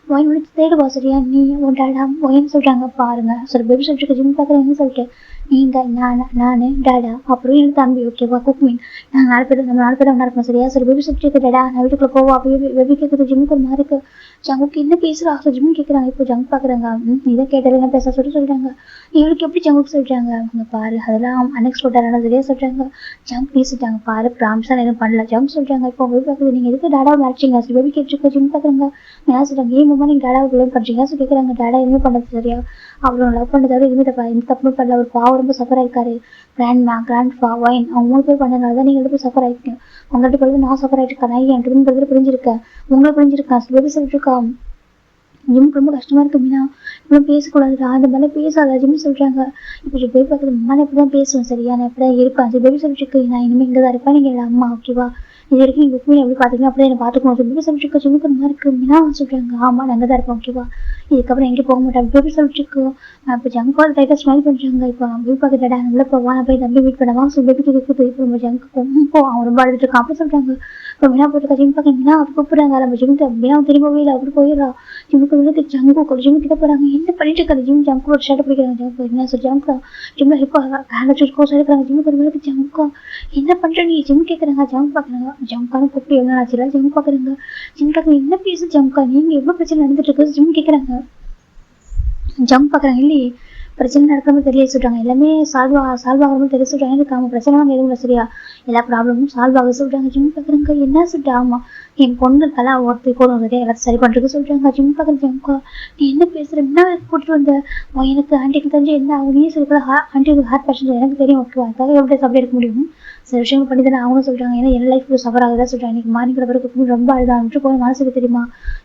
ஒயின் முடிச்சு தேடுவா சரியா நீ உன் டாடா ஒயின் சொல்றாங்க பாருங்க சரி பேபி சொல்லிட்டு ஜிம் பார்க்குறேன் என்ன சொல்லிட்டு நீங்க நானு டாடா அப்புறம் எனக்கு தம்பி ஓகேவா குக்மீன் நாங்கள் 4 பேர் நம்ம 4 பேர் ஒன்றா இருக்கோம் சரியா சரி பேபி சொல்லிட்டு டாடா நான் வீட்டுக்குள்ள போவா அப்படி பேபி கேட்குறது ஜிம்முக்கு ஒரு மாதிரி இருக்கு ஜங்குக்கு என்ன பேசுறா ஜிம் கேட்குறாங்க இப்போ ஜங்க் பார்க்குறாங்க இதை கேட்டாலும் என்ன பேச சொல்றாங்க இவளுக்கு எப்படி ஜங்குக்கு சொல்றாங்க அவங்க பாரு அதெல்லாம் அன்எக்ஸ்பெக்டடான சரியா சொல்றாங்க ஜங்க் பேசிட்டாங்க பாரு ப்ராமிஸா எதுவும் பண்ணல ஜங்க் சொல்றாங்க இப்போ பேபி பார்க்குறது நீங்க எதுக்கு டாடா மறைச்சிங்க சரி பேபி கேட்டுருக்கோம் ஜிம் பார்க்குறாங்க என்ன சொல்றாங்க ஏன் மாமா நீங்க டாடா பிளேம் பண்றீங்க சொல்லி கேட்குறாங்க டாடா எதுவுமே பண்ணது சரியா அவ்வளோ லவ் பண்ணதால எதுவுமே எந்த தப்புமே பண்ணல ஒரு பாவம் ரொம்ப சஃபர் ஆயிருக்காரு கிராண்ட் ஃபா ஒயின் அவங்க 3 பேர் பண்ணதுனால தான் நீங்க 2 பேர் சஃபர் ஆயிருக்கீங்க உங்கள்கிட்ட பிறகு நான் சஃபர் ஆயிட்டு நான் என் ரெண்டு பேர் பிரிஞ்சிருக்கேன் உங்களை பிரிஞ்சிருக்கேன் பேபி சொல்லிட்டு இருக்கா ஜிம்முக்கு ரொம்ப கஷ்டமா இருக்கு மீனா இப்படி பேசக்கூடாதுடா அந்த மாதிரி பேசாத ஜிம் சொல்றாங்க இப்போ பேபி பார்க்குறது அம்மா இப்படிதான் பேசுவேன் சரியா நான் இப்படிதான் இருப்பேன் சரி பேபி சொல்லிட்டு இருக்கு நான் இனிமேல் இங்கே தான் இருப்பேன் நீங்க அம்மா ஓகேவா இது வரைக்கும் நீங்க எப்பவுமே எப்படி பாத்துக்கணும் அப்படியே என்ன பாத்துக்கணும் பேபி சொல்லிட்டு இருக்க ஜிம்முக்கு ஒரு மாதிரி இருக்கு மீனா சொல்றாங்க ஆமா நான் அங்கே தான் இருப்பேன் ஓகேவா இதுக்கப்புறம் எங்கே போக மாட்டேன் பேபி சொல்லிட்டு இருக்கு இப்போ ஜங்க் லைட்டாக ஸ்மைல் பண்ணுறாங்க இப்போ பேபி பார்த்துட்டா உள்ள போவா நான் போய் தம்பி வெயிட் பண்ணவா சொல்லி பேபிக்கு கேட்குது இப்போ நம்ம ஜங்க் ரொம்ப அவன் ரொம்ப அழுதுட்டு இருக்கான் அப்படி சொல்றாங்க இப்போ மீனா போட்டு ஜிம் பார்க்க மீனா அப்படி கூப்பிடுறாங்க நம்ம ஜிம் மீனா திரும்பவே இல்லை அப்படி போயிடறா ஜிம்முக்கு வந்து ஜங்கு ஜிம் கிட்ட போறாங்க என்ன பண்ணிட்டு இருக்காரு ஜிம் ஜங்கு ஒரு ஷர்ட் பிடிக்கிறாங்க ஜங்கு என்ன சார் ஜங்கு ஜிம்ல இப்போ ஹேண்ட் வச்சு கோர்ஸ் எடுக்கிறாங்க ஜிம்முக்கு ஒரு வேலைக்கு ஜங்கு என்ன பண்ற நீ ஜிம் கேட்குறாங்க ஜங்க் பார்க்குறாங்க ஜங்கானு கூப்பிட்டு எவ்வளோ ஆச்சுல ஜிம் பார்க்குறாங்க ஜிம் பார்க்க என்ன பேசு ஜங்கா நீங்க எவ்வளோ பிரச்சனை நடந்துட்டு இருக்கு ஜிம் கேட்குறாங்க ஜம்ப் பார்க்குறாங்க இல்லையே பிரச்சனை நடக்காம தெரிய சொல்றாங்க எல்லாமே சால்வ் ஆகாம தெரிய சொல்றாங்க எனக்கு பிரச்சனை வாங்க எதுவும் இல்லை சரியா எல்லா ப்ராப்ளமும் சால்வ் ஆக சொல்றாங்க ஜிம் பார்க்குறாங்க என்ன சொல்லிட்டு ஆமா என் பொண்ணு இருக்கல ஒருத்தர் போதும் சரியா எல்லாத்தையும் சரி பண்றதுக்கு சொல்றாங்க ஜிம் பார்க்குறது ஜம்கா நீ என்ன பேசுற என்ன கூட்டிட்டு வந்த எனக்கு ஆண்டிக்கு தெரிஞ்சு என்ன ஆகும் நீ சொல்ற ஆண்டிக்கு ஹார்ட் பேஷண்ட் எனக்கு தெரியும் ஓகேவா அதுக்காக எப்படி அப்படி எடுக்க முடியும் சில விஷயங்கள் பண்ணி தானே அவங்களும் சொல்றாங்க ஏன்னா என் லைஃப் சஃபர் ஆகுதான் சொல்றாங்க இன்னைக்கு மார்னிங் பிறகு ரொம்ப அழுதான் விட்டு போய் மனசுக்கு தெரியுமா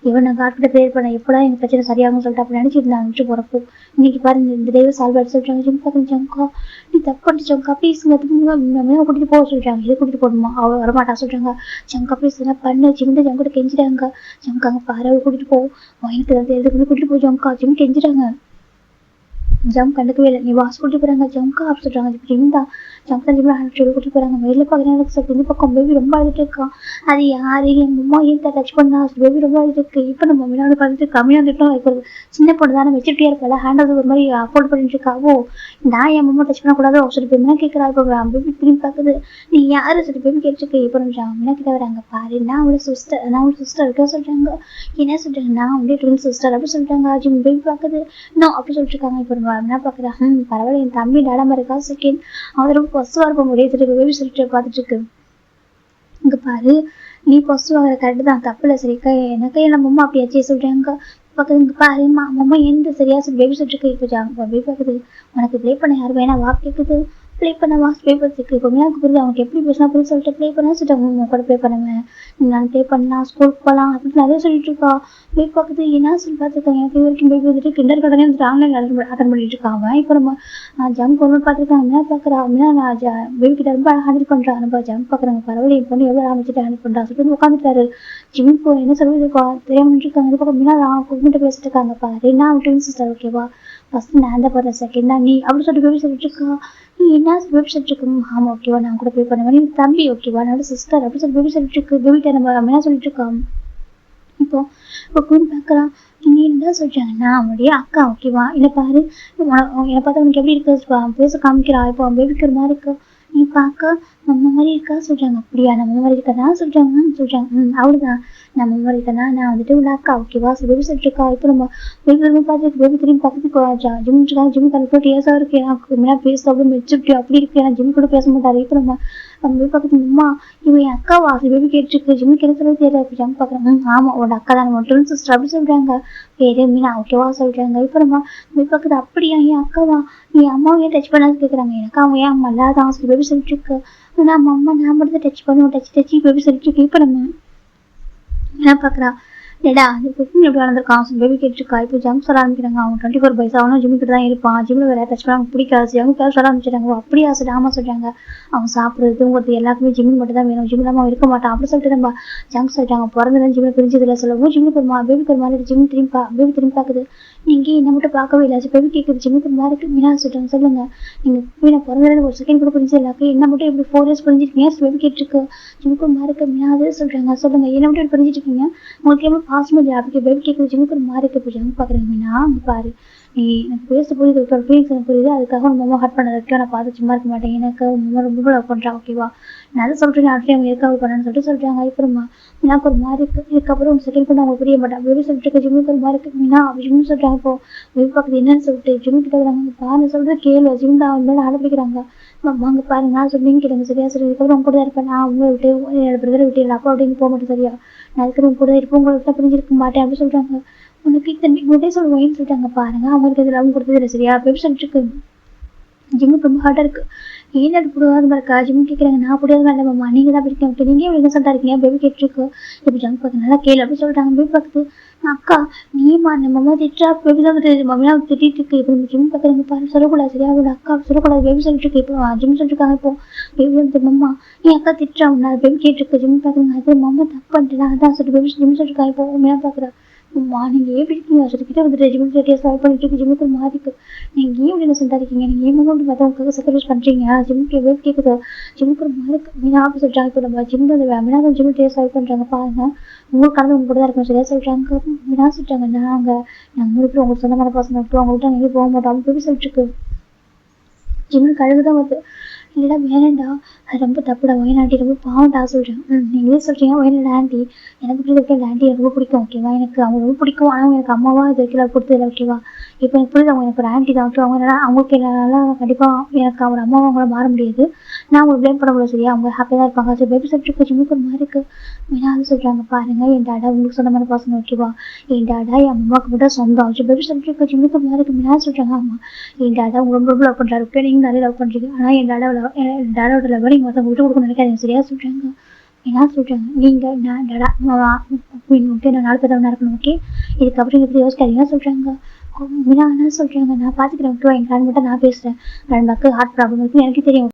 இவன் நான் கார்கிட்ட ப்ரேயர் பண்ண எப்படா எங்க பிரச்சனை சரியாகும்னு சொல்லிட்டு அப்படி நினைச்சிட்டு நான் விட்டு போறப்போ இன்னைக்கு பாருங்க இந்த தெய்வ சால்வ் ஆயிட்டு சொல்றாங்க ஜிம் பார்க்குறேன் ஜங்கா நீ தப்பு பண்ணிட்டு ஜங்கா ப்ளீஸ் கூட்டிட்டு போக சொல்றாங்க இதை கூட்டிட்டு போகணுமா அவ வரமாட்டா சொல்றாங்க ஜங்கா ப்ளீஸ் என்ன பண்ணு ஜிம் ஜங்கோட கெஞ்சிட்டாங்க ஜங்காங்க பாரு அவ கூட்டிட்டு போ எனக்கு எதுக்கு கூட்டிட்டு போ ஜங்கா ஜிம் கெஞ்சிட்டாங்க ஜம் கண்டுக்கவே இல்லை நீ வாஸ் கூட்டிட்டு போறாங்க ஜம்கா அப்படி சொல்றாங்க ஜிம் தான் ஜம்கா ஜிம்ல சொல்லி கூட்டிட்டு போறாங்க வெளியில பாக்குறேன் இந்த பக்கம் பேபி ரொம்ப அழுதுட்டு இருக்கான் அது யாரு எங்க அம்மா ஏன் டச் பண்ணா பேபி ரொம்ப அழுதுட்டு இருக்கு இப்போ நம்ம மீனாவது பார்த்துட்டு கம்மியா வந்துட்டோம் சின்ன பொண்ணு தானே வச்சுட்டே இருப்பல ஹேண்ட் ஒரு மாதிரி அஃபோர்ட் பண்ணிட்டு இருக்காவோ நான் என் அம்மா டச் பண்ணக்கூடாதோ சொல்லி பேபினா கேட்கறா இப்போ பேபி திரும்பி பார்க்குது நீ யாரு சொல்லி பேபி கேட்டுருக்கு இப்போ மீனா கிட்ட வராங்க பாரு நான் அவளோட சிஸ்டர் இருக்க சொல்றாங்க என்ன சொல்றாங்க நான் அவங்களே ட்வின் சிஸ்டர் அப்படி சொல்றாங்க ஜிம் பேபி பார்க்குது இன்னும் அப்படி சொல்லிட்டு இருக்காங்க இப்போ என்ன பாக்குறேன் பரவாயில்ல என் தம்பி டாடாம இருக்கா செகண்ட் அவன் ரொம்ப பசுவா இருப்ப முடியாது பேபி சொல்லிட்டு பார்த்துட்டு இருக்கு இங்க பாரு நீ பசு வாங்குற கரெக்ட் தான் தப்பு இல்லை சரிக்கா எனக்கு நம்ம அம்மா அப்படியாச்சே சொல்றாங்க பக்கத்து இங்க பாரு அம்மா எந்த சரியா சொல்லி பேபி சொல்லிட்டு இருக்கு இப்போ பேபி பார்க்குது உனக்கு ப்ளே பண்ண யாரு வேணா வா கேட்குது ப்ளே பண்ண வாஸ் பேப்பர் இருக்கு இப்போ மீனாக்கு புரியுது அவனுக்கு எப்படி பேசினா புரியுது சொல்லிட்டு ப்ளே பண்ணா சொல்லிட்டு உங்க கூட ப்ளே பண்ணுவேன் நான் ப்ளே பண்ணலாம் ஸ்கூலுக்கு போகலாம் அப்படின்னு நிறைய சொல்லிட்டு இருக்கா பேபி பார்க்குது என்ன சொல்லி பார்த்துருக்காங்க எனக்கு இது வரைக்கும் பேபி வந்துட்டு கிண்டர் கடனே வந்துட்டு ஆன்லைன் அட்டன் பண்ணிட்டு இருக்காங்க இப்போ நம்ம ஜம்ப் ஒன்று பார்த்துருக்காங்க என்ன பார்க்குறா அப்படின்னா நான் பேபி கிட்ட ரொம்ப ஹேண்டில் பண்றா நம்ம ஜம்ப் பார்க்குறாங்க பரவாயில்ல என் பொண்ணு எவ்வளோ ஆரம்பிச்சுட்டு ஹேண்டில் பண்றா சொல்லிட்டு உட்காந்துட்டாரு ஜிம் போ என்ன சொல்லுது தெரியாம இருக்காங்க இது பக்கம் மீனா கூப்பிட்டு பேசிட்டு இருக்காங்க பாரு நான் ட்வின் சிஸ்டர் ஓகேவா ஃபர்ஸ்ட் நான் தான் போடுறேன் செகண்ட் தான் நீ அப்படி சொல்லிட்டு பேபி சொல்லிட்டு இருக்கா நீ என்ன பேபி சொல்லிட்டு இருக்கு ஆமா ஓகேவா நான் கூட ப்ளே பண்ணுவேன் நீ தம்பி ஓகேவா என்னோட சிஸ்டர் அப்படி சொல்லி பேபி சொல்லிட்டு இருக்கு பேபிட்ட நம்ம என்ன சொல்லிட்டு இருக்கான் இப்போ குயின் பார்க்குறான் நீ என்ன சொல்றாங்க நான் அவனுடைய அக்கா ஓகேவா இல்லை பாரு என்னை பார்த்தா உனக்கு எப்படி இருக்கு பேச காமிக்கிறா இப்போ பேபிக்கு ஒரு மாதிரி இருக்கு நீ பார்க்க நம்ம மாதிரி இருக்கா சொல்றாங்க அப்படியா நம்ம மாதிரி இருக்கா சொல்றாங்க அவ்வளவுதான் நம்ம மாதிரி தானே நான் வந்துட்டு உள்ள அக்கா ஓகேவா பேபி சொல்லிட்டு இருக்கா. இப்போ நம்ம பேபி திரும்பி பார்த்து பேபி திரும்பி பக்கத்துக்கு ஜிம் இருக்காங்க. ஜிம் கரெக்டாக டேஸாக இருக்கு. எனக்கு என்ன பேச அப்படி மெச்சூரிட்டி அப்படி இருக்கு. ஏன்னா ஜிம் கூட பேச மாட்டாரு. இப்போ நம்ம பேபி பக்கத்து அம்மா இவன் என் அக்காவா பேபி கேட்டுருக்கு. ஜிம் கிடைச்சது தெரியல. இப்போ ஜிம் பார்க்குறேன். ஆமாம் உன்னோட அக்கா தான் நம்ம ட்வின் சிஸ்டர் அப்படி சொல்கிறாங்க. பேரு மீனா ஓகேவா சொல்கிறாங்க. இப்போ நம்ம பேபி பக்கத்து அப்படியா என் அக்காவா என் அம்மாவை ஏன் டச் பண்ணாது கேட்குறாங்க. எனக்கு அவன் ஏன் அம்மா இல்லாதான் பேபி சொல்லிட்டு இருக்கு. ஆனால் நம்ம அம்மா நான் மட்டும் தான் டச் பண்ணுவோம். டச் பேபி சொல்லிட்டு இருக்கு. இப்போ நம்ம என்ன பார்க்குறா டேடா அது எப்படி வளர்ந்துருக்கான் பேபி கேட்டுருக்கா. இப்போ ஜம்ப் சொல்ல ஆரம்பிக்கிறாங்க. அவன் 24 அவனும் ஜிம்மு கிட்ட தான் இருப்பான். ஜிம்மில் வேறு டச் பண்ண பிடிக்காது. ஜிம்முக்காக சொல்ல ஆரம்பிச்சிட்டாங்க. அப்படியே ஆசை ஆமா சொல்கிறாங்க. அவன் சாப்பிட்றது தூங்குறது எல்லாருக்குமே ஜிம்மு மட்டும் தான் வேணும். ஜிம் இல்லாமல் அவன் இருக்க மாட்டான் அப்படி சொல்லிட்டு நம்ம ஜம்ப் சொல்லிட்டாங்க. பிறந்ததுன்னு ஜிம்மில் பிரிஞ்சதில்லை சொல்லவும் ஜிம்முக்கு ஒரு பேபிக்கு ஒரு மாதிரி ஜிம் பேபி திரும்பி பார்க்குது. நீங்கள் என்ன மட்டும் பார்க்கவே இல்லை. பேபி கேட்குது ஜிம்முக்கு ஒரு மாதிரி மீனா சொல்லிட்டாங்க. சொல்லுங்கள் நீங்கள் நான் பிறந்ததுன்னு ஒரு செகண்ட் கூட பிரிஞ்சது இல்லாக்கு என்ன மட்டும் எப்படி 4 years பிரிஞ்சிருக்கீங்க பேபி கேட்டுருக்கு. ஜிம்முக்கு ஒரு மாதிரி மீனா அதே சொல்கிறாங்க. சொல்லுங்கள் என்ன மட்டும் பிரிஞ்சிட்டு இருக்கீங்க உங்களுக்கு எப்படி பாசிபிள் இல்லை அப்படி பேபி கேட்குறது. ஜிம்முக்கு ஒரு மாதிரி இருக்கு. ஜிம் பார்க்குறேன் மீனா அங்கே பாரு நீ எனக்கு பேச புரியுது ஃபீலிங்ஸ் எனக்கு புரியுது. அதுக்காக உன் மாமா ஹர்ட் பண்ணதுக்கு நான் பார்த்து சும்மா இருக்க மாட்டேன். எனக்கு மாமா ரொம்ப லவ் பண்ணுறான் ஓகேவா. நான் அதை சொல்கிறேன் அடுத்து அவங்க எதுக்காக பண்ணேன்னு சொல்லிட்டு சொல்கிறாங்க. அப்புறமா எனக்கு ஒரு மாதிரி இருக்குது. இதுக்கப்புறம் செகண்ட் பண்ண அவங்க புரிய மாட்டான். பேபி சொல்லிட்டு ஜிம்முக்கு ஒரு மாதிரி இருக்கு மீனா அப்படி ஜிம் சொல்கிறாங்க. இப்போ பேபி பார்க்குறது என்னன்னு சொல்லிட்டு ஜிம்மு கிட்ட வராங்க. பாருங்க சொல்கிறது கேள்வி ஜிம் தான் அவங்க மேலே ஆரம்பிக்கிறாங்க. வாங்க பாருங்க நான் சொல்லி கேளுங்க சரியா சரி. இதுக்கப்புறம் உங்க கூட தான் இருப்பேன். நான் உங்களை விட்டு என்னோட பிரதரை விட்டு இல்லை அப்போ அப்படின்னு போக மாட்டேன் சரியா. நான் இருக்கிற உங்க கூட இருப்போம் உங்களை விட்டு பிரிஞ்சிருக்க மாட்டேன் அப்படி சொல்கிறாங்க. உனக்கு இத்தனை சொல்லுவேன்னு சொல்லிட்டாங்க. பாருங்க அவங்களுக்கு இதில் அவங்க கொடுத்தது இல்லை சரியா. பேபி சொல்லிட்டு இருக்கு ஜிம்முக்கு ரொம்ப ஹார்டாக இருக்குது. ஏன் அது பிடிவாத இருக்கா ஜிம் கேட்குறாங்க. நான் பிடிவாத வேண்டாம் மாமா நீங்கள் தான் பிடிக்க விட்டு நீங்கள் எவ்வளோ சொல்லிட்டா இருக்கீங்க பேபி கேட்டுருக்கு. இப்போ ஜங்க் பார்த்து நல்லா கேளு அப்படி சொல்லிட்டாங்க. பேபி பார்க்குது அக்கா நீமா நம்ம அம்மா திட்டா பேபி தான் மம்மியா திட்டிட்டு இருக்கு. இப்போ நம்ம ஜிம் பார்க்குறாங்க பாரு சொல்லக்கூடாது சரியா. அவரோட அக்கா சொல்லக்கூடாது பேபி சொல்லிட்டு இருக்கு. இப்போ ஜிம் சொல்லிட்டுருக்காங்க. இப்போ பேபி வந்து மம்மா என் அக்கா திட்டுறா நான் பேபி கேட்டுருக்கு. ஜிம் பார்க்குறாங்க. அது மம்மா தப்பு பண்ணிட்டு அதான் சொல்லிட்டு பேபி ஜிம் சொல்லிட்டுருக்காங்க. இப்போ உண்மையாக பார்க்குறா நீங்கள் எப்படி இருக்கீங்க சொல்லிக்கிட்டே வந்துட்டு ஜிம் சரியாக சால்வ் பண்ணிட்டு இருக்கு. ஜிம்முக்கு மாதிரி இருக்கு. நீங்கள் ஏன் இப்படி சென்டா இருக்கீங்க நீங்கள் ஏன் அப்படி மற்றவங்களுக்கு சர்வீஸ் பண்ணுறீங்க. ஜிம்முக்கு எப்படி கேட்குது ஜிம்முக்கு ஒரு மாதிரி இருக்கு. மீனா அப்படி சொல்கிறாங்க. இப்போ நம்ம ஜிம் வந்து மீனா தான் ஜிம் டேஸ்ட் சால்வ் பண்ணுறாங்க. பாருங்க உங்களுக்கு கடந்து உங்க கூட தான் இருக்கணும் சரியா சொல்கிறாங்க. மீனா சொல்லிட்டாங்க நாங்கள் உங்களுக்கு உங்களுக்கு சொந்தமான பசங்க விட்டு அவங்கள்ட்ட நீங்கள் போக மாட்டோம் அப்படி சொல்லிட்டு இருக்கு. ஜிம்முக்கு கழுகு தான் வருது. இல்லைடா வேணாண்டா அது ரொம்ப தப்புடா வயநாட்டி ரொம்ப பாவண்டா சொல்கிறேன். நீங்களே சொல்கிறீங்க வயநாடு ஆண்டி எனக்கு பிடிக்க இந்த ஆண்டி ரொம்ப பிடிக்கும் ஓகேவா. எனக்கு அவங்க ரொம்ப பிடிக்கும். ஆனால் எனக்கு அம்மாவாக இது வரைக்கும் கொடுத்ததில்ல ஓகேவா. இப்போ எனக்கு புரியுது அவங்க எனக்கு ஒரு ஆண்டி தான் ஓகே. அவங்களுக்கு என்னால் கண்டிப்பாக எனக்கு அவங்க அம்மாவை அவங்கள மாற முடியாது. நான் அவங்களை ப்ளேம் பண்ண முடியாது சரியா. அவங்க ஹாப்பியாக தான் இருப்பாங்க. சரி பேபி சொல்லிட்டு ஜிம்முக்கு ஒரு மாதிரி இருக்குது. மீனாவது சொல்கிறாங்க பாருங்கள் என் டாடா உங்களுக்கு சொந்தமான பசங்க ஓகேவா. என் டாடா என் அம்மாவுக்கு மட்டும் சொந்தம் வச்சு பேபி சொல்லிட்டு ஜிம்முக்கு ஒரு மாதிரி இருக்குது. மீனாவது சொல்கிறாங்க ஆமாம் என் டாடா அவங்க ரொம்ப லவ் பண்ணுறாரு ஓகே. நீங்கள் நிறைய லவ் பண்ணுறீங்க. ஆனால் என் டாடாவோட லவ் நீங்கள் மற்றவங்க விட்டு கொடுக்க நினைக்காதீங்க சரியா சொல்கிறாங்க. என்ன சொல்கிறாங்க நீங்கள் நான் டாடா ஓகே நான் 4 பேர் இருக்கணும் ஓகே. இதுக்கப்புறம் இதை பற்றி யோசிக்காதீங்க சொல்கிறாங்க. மீனா என்ன சொல்கிறாங்க நான் பார்த்துக்கிறேன் ஓகேவா. என் கிராண்ட் மட்டும் நான் பேசுகிறேன். கிராண்ட் ஹார்ட் ப்ராப்ளம் இருக்குன்னு எனக்கு தெரியும்.